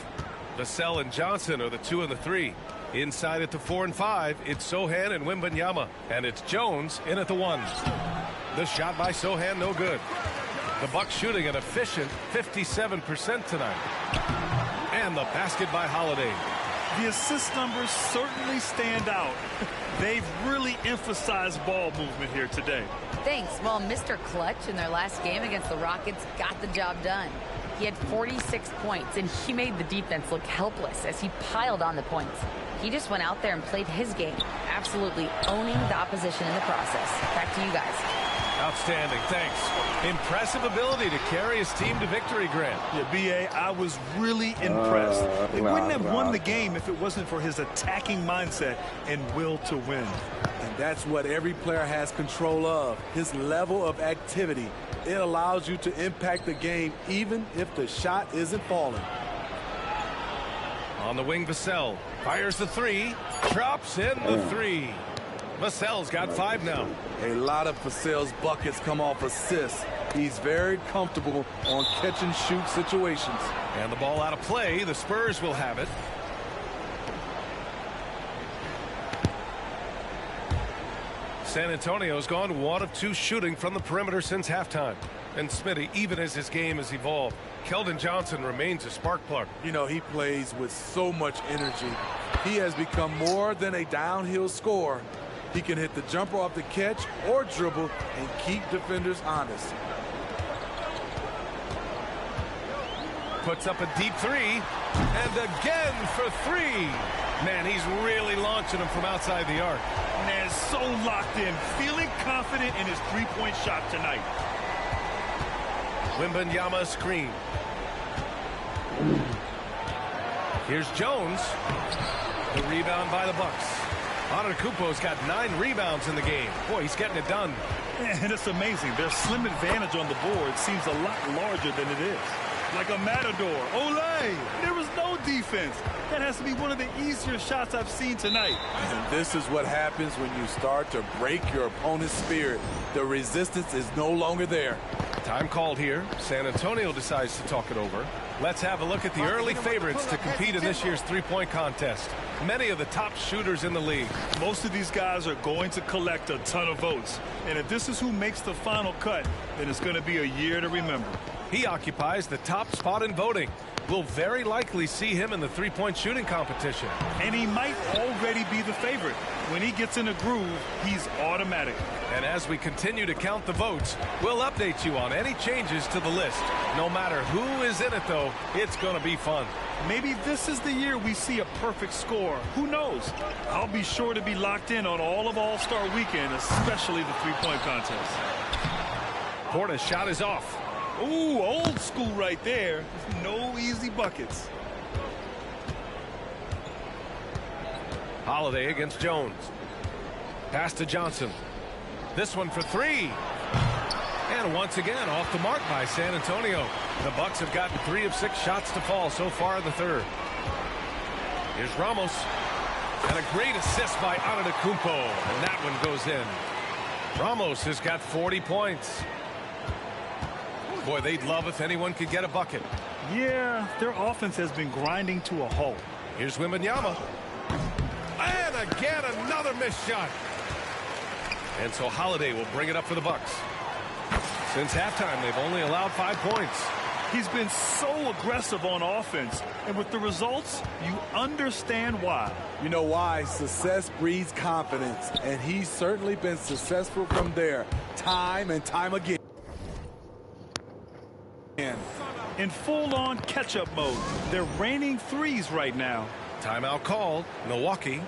Vassell and Johnson are the 2 and the 3. Inside at the 4 and 5, it's Sochan and Wembanyama. And it's Jones in at the 1. The shot by Sochan, no good. The Bucks shooting an efficient 57% tonight. And the basket by Holiday. The assist numbers certainly stand out. They've really emphasized ball movement here today. Thanks. Well, Mr. Clutch in their last game against the Rockets got the job done. He had 46 points, and he made the defense look helpless as he piled on the points. He just went out there and played his game, absolutely owning the opposition in the process. Back to you guys. Outstanding, thanks. Impressive ability to carry his team to victory, Grant. Yeah, B.A., I was really impressed. They wouldn't have won the game if it wasn't for his attacking mindset and will to win. And that's what every player has control of, his level of activity. It allows you to impact the game even if the shot isn't falling. On the wing, Vassell fires the 3, drops in the 3. Vassell's got 5 now. A lot of Vassell's buckets come off assists. He's very comfortable on catch-and-shoot situations. And the ball out of play. The Spurs will have it. San Antonio's gone 1 of 2 shooting from the perimeter since halftime. And Smitty, even as his game has evolved, Keldon Johnson remains a spark plug. You know, he plays with so much energy. He has become more than a downhill scorer. He can hit the jumper off the catch or dribble and keep defenders honest. Puts up a deep 3, and again for 3. Man, he's really launching them from outside the arc. Man, so locked in, feeling confident in his three-point shot tonight. Wembanyama screen. Here's Jones. The rebound by the Bucks. Antetokounmpo's got 9 rebounds in the game. Boy, he's getting it done. And it's amazing. Their slim advantage on the board seems a lot larger than it is. Like a matador. Olay! There was no defense. That has to be one of the easier shots I've seen tonight. And this is what happens when you start to break your opponent's spirit. The resistance is no longer there. Time called here. San Antonio decides to talk it over. Let's have a look at the early favorites to compete in this year's three-point contest. Many of the top shooters in the league. Most of these guys are going to collect a ton of votes. And if this is who makes the final cut, then it's going to be a year to remember. He occupies the top spot in voting. We'll very likely see him in the three-point shooting competition. And he might already be the favorite. When he gets in a groove, he's automatic. And as we continue to count the votes, we'll update you on any changes to the list. No matter who is in it, though, it's going to be fun. Maybe this is the year we see a perfect score. Who knows? I'll be sure to be locked in on all of All-Star Weekend, especially the three-point contest. Porter's shot is off. Ooh, old school right there. No easy buckets. Holiday against Jones. Pass to Johnson. This one for 3. And once again, off the mark by San Antonio. The Bucks have gotten 3 of 6 shots to fall so far in the third. Here's Ramos. And a great assist by Antetokounmpo. And that one goes in. Ramos has got 40 points. Boy, they'd love if anyone could get a bucket. Yeah, their offense has been grinding to a halt. Here's Wembanyama. And again, another missed shot. And so Holiday will bring it up for the Bucks. Since halftime, they've only allowed 5 points. He's been so aggressive on offense. And with the results, you understand why. You know why? Success breeds confidence. And he's certainly been successful from there, time and time again. In full-on catch-up mode. They're raining threes right now. Timeout called. Milwaukee.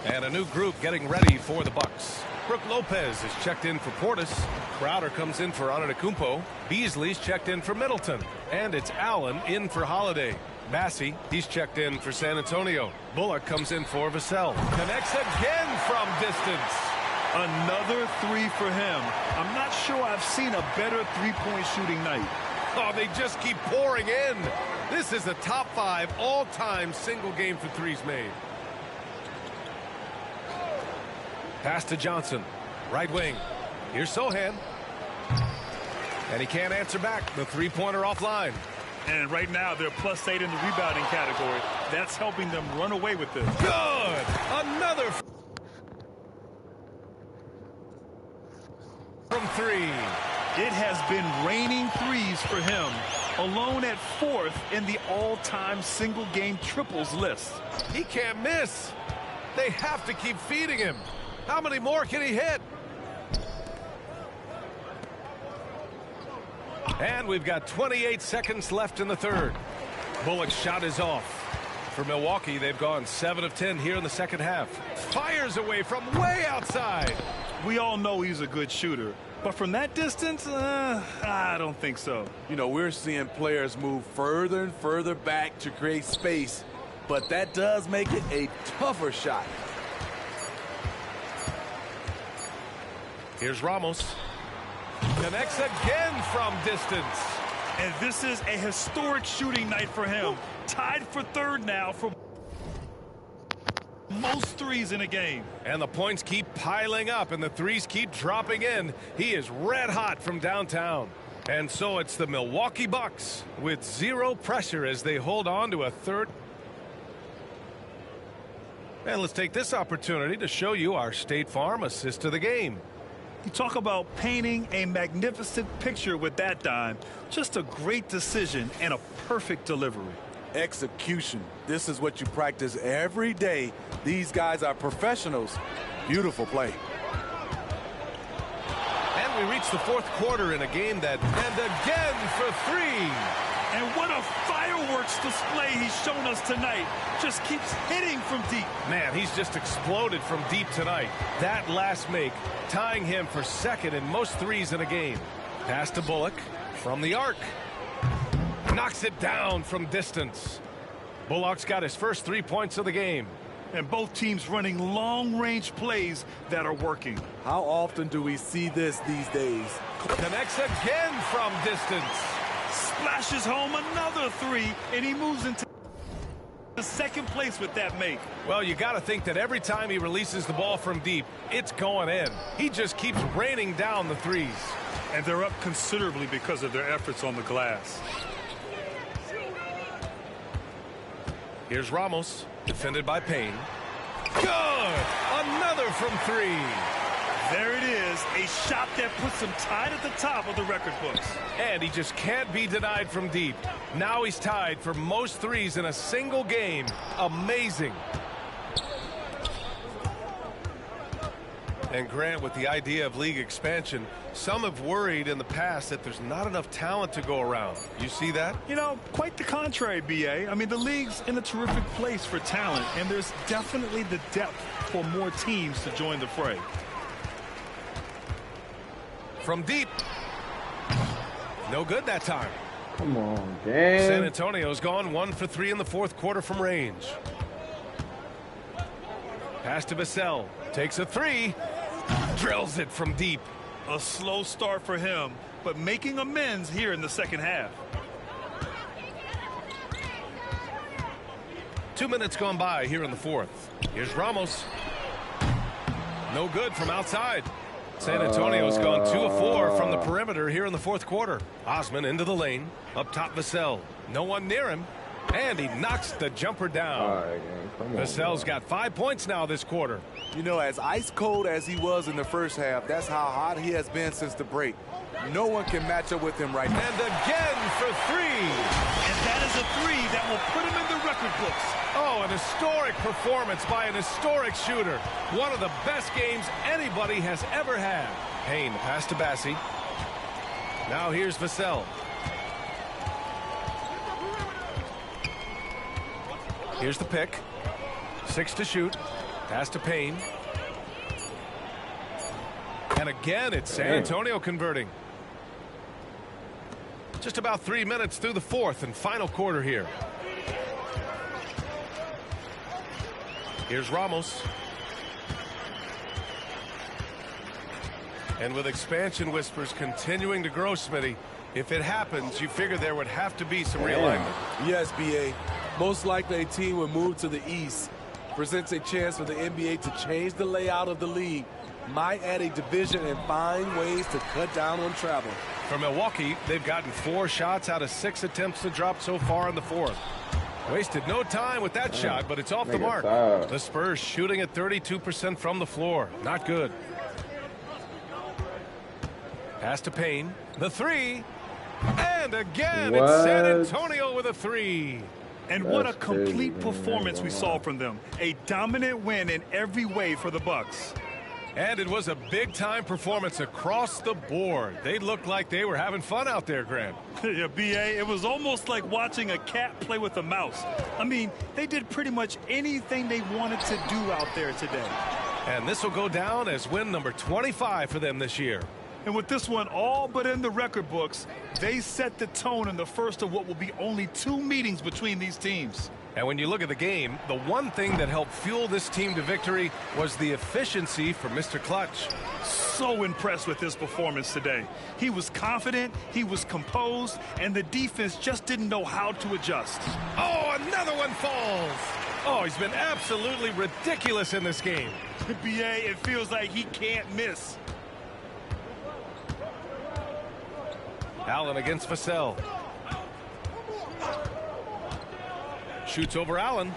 And a new group getting ready for the Bucks. Brook Lopez is checked in for Portis. Crowder comes in for Antetokounmpo. Beasley's checked in for Middleton. And it's Allen in for Holiday. Massey, he's checked in for San Antonio. Bullock comes in for Vassell. Connects again from distance. Another three for him. I'm not sure I've seen a better three-point shooting night. Oh, they just keep pouring in. This is a top 5 all-time single game for threes made. Pass to Johnson. Right wing. Here's Sohan. And he can't answer back. The three-pointer offline. And right now, they're +8 in the rebounding category. That's helping them run away with this. Good! Another from 3. It has been raining threes for him. Alone at 4th in the all-time single-game triples list. He can't miss. They have to keep feeding him. How many more can he hit? And we've got 28 seconds left in the third. Bullock's shot is off. For Milwaukee, they've gone 7 of 10 here in the second half. Fires away from way outside. We all know he's a good shooter. But from that distance, I don't think so. You know, we're seeing players move further and further back to create space. But that does make it a tougher shot. Here's Ramos. Connects again from distance. And this is a historic shooting night for him. Tied for 3rd now for most threes in a game. And the points keep piling up and the threes keep dropping in. He is red hot from downtown. And so it's the Milwaukee Bucks with 0 pressure as they hold on to a third. And let's take this opportunity to show you our State Farm assist of the game. You talk about painting a magnificent picture with that dime. Just a great decision and a perfect delivery. Execution. This is what you practice every day. These guys are professionals. Beautiful play. And we reach the 4th quarter in a game that, and again for 3. And what a fireworks display he's shown us tonight. Just keeps hitting from deep. Man, he's just exploded from deep tonight. That last make tying him for 2nd in most threes in a game. Pass to Bullock from the arc. Knocks it down from distance. Bullock's got his first 3 points of the game. And both teams running long-range plays that are working. How often do we see this these days? Connects again from distance. Splashes home another 3, and he moves into the 2nd place with that make. Well, you got to think that every time he releases the ball from deep, it's going in. He just keeps raining down the threes. And they're up considerably because of their efforts on the glass. Here's Ramos, defended by Payne. Good! Another from 3. There it is, a shot that puts him tied at the top of the record books. And he just can't be denied from deep. Now he's tied for most threes in a single game. Amazing. And Grant, with the idea of league expansion, some have worried in the past that there's not enough talent to go around. You see that? You know, quite the contrary, B.A. I mean, the league's in a terrific place for talent, and there's definitely the depth for more teams to join the fray. From deep. No good that time. Come on, damn. San Antonio's gone 1 for 3 in the 4th quarter from range. Pass to Vassell. Takes a 3. Drills it from deep. A slow start for him, but making amends here in the 2nd half. 2 minutes gone by here in the 4th. Here's Ramos. No good from outside. San Antonio's gone 2 of 4 from the perimeter here in the 4th quarter. Osman into the lane. Up top, Vassell. No one near him. And he knocks the jumper down. Vassell's got 5 points now this quarter. You know, as ice cold as he was in the first half, that's how hot he has been since the break. No one can match up with him right now. And again for 3. And that is a 3 that will put him in the record books. Oh, an historic performance by an historic shooter. One of the best games anybody has ever had. Payne, pass to Bassey. Now here's Vassell. Here's the pick. 6 to shoot. Pass to Payne. And again, it's San Antonio converting. Just about 3 minutes through the fourth and final quarter here. Here's Ramos. And with expansion whispers continuing to grow, Smitty, if it happens, you figure there would have to be some realignment. Yes, B.A. Most likely a team would move to the east. Presents a chance for the NBA to change the layout of the league. Might add a division and find ways to cut down on travel. For Milwaukee, they've gotten 4 shots out of 6 attempts to drop so far in the fourth. Wasted no time with that shot, but it's off the mark. The Spurs shooting at 32% from the floor. Not good. Pass to Payne. The three. And again, it's San Antonio with a 3. And what a complete performance we saw from them. A dominant win in every way for the Bucks. And it was a big-time performance across the board. They looked like they were having fun out there, Grant. Yeah, B.A., it was almost like watching a cat play with a mouse. I mean, they did pretty much anything they wanted to do out there today. And this will go down as win number 25 for them this year. And with this one all but in the record books, they set the tone in the first of what will be only 2 meetings between these teams. And when you look at the game, the one thing that helped fuel this team to victory was the efficiency for Mr. Clutch. So impressed with his performance today. He was confident, he was composed, and the defense just didn't know how to adjust. Oh, another one falls. Oh, he's been absolutely ridiculous in this game. B.A., it feels like he can't miss. Allen against Vassell. Shoots over Allen.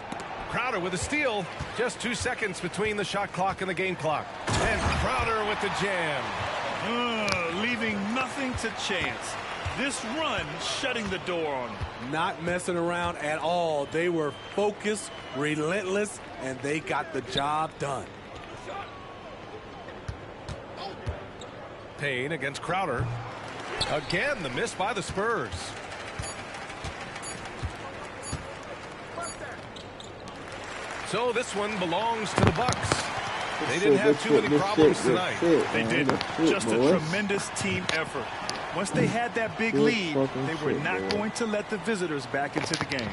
Crowder with a steal. Just 2 seconds between the shot clock and the game clock. And Crowder with the jam. Leaving nothing to chance. This run shutting the door on them. Not messing around at all. They were focused, relentless, and they got the job done. Payne against Crowder. Again, the miss by the Spurs. So this one belongs to the Bucks. They didn't have too many problems tonight. They didn't. Just a tremendous team effort. Once they had that big lead, they were not going to let the visitors back into the game.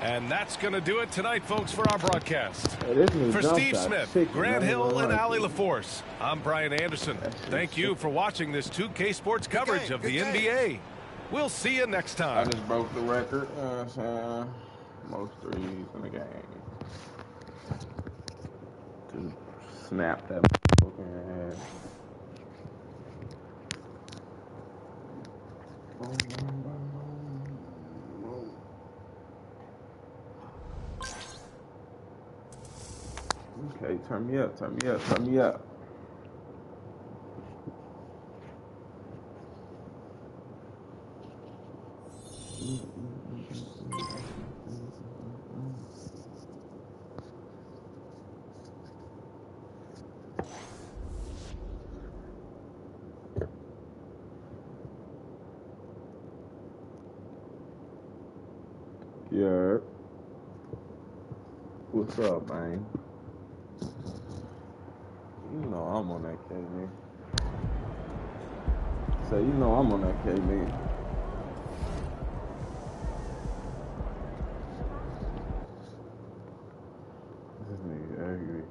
And that's going to do it tonight, folks, for our broadcast. For Steve Smith, Grant Hill, and Allie LaForce, I'm Brian Anderson. Thank you for watching this 2K Sports coverage of the NBA. We'll see you next time. I just broke the record. Most threes in the game. To snap that fucking head. Okay, turn me up, turn me up, turn me up. Yeah. What's up, man? You know I'm on that K, man. Say, you know I'm on that K, man. This nigga angry.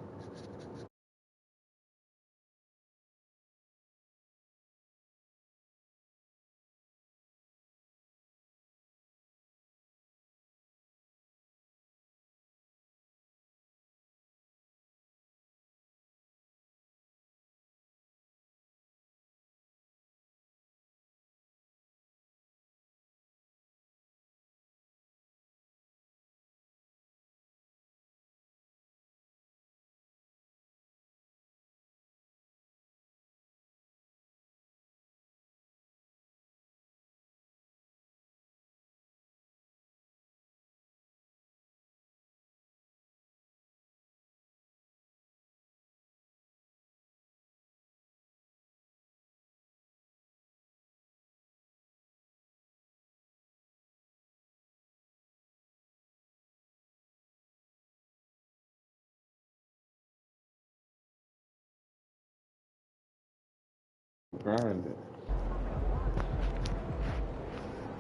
grinding.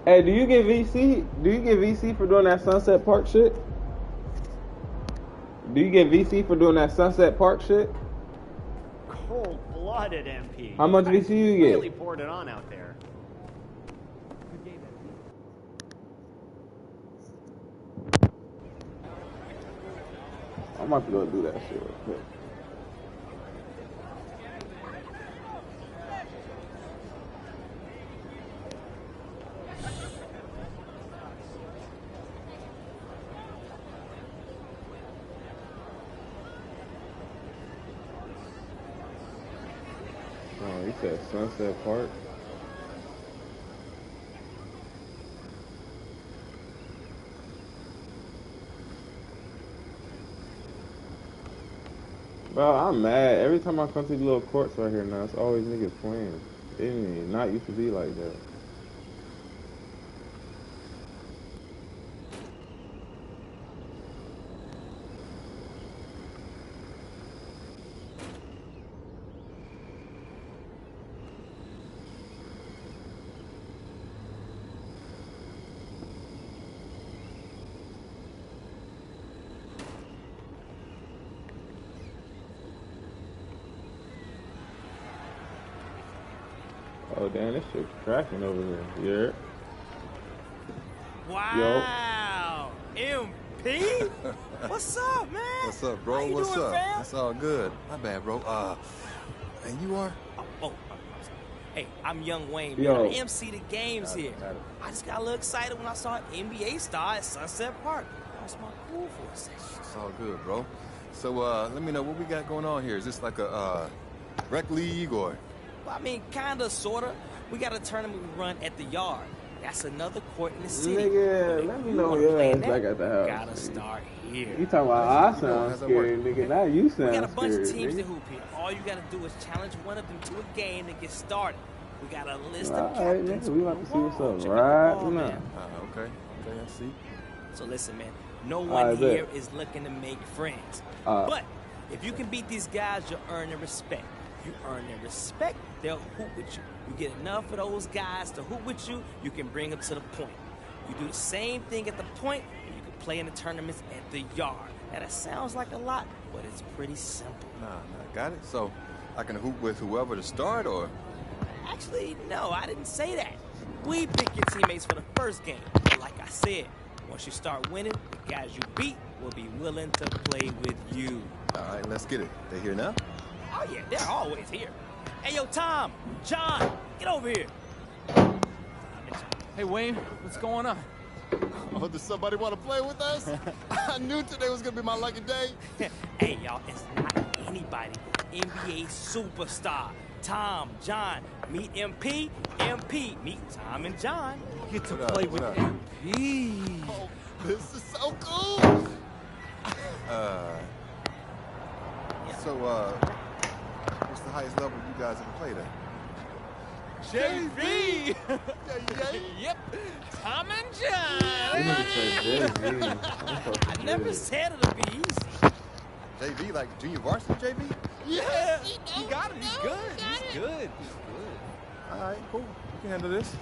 Hey, do you get VC? Do you get VC for doing that Sunset Park shit? Do you get VC for doing that Sunset Park shit? Cold-blooded MP. How much VC you get? Really poured it on out there. Good game, I'm about to go do that shit real quick. Oh, he said Sunset Park. Bro, I'm mad. Every time I come to these little courts right here now, it's always niggas playing. It ain't not used to be like that. Oh damn, this shit's cracking over here. Wow. MP? What's up, man? What's up, bro? How you What's doing, up? fam? That's all good. My bad, bro. And you are? Hey, I'm Young Wayne, man. Yo. I MC the games here. I just got a little excited when I saw an NBA star at Sunset Park. Lost my cool for a second. It's all good, bro. So, let me know what we got going on here. Is this like a rec league or? Well, I mean, kinda, sorta. We got a tournament we run at the yard. That's another court in the city. Nigga, let me know your ass back at the house. Gotta start here. You talking about I sound scary, nigga. Now you sound We got a bunch scary, of teams nigga. that hoop here. All you gotta do is challenge one of them to a game to get started. We got a list All of right, captains. nigga, we about to see what's up Check out the right ball, now. man. Okay, I see. So listen, man, no All one right, here bet. is looking to make friends. All right. But if you can beat these guys, you'll earn their respect. You earn their respect, they'll hoop with you. You get enough of those guys to hoop with you, you can bring them to the point. You do the same thing at the point, and you can play in the tournaments at the yard. Now, that sounds like a lot, but it's pretty simple. Nah, got it. So, I can hoop with whoever to start, or? Actually, no, I didn't say that. We pick your teammates for the first game. But like I said, once you start winning, the guys you beat will be willing to play with you. All right, let's get it. They here now? Oh, yeah, they're always here. Hey, yo, Tom, John, get over here. Hey, Wayne, what's going on? Oh, does somebody want to play with us? I knew today was going to be my lucky day. Hey, y'all, it's not anybody. NBA superstar. Tom, John, meet MP, MP, meet Tom and John. Get to What up, play what with up? MP. Oh, this is so cool. So, what's the highest level you guys ever played at? JV! Yep, Tom and John. I never said it'd be easy. JV, like junior varsity JV? Yeah, he got it. He's good. He's good. All right, cool. You can handle this.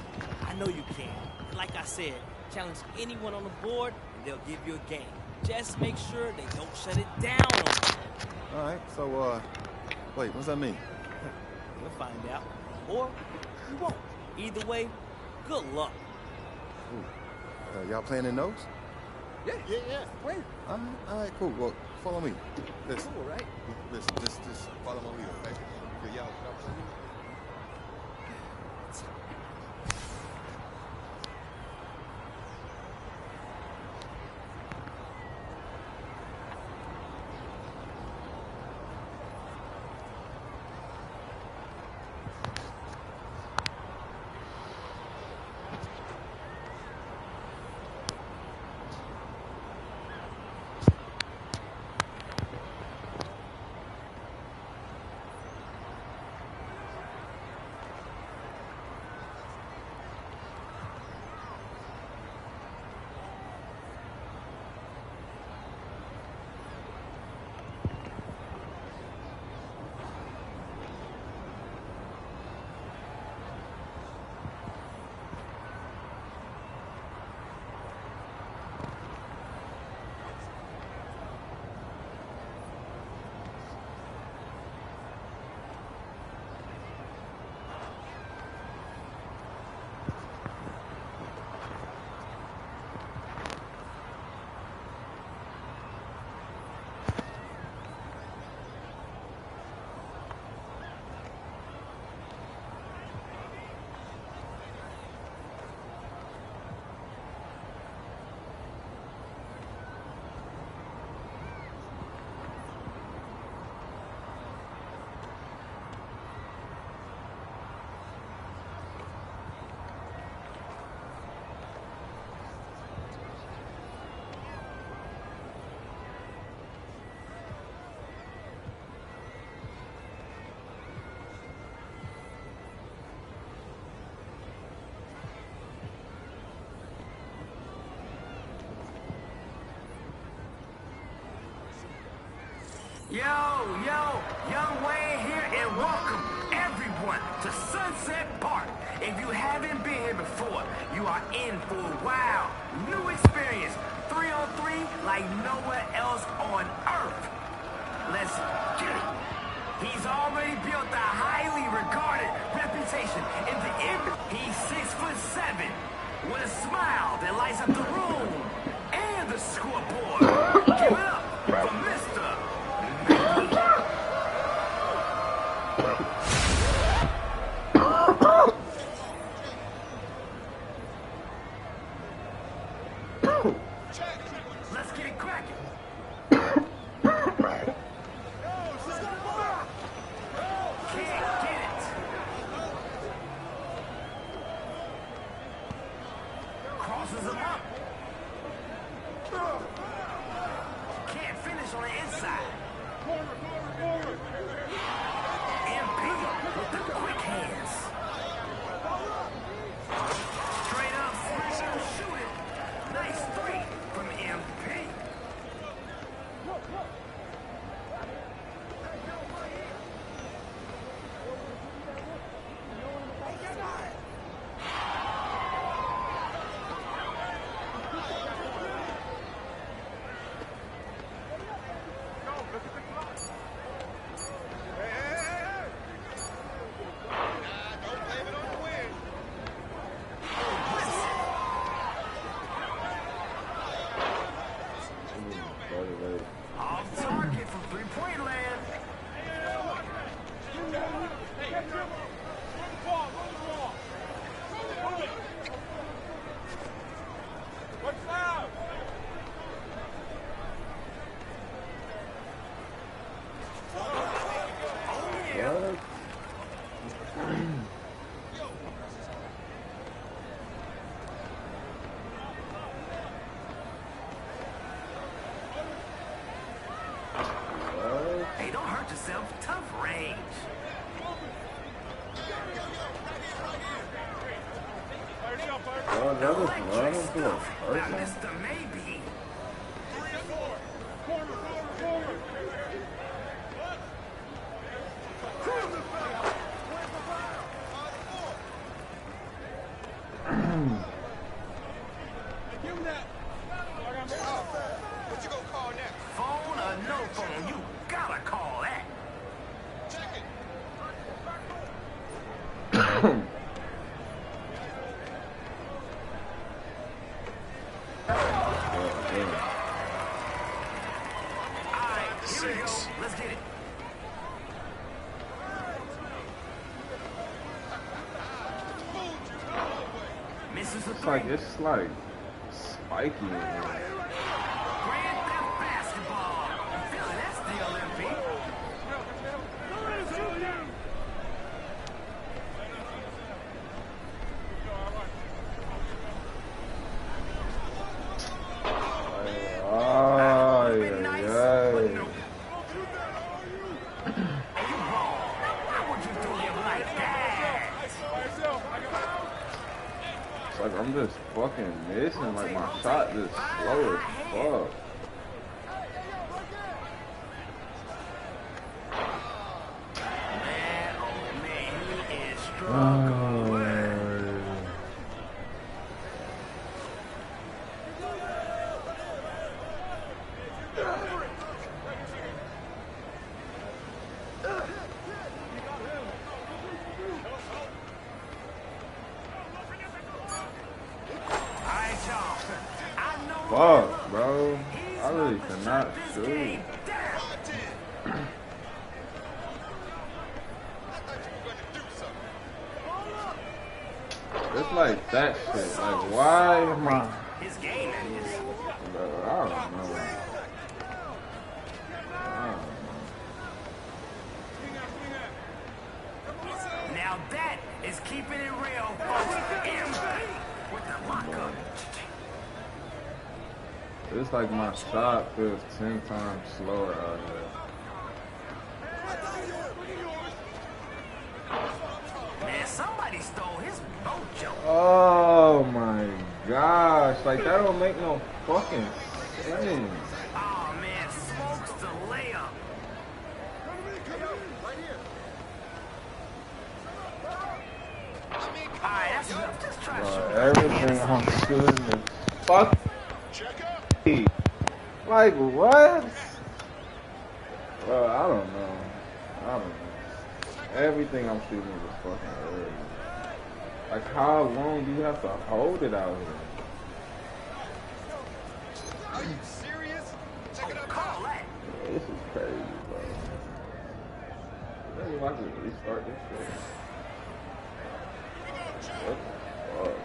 I know you can. Like I said, challenge anyone on the board, and they'll give you a game. Just make sure they don't shut it down on you. All right, so, wait, what's that mean? We'll find out. Or you won't. Either way, good luck. Y'all playing in those? Yeah. Wait. All right, cool. Well, follow me. Listen. Cool, right? Listen, just follow my lead, okay? Yeah, y'all. Young Wayne here, and welcome everyone to Sunset Park. If you haven't been here before, you are in for a wild, new experience. 3-on-3 like nowhere else on earth. Let's get it. He's already built a highly regarded reputation in the NBA. He's 6'7", with a smile that lights up the room and the scoreboard. Give it up for Mr. Let's get it cracking. Can't get it. Crosses him up. Can't finish on the inside. MP with the quick hands. Straight up, shoot it. Nice three from MP. Off target from three-point land. Hey, don't hurt yourself. Tough range. Oh, that was Now, Mr. Maybe. Phone or no phone, you gotta call that. Here we go. Let's get it. Misses the three. It's like spiky in here. Grand Theft Basketball. I'm feeling that still, MP. Oh, yeah. How would you do him like that? It's like I'm just fucking missing. Like my shot just slow as fuck. Man, oh man, he is Oh, struggling. Fuck, bro. I really cannot shoot. It's like that shit. Like, why am I? His game is. Bro, I don't know. Now that is keeping it real, folks. MP with the lockup. It's like my shot feels 10 times slower out here. Man, somebody stole his mojo. Oh my gosh. Like, that don't make no fucking sense. Oh man, smokes the layup. Oh, goodness. Fuck. Like, what? Bro, I don't know. Everything I'm shooting is fucking early. Like, how long do you have to hold it out here? Are you serious? Check it out. Call that. This is crazy, bro. Maybe I can restart this shit. What the fuck?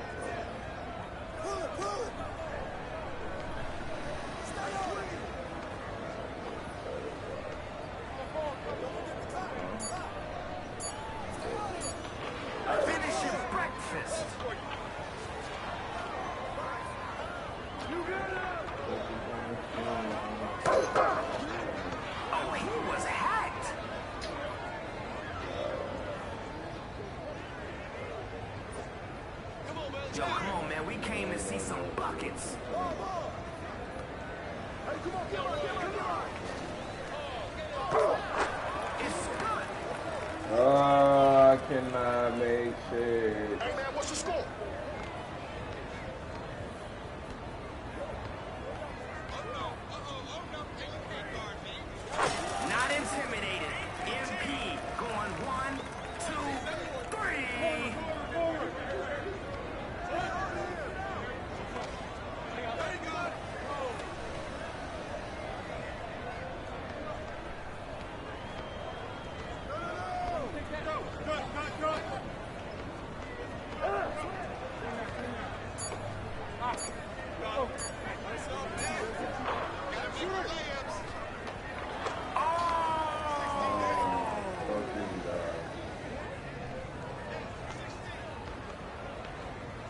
Finish your breakfast. Oh, he was hacked. Yo, come on, man. We came to see some buckets. It's good. I cannot make shit. Hey, man, what's the score? Not intimidated. MP going 1, 2, 3.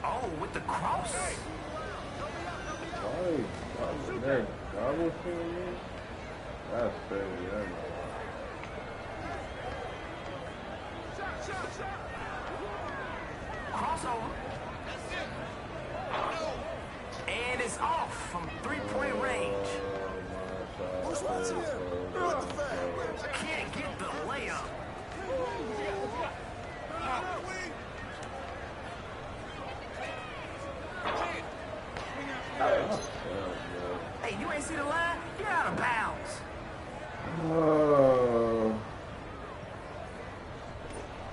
Oh, with the cross. That's crazy. Crossover. And it's off from 3-point range. Who's watching him? What the fuck? Can't get the layup. Hey, you ain't see the line? Get out of bounds.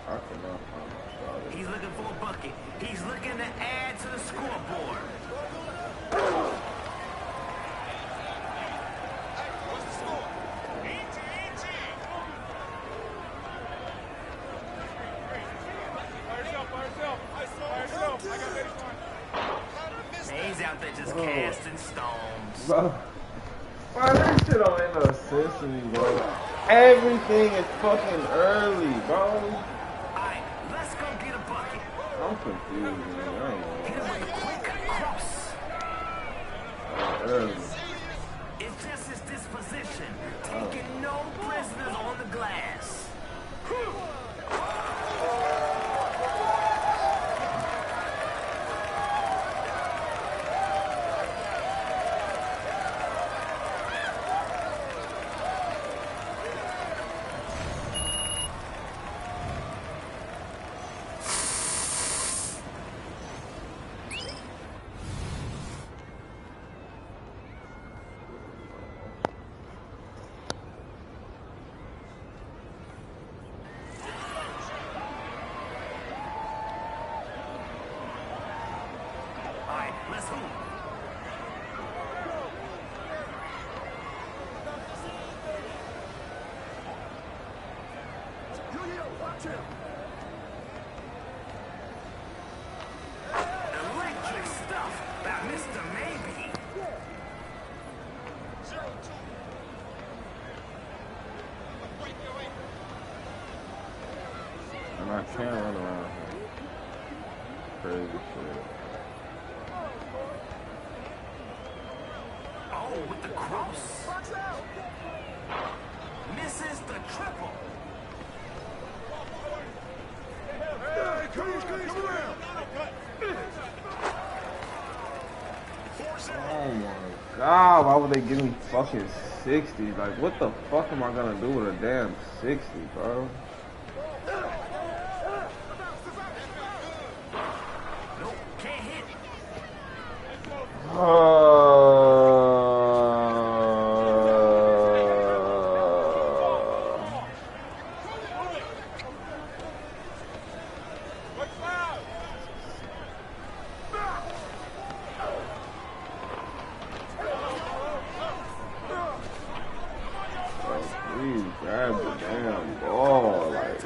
I cannot find my shot. He's looking for a bucket. He's looking to add to the scoreboard. He's out there just casting stones. Bro, that shit don't make no sense to me, bro. Everything is fucking early, bro. Alright, let's go get a bucket. I'm confused, man. I ain't Hit him with a quick cross. early. It's just his disposition, taking no prisoners on the glass. Alright, let's hoop. Electric stuff by Mr. Maybe. And I can't run around here. Crazy shit. Oh, with the cross. Misses the triple. Hey, come around. Oh my god, why would they give me fucking 60? Like, what the fuck am I gonna do with a damn 60, bro? Nope, can't hit. Please grab the damn ball, like.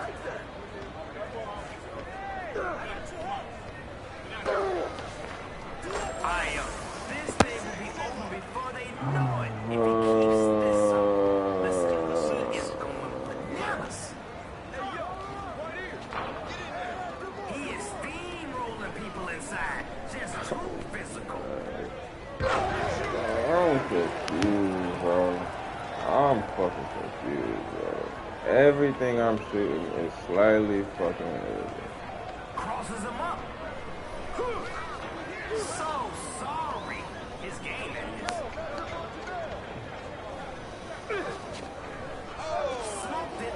This thing will be over before they know it. It's going bananas. He is steamrolling people inside. Just too physical. I'm confused, bro. I'm fucking confused, bro. Everything I'm shooting is slightly fucking illegal. Crosses him up. So sorry. His game is. Smoked it.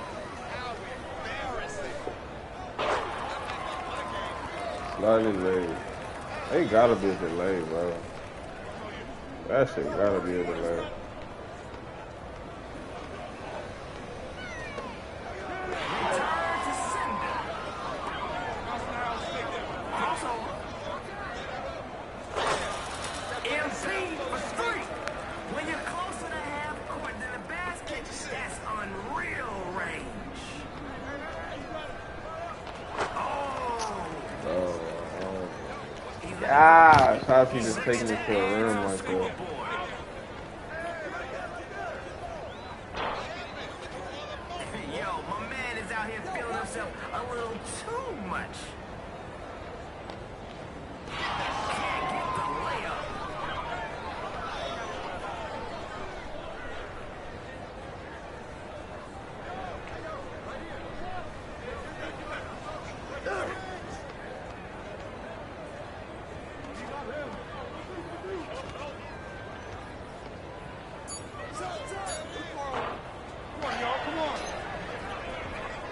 Slightly late. They gotta be a delay, bro. That shit gotta be a delay. Ah, Shotzi just taking me to a room like that. Yo, my man is out here feeling himself a little too much. Can't get the layup.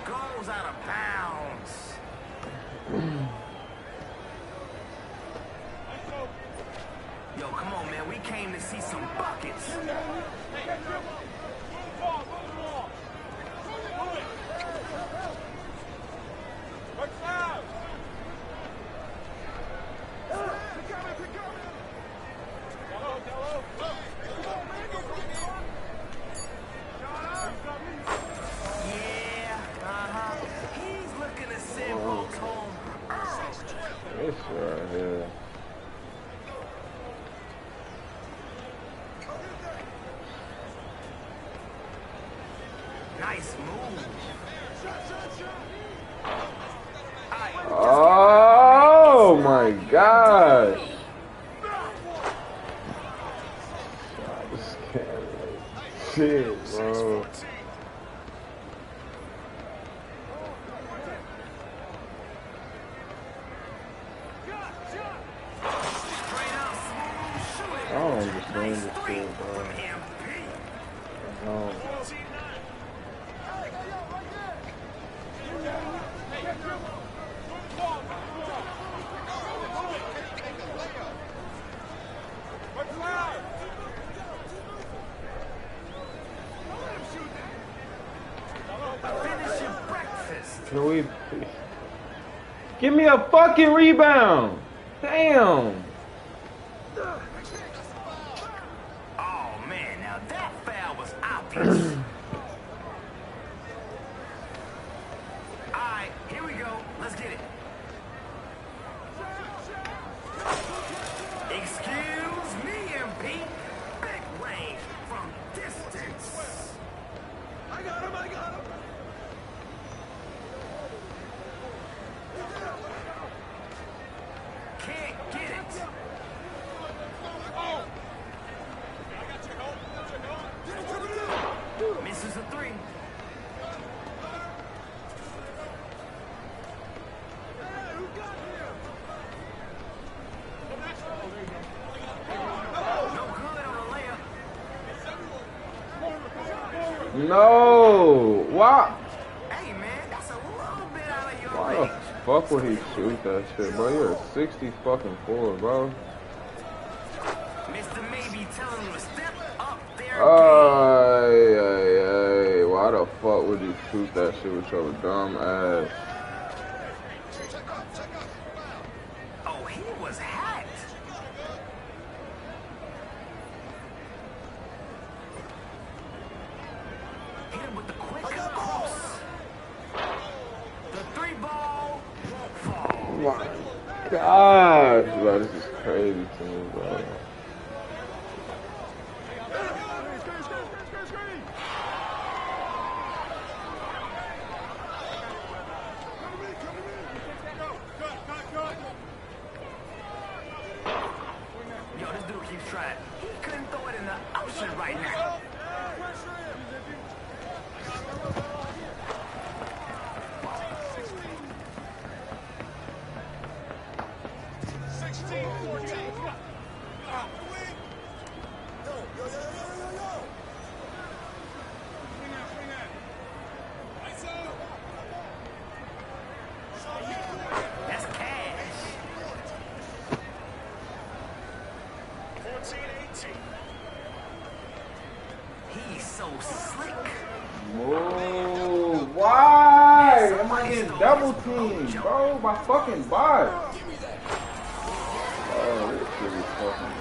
Goes out of bounds. Yo, come on, man. We came to see some buckets. He's looking to send folks home early. This right here. Nice move. Oh my gosh. This can't shit, bro. I don't understand this shit, bro. No. Finish your breakfast. Can we give me a fucking rebound? Damn. Oh man, now that foul was obvious. Alright, here we go. Let's get it. Excuse me, MP. Big range from distance. I got him, I got him. Can't get it. Misses a three. No. Why? Hey man, that's a little bit out of your Why range. the fuck would he shoot that shit, bro? You're a 60 fucking 4, bro. Mr. Maybe telling them to step up their Ay, why the fuck would you shoot that shit with your dumb ass? Oh, he was hacked. Hit him with the quick cross. The 3-ball won't fall. Oh my gosh, bro, this is crazy to me, bro. Yo, this dude keeps trying. He couldn't throw it in the ocean right now. That's cash. 14-18. He's so slick. Whoa, why am I getting double teamed, bro? My fucking bot. Oh, this shit is fucking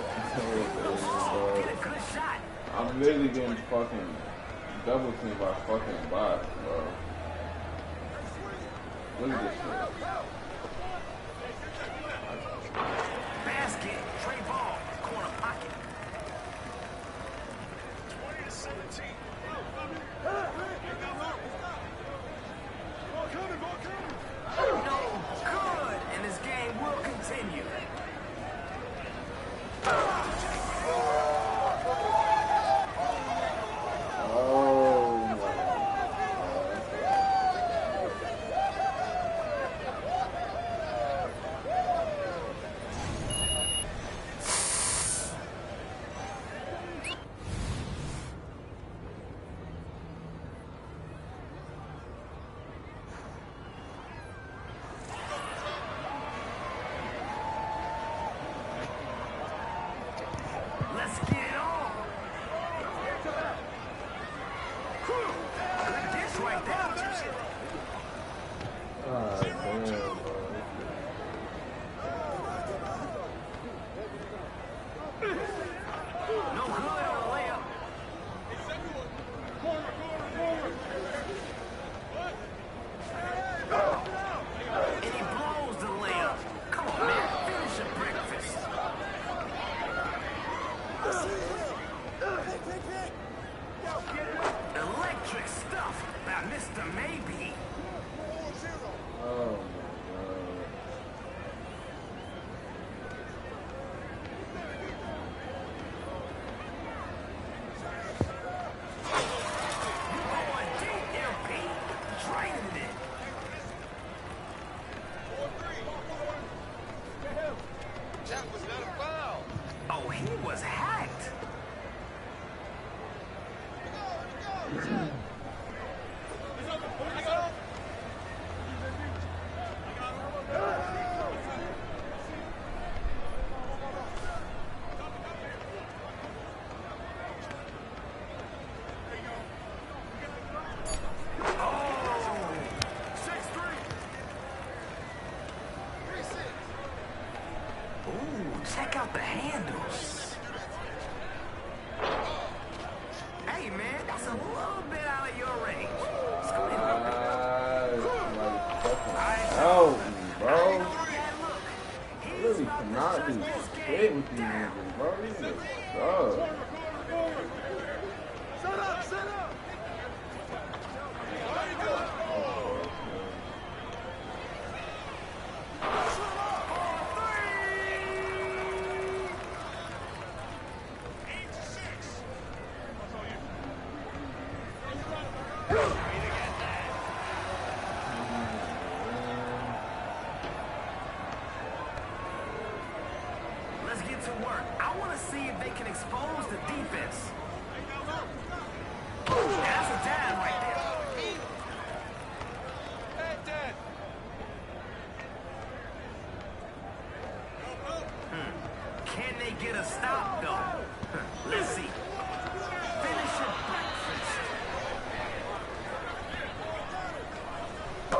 I'm literally getting fucking double teamed by fucking bots, bro. Look at this shit. Basket, Trey Ball, corner pocket. 20-17. No good, and this game will continue. Let's get it on. Good dish right there. Damn, bro. No good on the layup. And he blows the layup. Come on, man. Finish your breakfast. Electric stuff by Mr. Maybe. Oh my god. Going deep, LP. Draining it. That was not a foul. Oh, he was hacked. Ooh, check out the handles. Hey, man, that's a little bit out of your range. Let's go ahead. Help me, bro. I really cannot do shit with these niggas, bro. These niggas suck. Set up, set up. Let's get to work. I want to see if they can expose the get a stop, though. Let's see. Finish your breakfast. No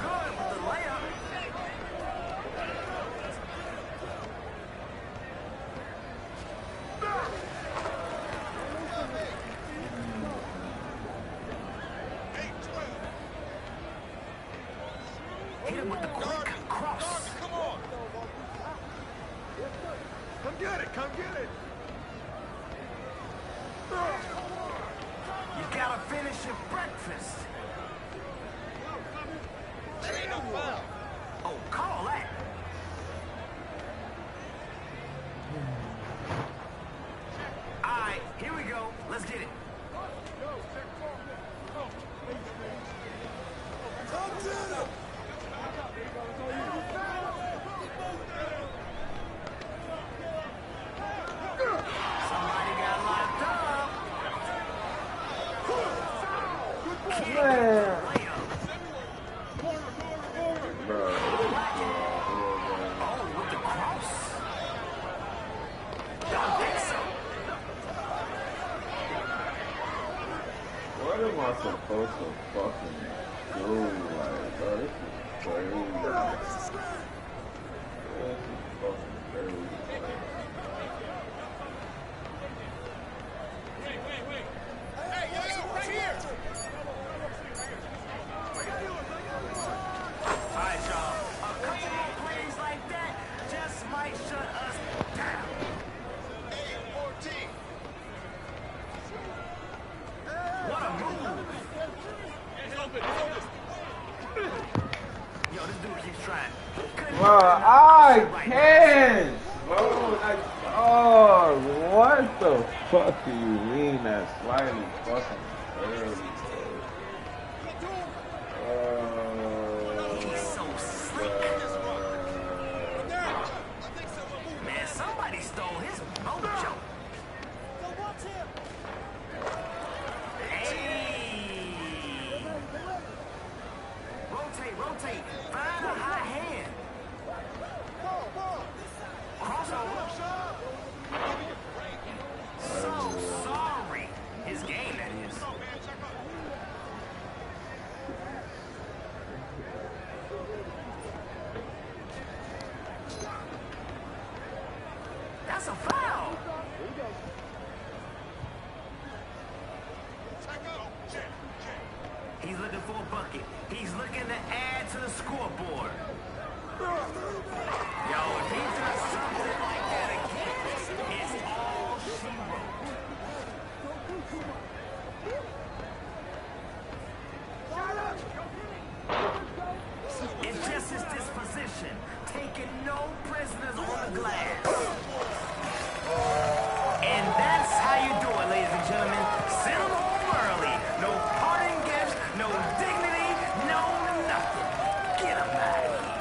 good with the layup. Hit him with the quick cross. Come on. Come get it. Come get it. You gotta finish your breakfast. That ain't no foul. Oh, call that. All right, here we go. Let's get it. Come to them. Somebody got locked up. Man. Oh, with the cross. Don't think so. What am I supposed to fucking do? Like, bro, this is crazy. This is fucking crazy. Hey, yo, right here. All right, y'all. A couple more plays like that just might shut us down. Hey, 14. What a move. It's open. It's open. Yo, this dude keeps trying. Bro, I can't. Bro, like, oh, what the fuck do you mean that's slightly fucking early, He's so slick. Man, somebody stole his mojo. Hey. Rotate. Find a high hand. Crossover. So sorry. His game, that is. That's a foul. He's looking for a bucket. He's looking to add to the scoreboard. Yo, if he does something like that again, it's all she wrote. It's just his disposition, taking no prisoners on the glass. And that's how you do it, ladies and gentlemen. Send them home early. No parting gifts, no dignity, no nothing. Get them out of here.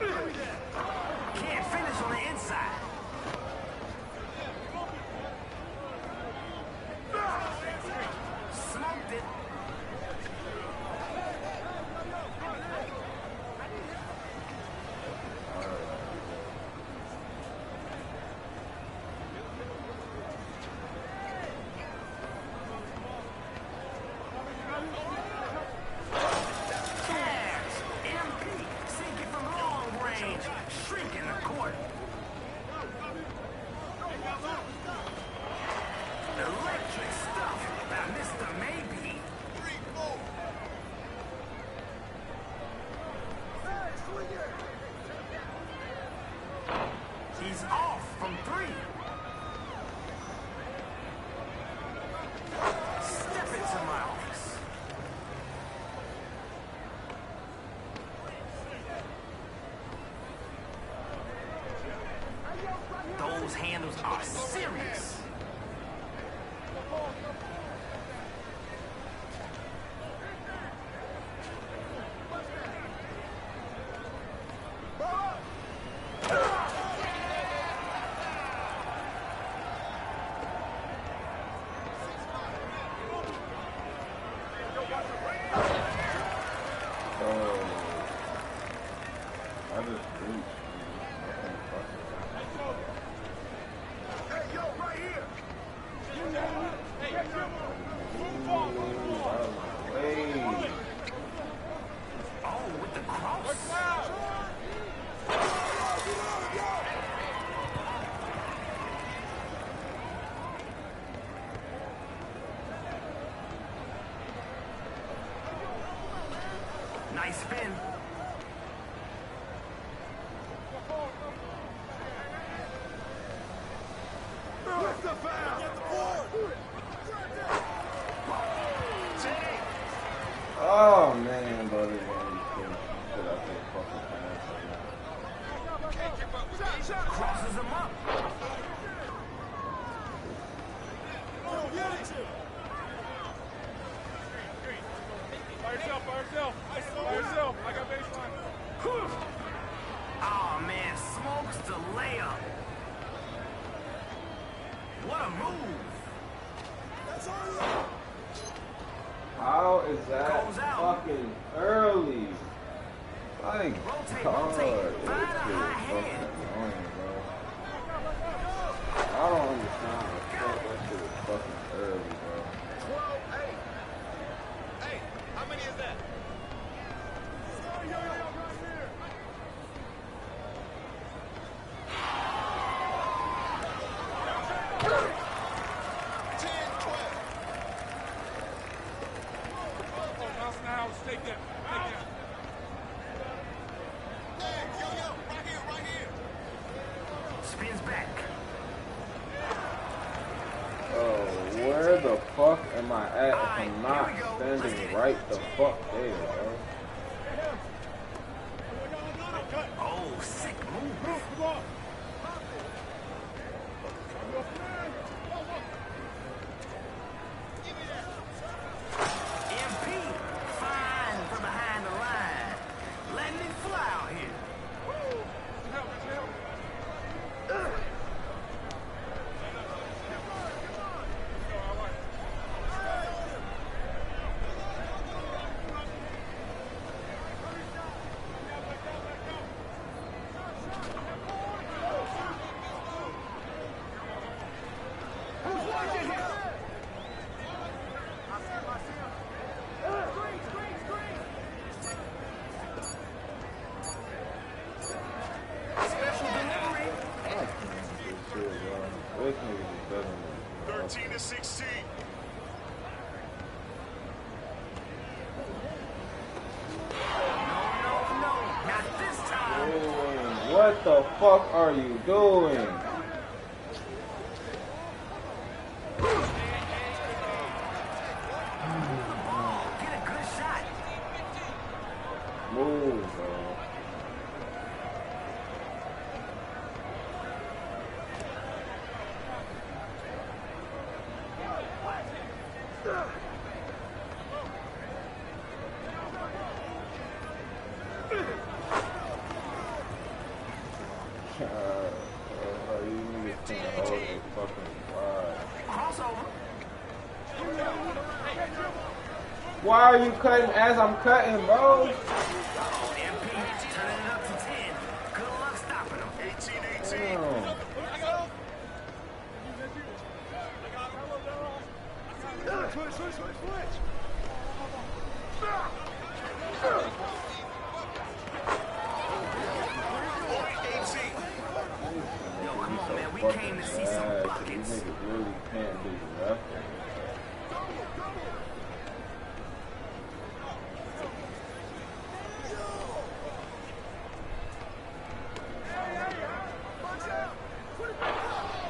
Can't finish on the inside. Smoked it. He's off from three. Step into my office. Those handles are serious. Nice spin. Oh man, brother. Crosses him up. By yourself. I got baseline. Oh man, smokes the layup. What a move. How is that fucking early? Like, God, this shit is fucking annoying, bro. I don't understand that shit is fucking early, bro. 12-8. Hey, how many is that? Take that. Right here. Spins back. Oh, where the fuck am I at if I'm not standing right the fuck there, bro? Oh, sick move. This nigga just doesn't. 13-16. Not this time. What the fuck are you doing? Get a good shot. Move, bro. You niggas can't hold it fucking wide. Crossover. Why are you cutting as I'm cutting, bro? MP turning it up to 10. Good luck stopping him. 18-18. Switch. Yo, come on, man. We came to see some buckets. These niggas really can't do nothing.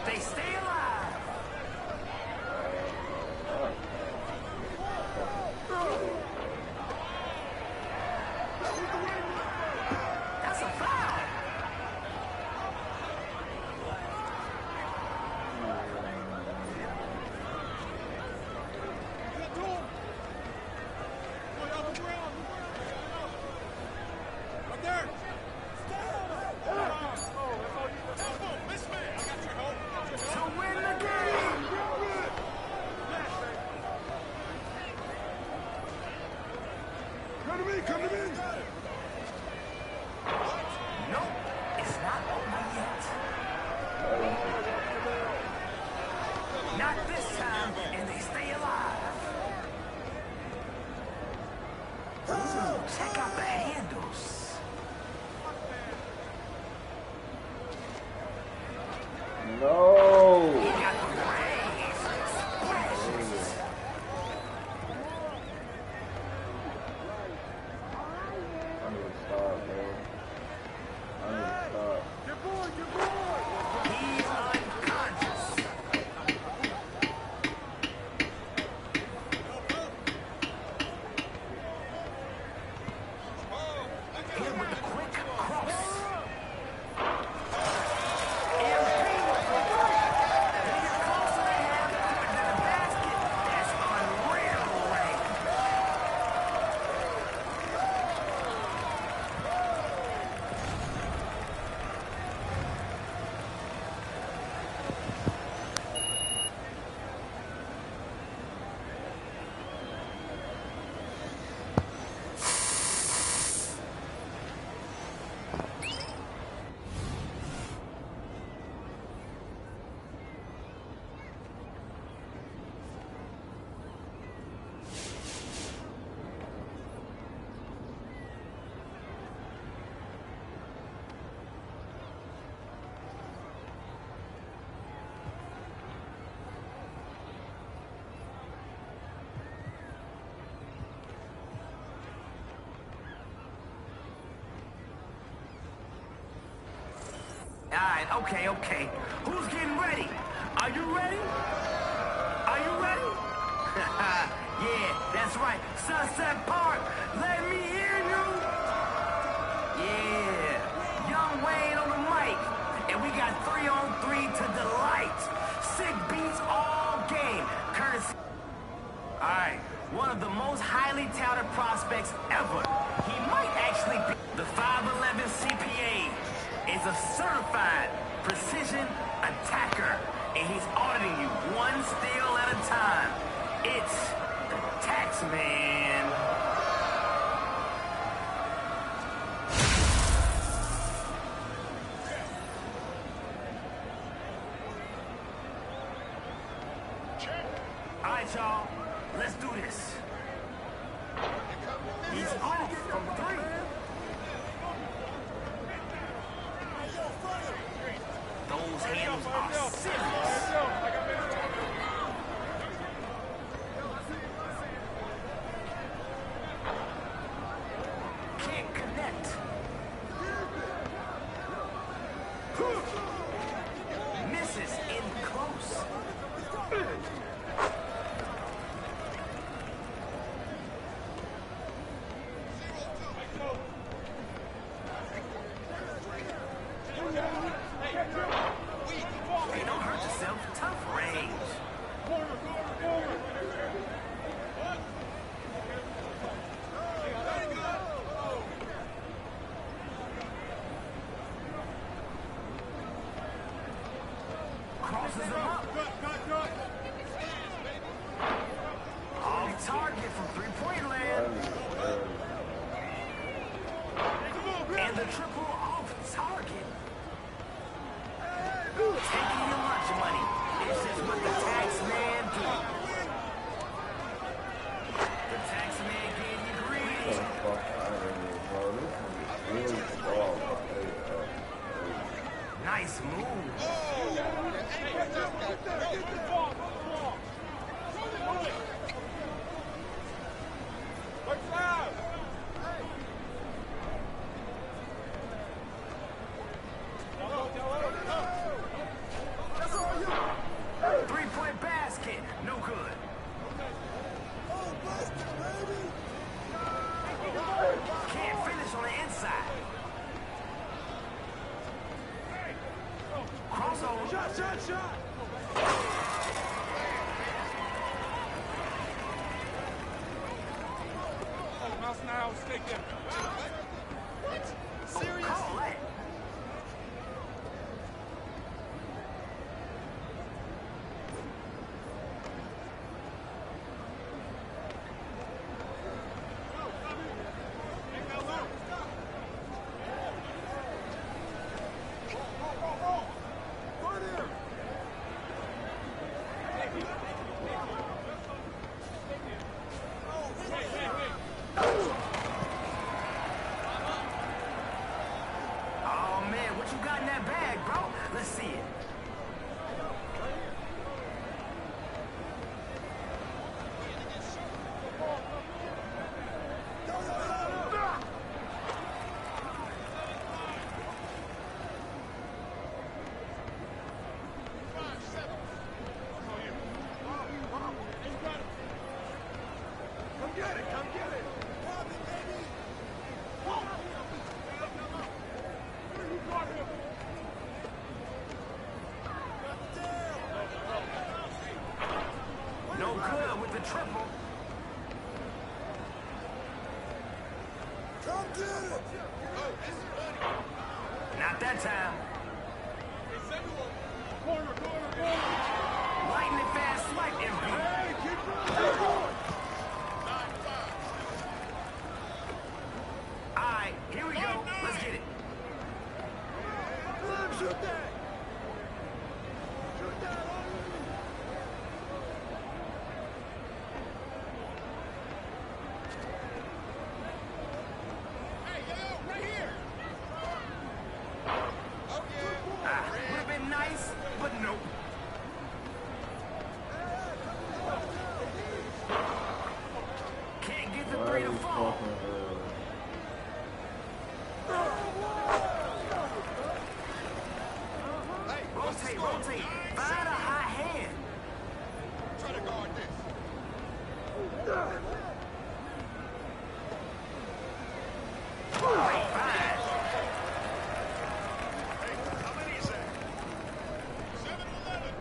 They stay alive. That's a foul. To win the game. Come to me. Nope, it's not over yet. Not this time, and they stay alive. Ooh, check out the handles. No. He got the rays. Splashes. I need to stop, bro. He's unconscious. Hit with the quick cross. Alright, okay. Who's getting ready? Are you ready? Yeah, that's right. Sunset Park, let me hear you. Yeah, Young Wayne on the mic. And we got 3-on-3 to delight. Sick beats all game. Courtesy. Alright, one of the most highly touted prospects ever. He might actually be the 5'11 CPA. Is a certified precision attacker, and he's auditing you one steal at a time. It's the Tax Man. All right, y'all, let's do this. He's off from 3. Those handles are serious. Can't connect. Misses in close. They don't hurt to Crosses him up. Off target from three-point land. And the triple off target. Taking your lunch money. It's just what the tax man do. The tax man gave you green. Nice move. Three-point basket. No good. Can't finish on the inside. Crossover. Shot. Oh, mouse now, stake them. What? Serious? Call that. Oh man, what you got in that bag, bro? Let's see it. Come get it. No good with the triple. Come get it. Not that time. Corner. Lightning fast swipe, MP. Hey, keep going. All right, here we go. Let's get it. Shoot that. Shoot that. Would have been nice, but nope. Can't get the three to fall. Rotate. Find a hot hand. Try to guard this. Great find. How many is that? 7-11.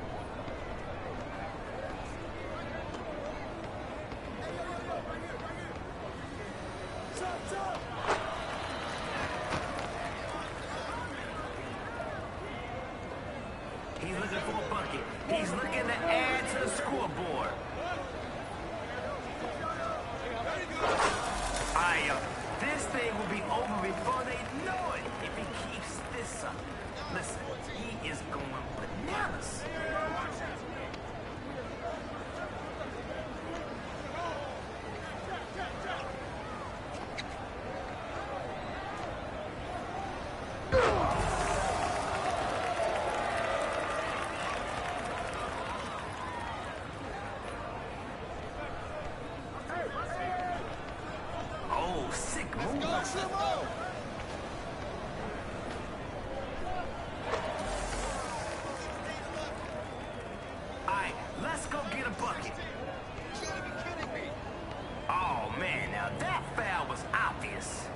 Top. He's looking for a bucket. He's looking to add to the scoreboard. This thing will be over before they know it if he keeps this up. Listen, he is going bananas. Oh, sick move. Alright, let's go get a bucket. You gotta be kidding me. Oh man, now that foul was obvious.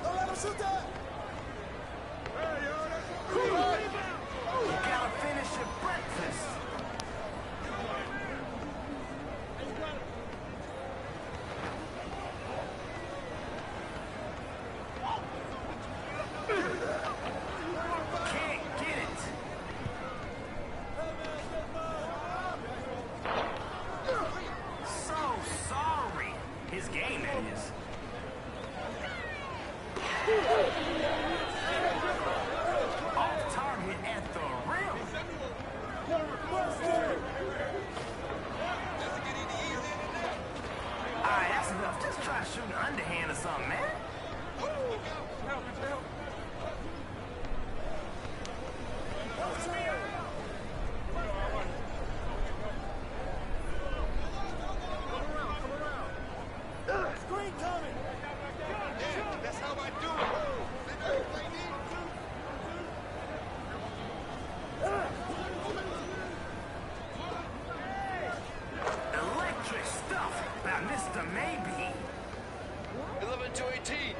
Don't let him shoot that. You gotta finish your breakfast. Can't get it. So sorry. His game, that is. Off target at the rim. Alright, that's enough. Just try shooting an underhand or something, man. Screen coming. That's how I do Electric stuff by Mr. Maybe. 11-18.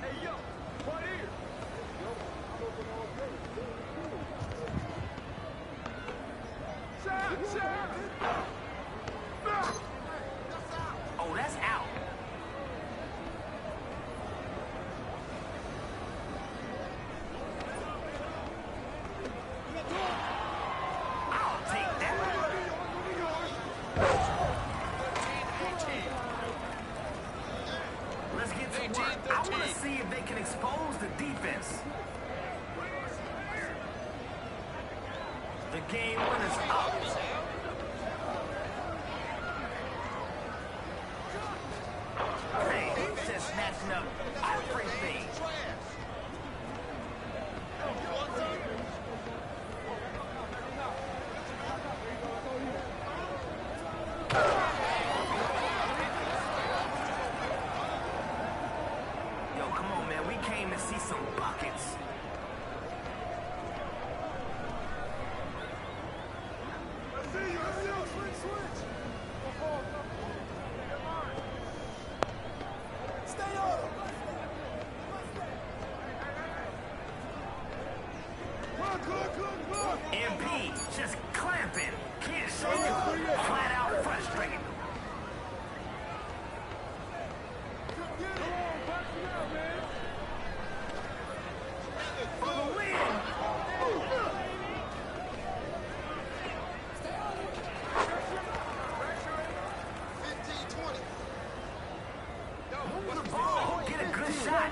Hey, yo, right here. Oh, that's out. I'll take that. Let's get to work. I want to see if they can expose the defense. The game winner's up. Hey, he's just snatching up everything. Yo, come on, man. We came to see some buckets. MP just clamping. Can't shake it. Flat out frustrated. For the win. Move the ball. Get a good shot.